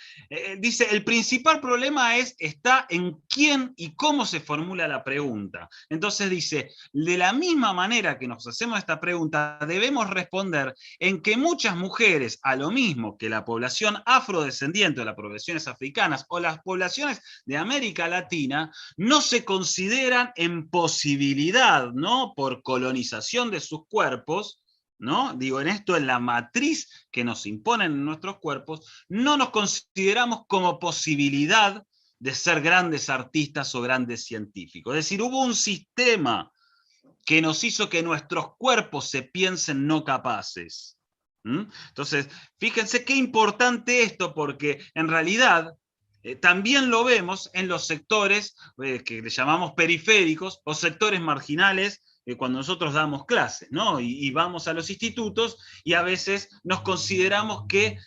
dice, el principal problema está en quién y cómo se formula la pregunta. Entonces dice, de la misma manera que nos hacemos esta pregunta, debemos responder en que muchas mujeres, a lo mismo que la población afrodescendiente o las poblaciones africanas o las poblaciones de América Latina, no se consideran en posibilidad, ¿no? Por colonización de sus cuerpos, ¿no? Digo, en esto, en la matriz que nos imponen en nuestros cuerpos, no nos consideramos como posibilidad de ser grandes artistas o grandes científicos. Es decir, hubo un sistema que nos hizo que nuestros cuerpos se piensen no capaces. Entonces, fíjense qué importante esto, porque en realidad también lo vemos en los sectores que le llamamos periféricos o sectores marginales, cuando nosotros damos clases, ¿no? Y vamos a los institutos y a veces nos consideramos que,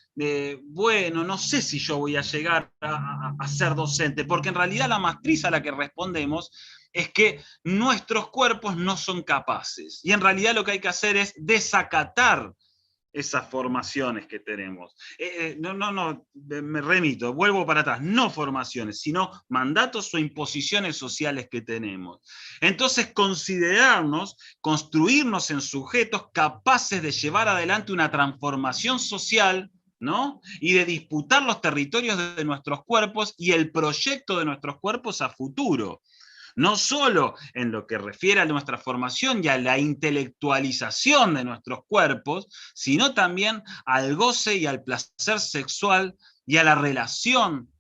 bueno, no sé si yo voy a llegar a ser docente, porque en realidad la matriz a la que respondemos es que nuestros cuerpos no son capaces. Y en realidad lo que hay que hacer es desacatar esas formaciones que tenemos. Me remito, vuelvo para atrás, no formaciones, sino mandatos o imposiciones sociales que tenemos. Entonces, considerarnos, construirnos en sujetos capaces de llevar adelante una transformación social, ¿no? Y de disputar los territorios de nuestros cuerpos y el proyecto de nuestros cuerpos a futuro. no solo en lo que refiere a nuestra formación y a la intelectualización de nuestros cuerpos, sino también al goce y al placer sexual y a la relación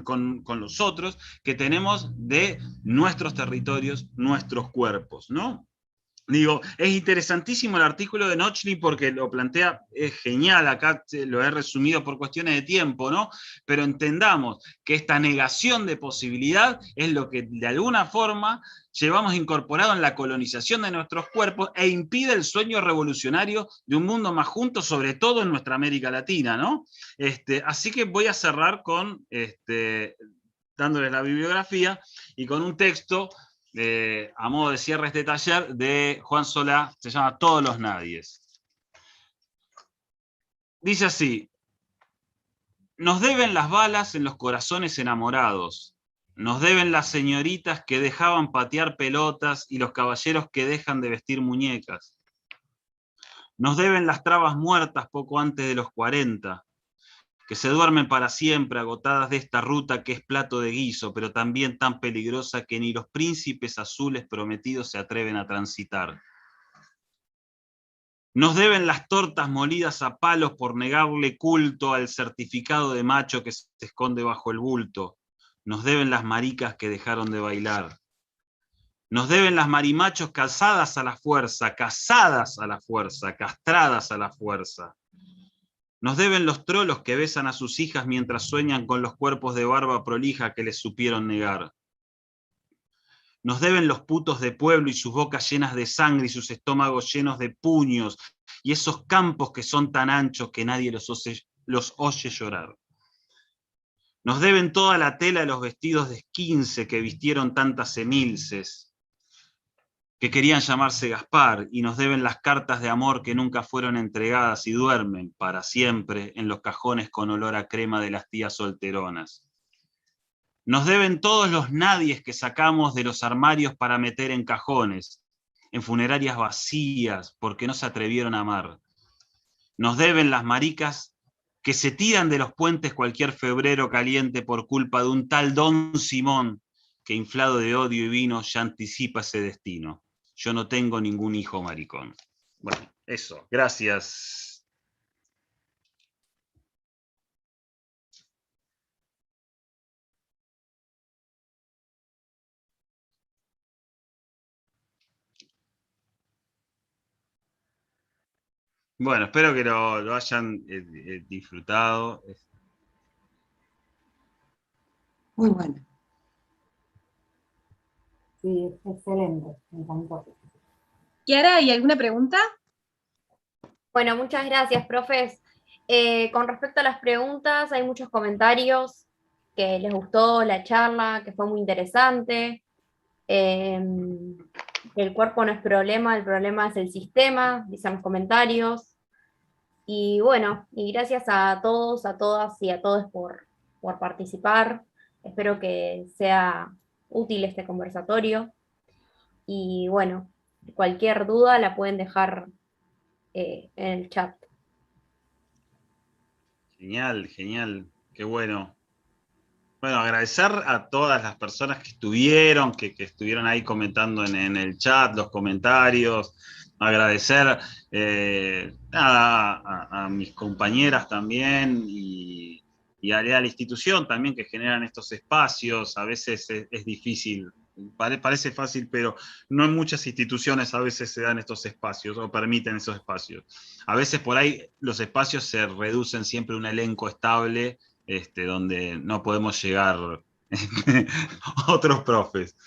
con los otros que tenemos de nuestros territorios, nuestros cuerpos, ¿no? Digo, es interesantísimo el artículo de Nochlin porque lo plantea, es genial, acá lo he resumido por cuestiones de tiempo, ¿no? Pero entendamos que esta negación de posibilidad es lo que de alguna forma llevamos incorporado en la colonización de nuestros cuerpos e impide el sueño revolucionario de un mundo más justo, sobre todo en nuestra América Latina, ¿no? Así que voy a cerrar con, dándoles la bibliografía y con un texto a modo de cierre este taller de Juan Solá, se llama Todos los Nadies. Dice así: nos deben las balas en los corazones enamorados, nos deben las señoritas que dejaban patear pelotas y los caballeros que dejan de vestir muñecas. Nos deben las trabas muertas poco antes de los 40, que se duermen para siempre agotadas de esta ruta que es plato de guiso, pero también tan peligrosa que ni los príncipes azules prometidos se atreven a transitar. Nos deben las tortas molidas a palos por negarle culto al certificado de macho que se esconde bajo el bulto. Nos deben las maricas que dejaron de bailar. Nos deben las marimachos casadas a la fuerza, castradas a la fuerza. Nos deben los trolos que besan a sus hijas mientras sueñan con los cuerpos de barba prolija que les supieron negar. Nos deben los putos de pueblo y sus bocas llenas de sangre y sus estómagos llenos de puños, y esos campos que son tan anchos que nadie los oye llorar. Nos deben toda la tela de los vestidos de esquince que vistieron tantas emilces, que querían llamarse Gaspar, y nos deben las cartas de amor que nunca fueron entregadas y duermen para siempre en los cajones con olor a crema de las tías solteronas. Nos deben todos los nadies que sacamos de los armarios para meter en cajones, en funerarias vacías, porque no se atrevieron a amar. Nos deben las maricas que se tiran de los puentes cualquier febrero caliente por culpa de un tal Don Simón, que inflado de odio y vino ya anticipa ese destino. Yo no tengo ningún hijo maricón. Bueno, eso, gracias. Bueno, espero que lo hayan disfrutado. Muy bueno. Sí, excelente, me encantó. Kiara, ¿hay alguna pregunta? Bueno, muchas gracias, profes. Con respecto a las preguntas, hay muchos comentarios que les gustó la charla, que fue muy interesante. El cuerpo no es problema, el problema es el sistema, dicen los comentarios. Y bueno, y gracias a todos, a todas y a todos por participar. Espero que sea útil este conversatorio. Y bueno, cualquier duda la pueden dejar en el chat. Genial, genial, qué bueno. Bueno, agradecer a todas las personas que estuvieron, que estuvieron ahí comentando en el chat, los comentarios. Agradecer a mis compañeras también y a la institución también que generan estos espacios. A veces es difícil, parece fácil, pero no en muchas instituciones a veces se dan estos espacios o permiten esos espacios. A veces por ahí los espacios se reducen siempre a un elenco estable, donde no podemos llegar otros profes.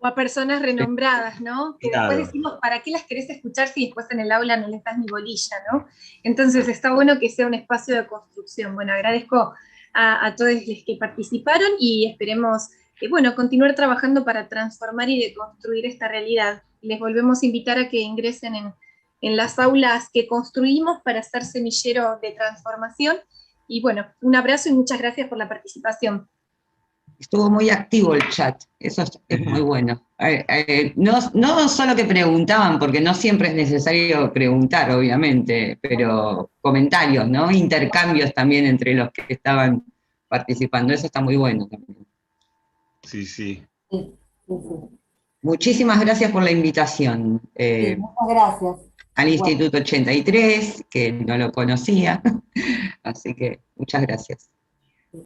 O a personas renombradas, ¿no? Que Claro. después decimos, ¿para qué las querés escuchar si después en el aula no les das ni bolilla, ¿no? Entonces está bueno que sea un espacio de construcción. Bueno, agradezco a todos los que participaron y esperemos, bueno, continuar trabajando para transformar y deconstruir esta realidad. Les volvemos a invitar a que ingresen en las aulas que construimos para ser semillero de transformación. Y bueno, un abrazo y muchas gracias por la participación. Estuvo muy activo el chat, eso es muy bueno. No solo que preguntaban, porque no siempre es necesario preguntar, obviamente, pero comentarios, ¿no? Intercambios también entre los que estaban participando, eso está muy bueno también. Sí, sí. Sí, sí, sí. Muchísimas gracias por la invitación. Sí, muchas gracias. Al Bueno. Instituto 83, que no lo conocía, así que muchas gracias.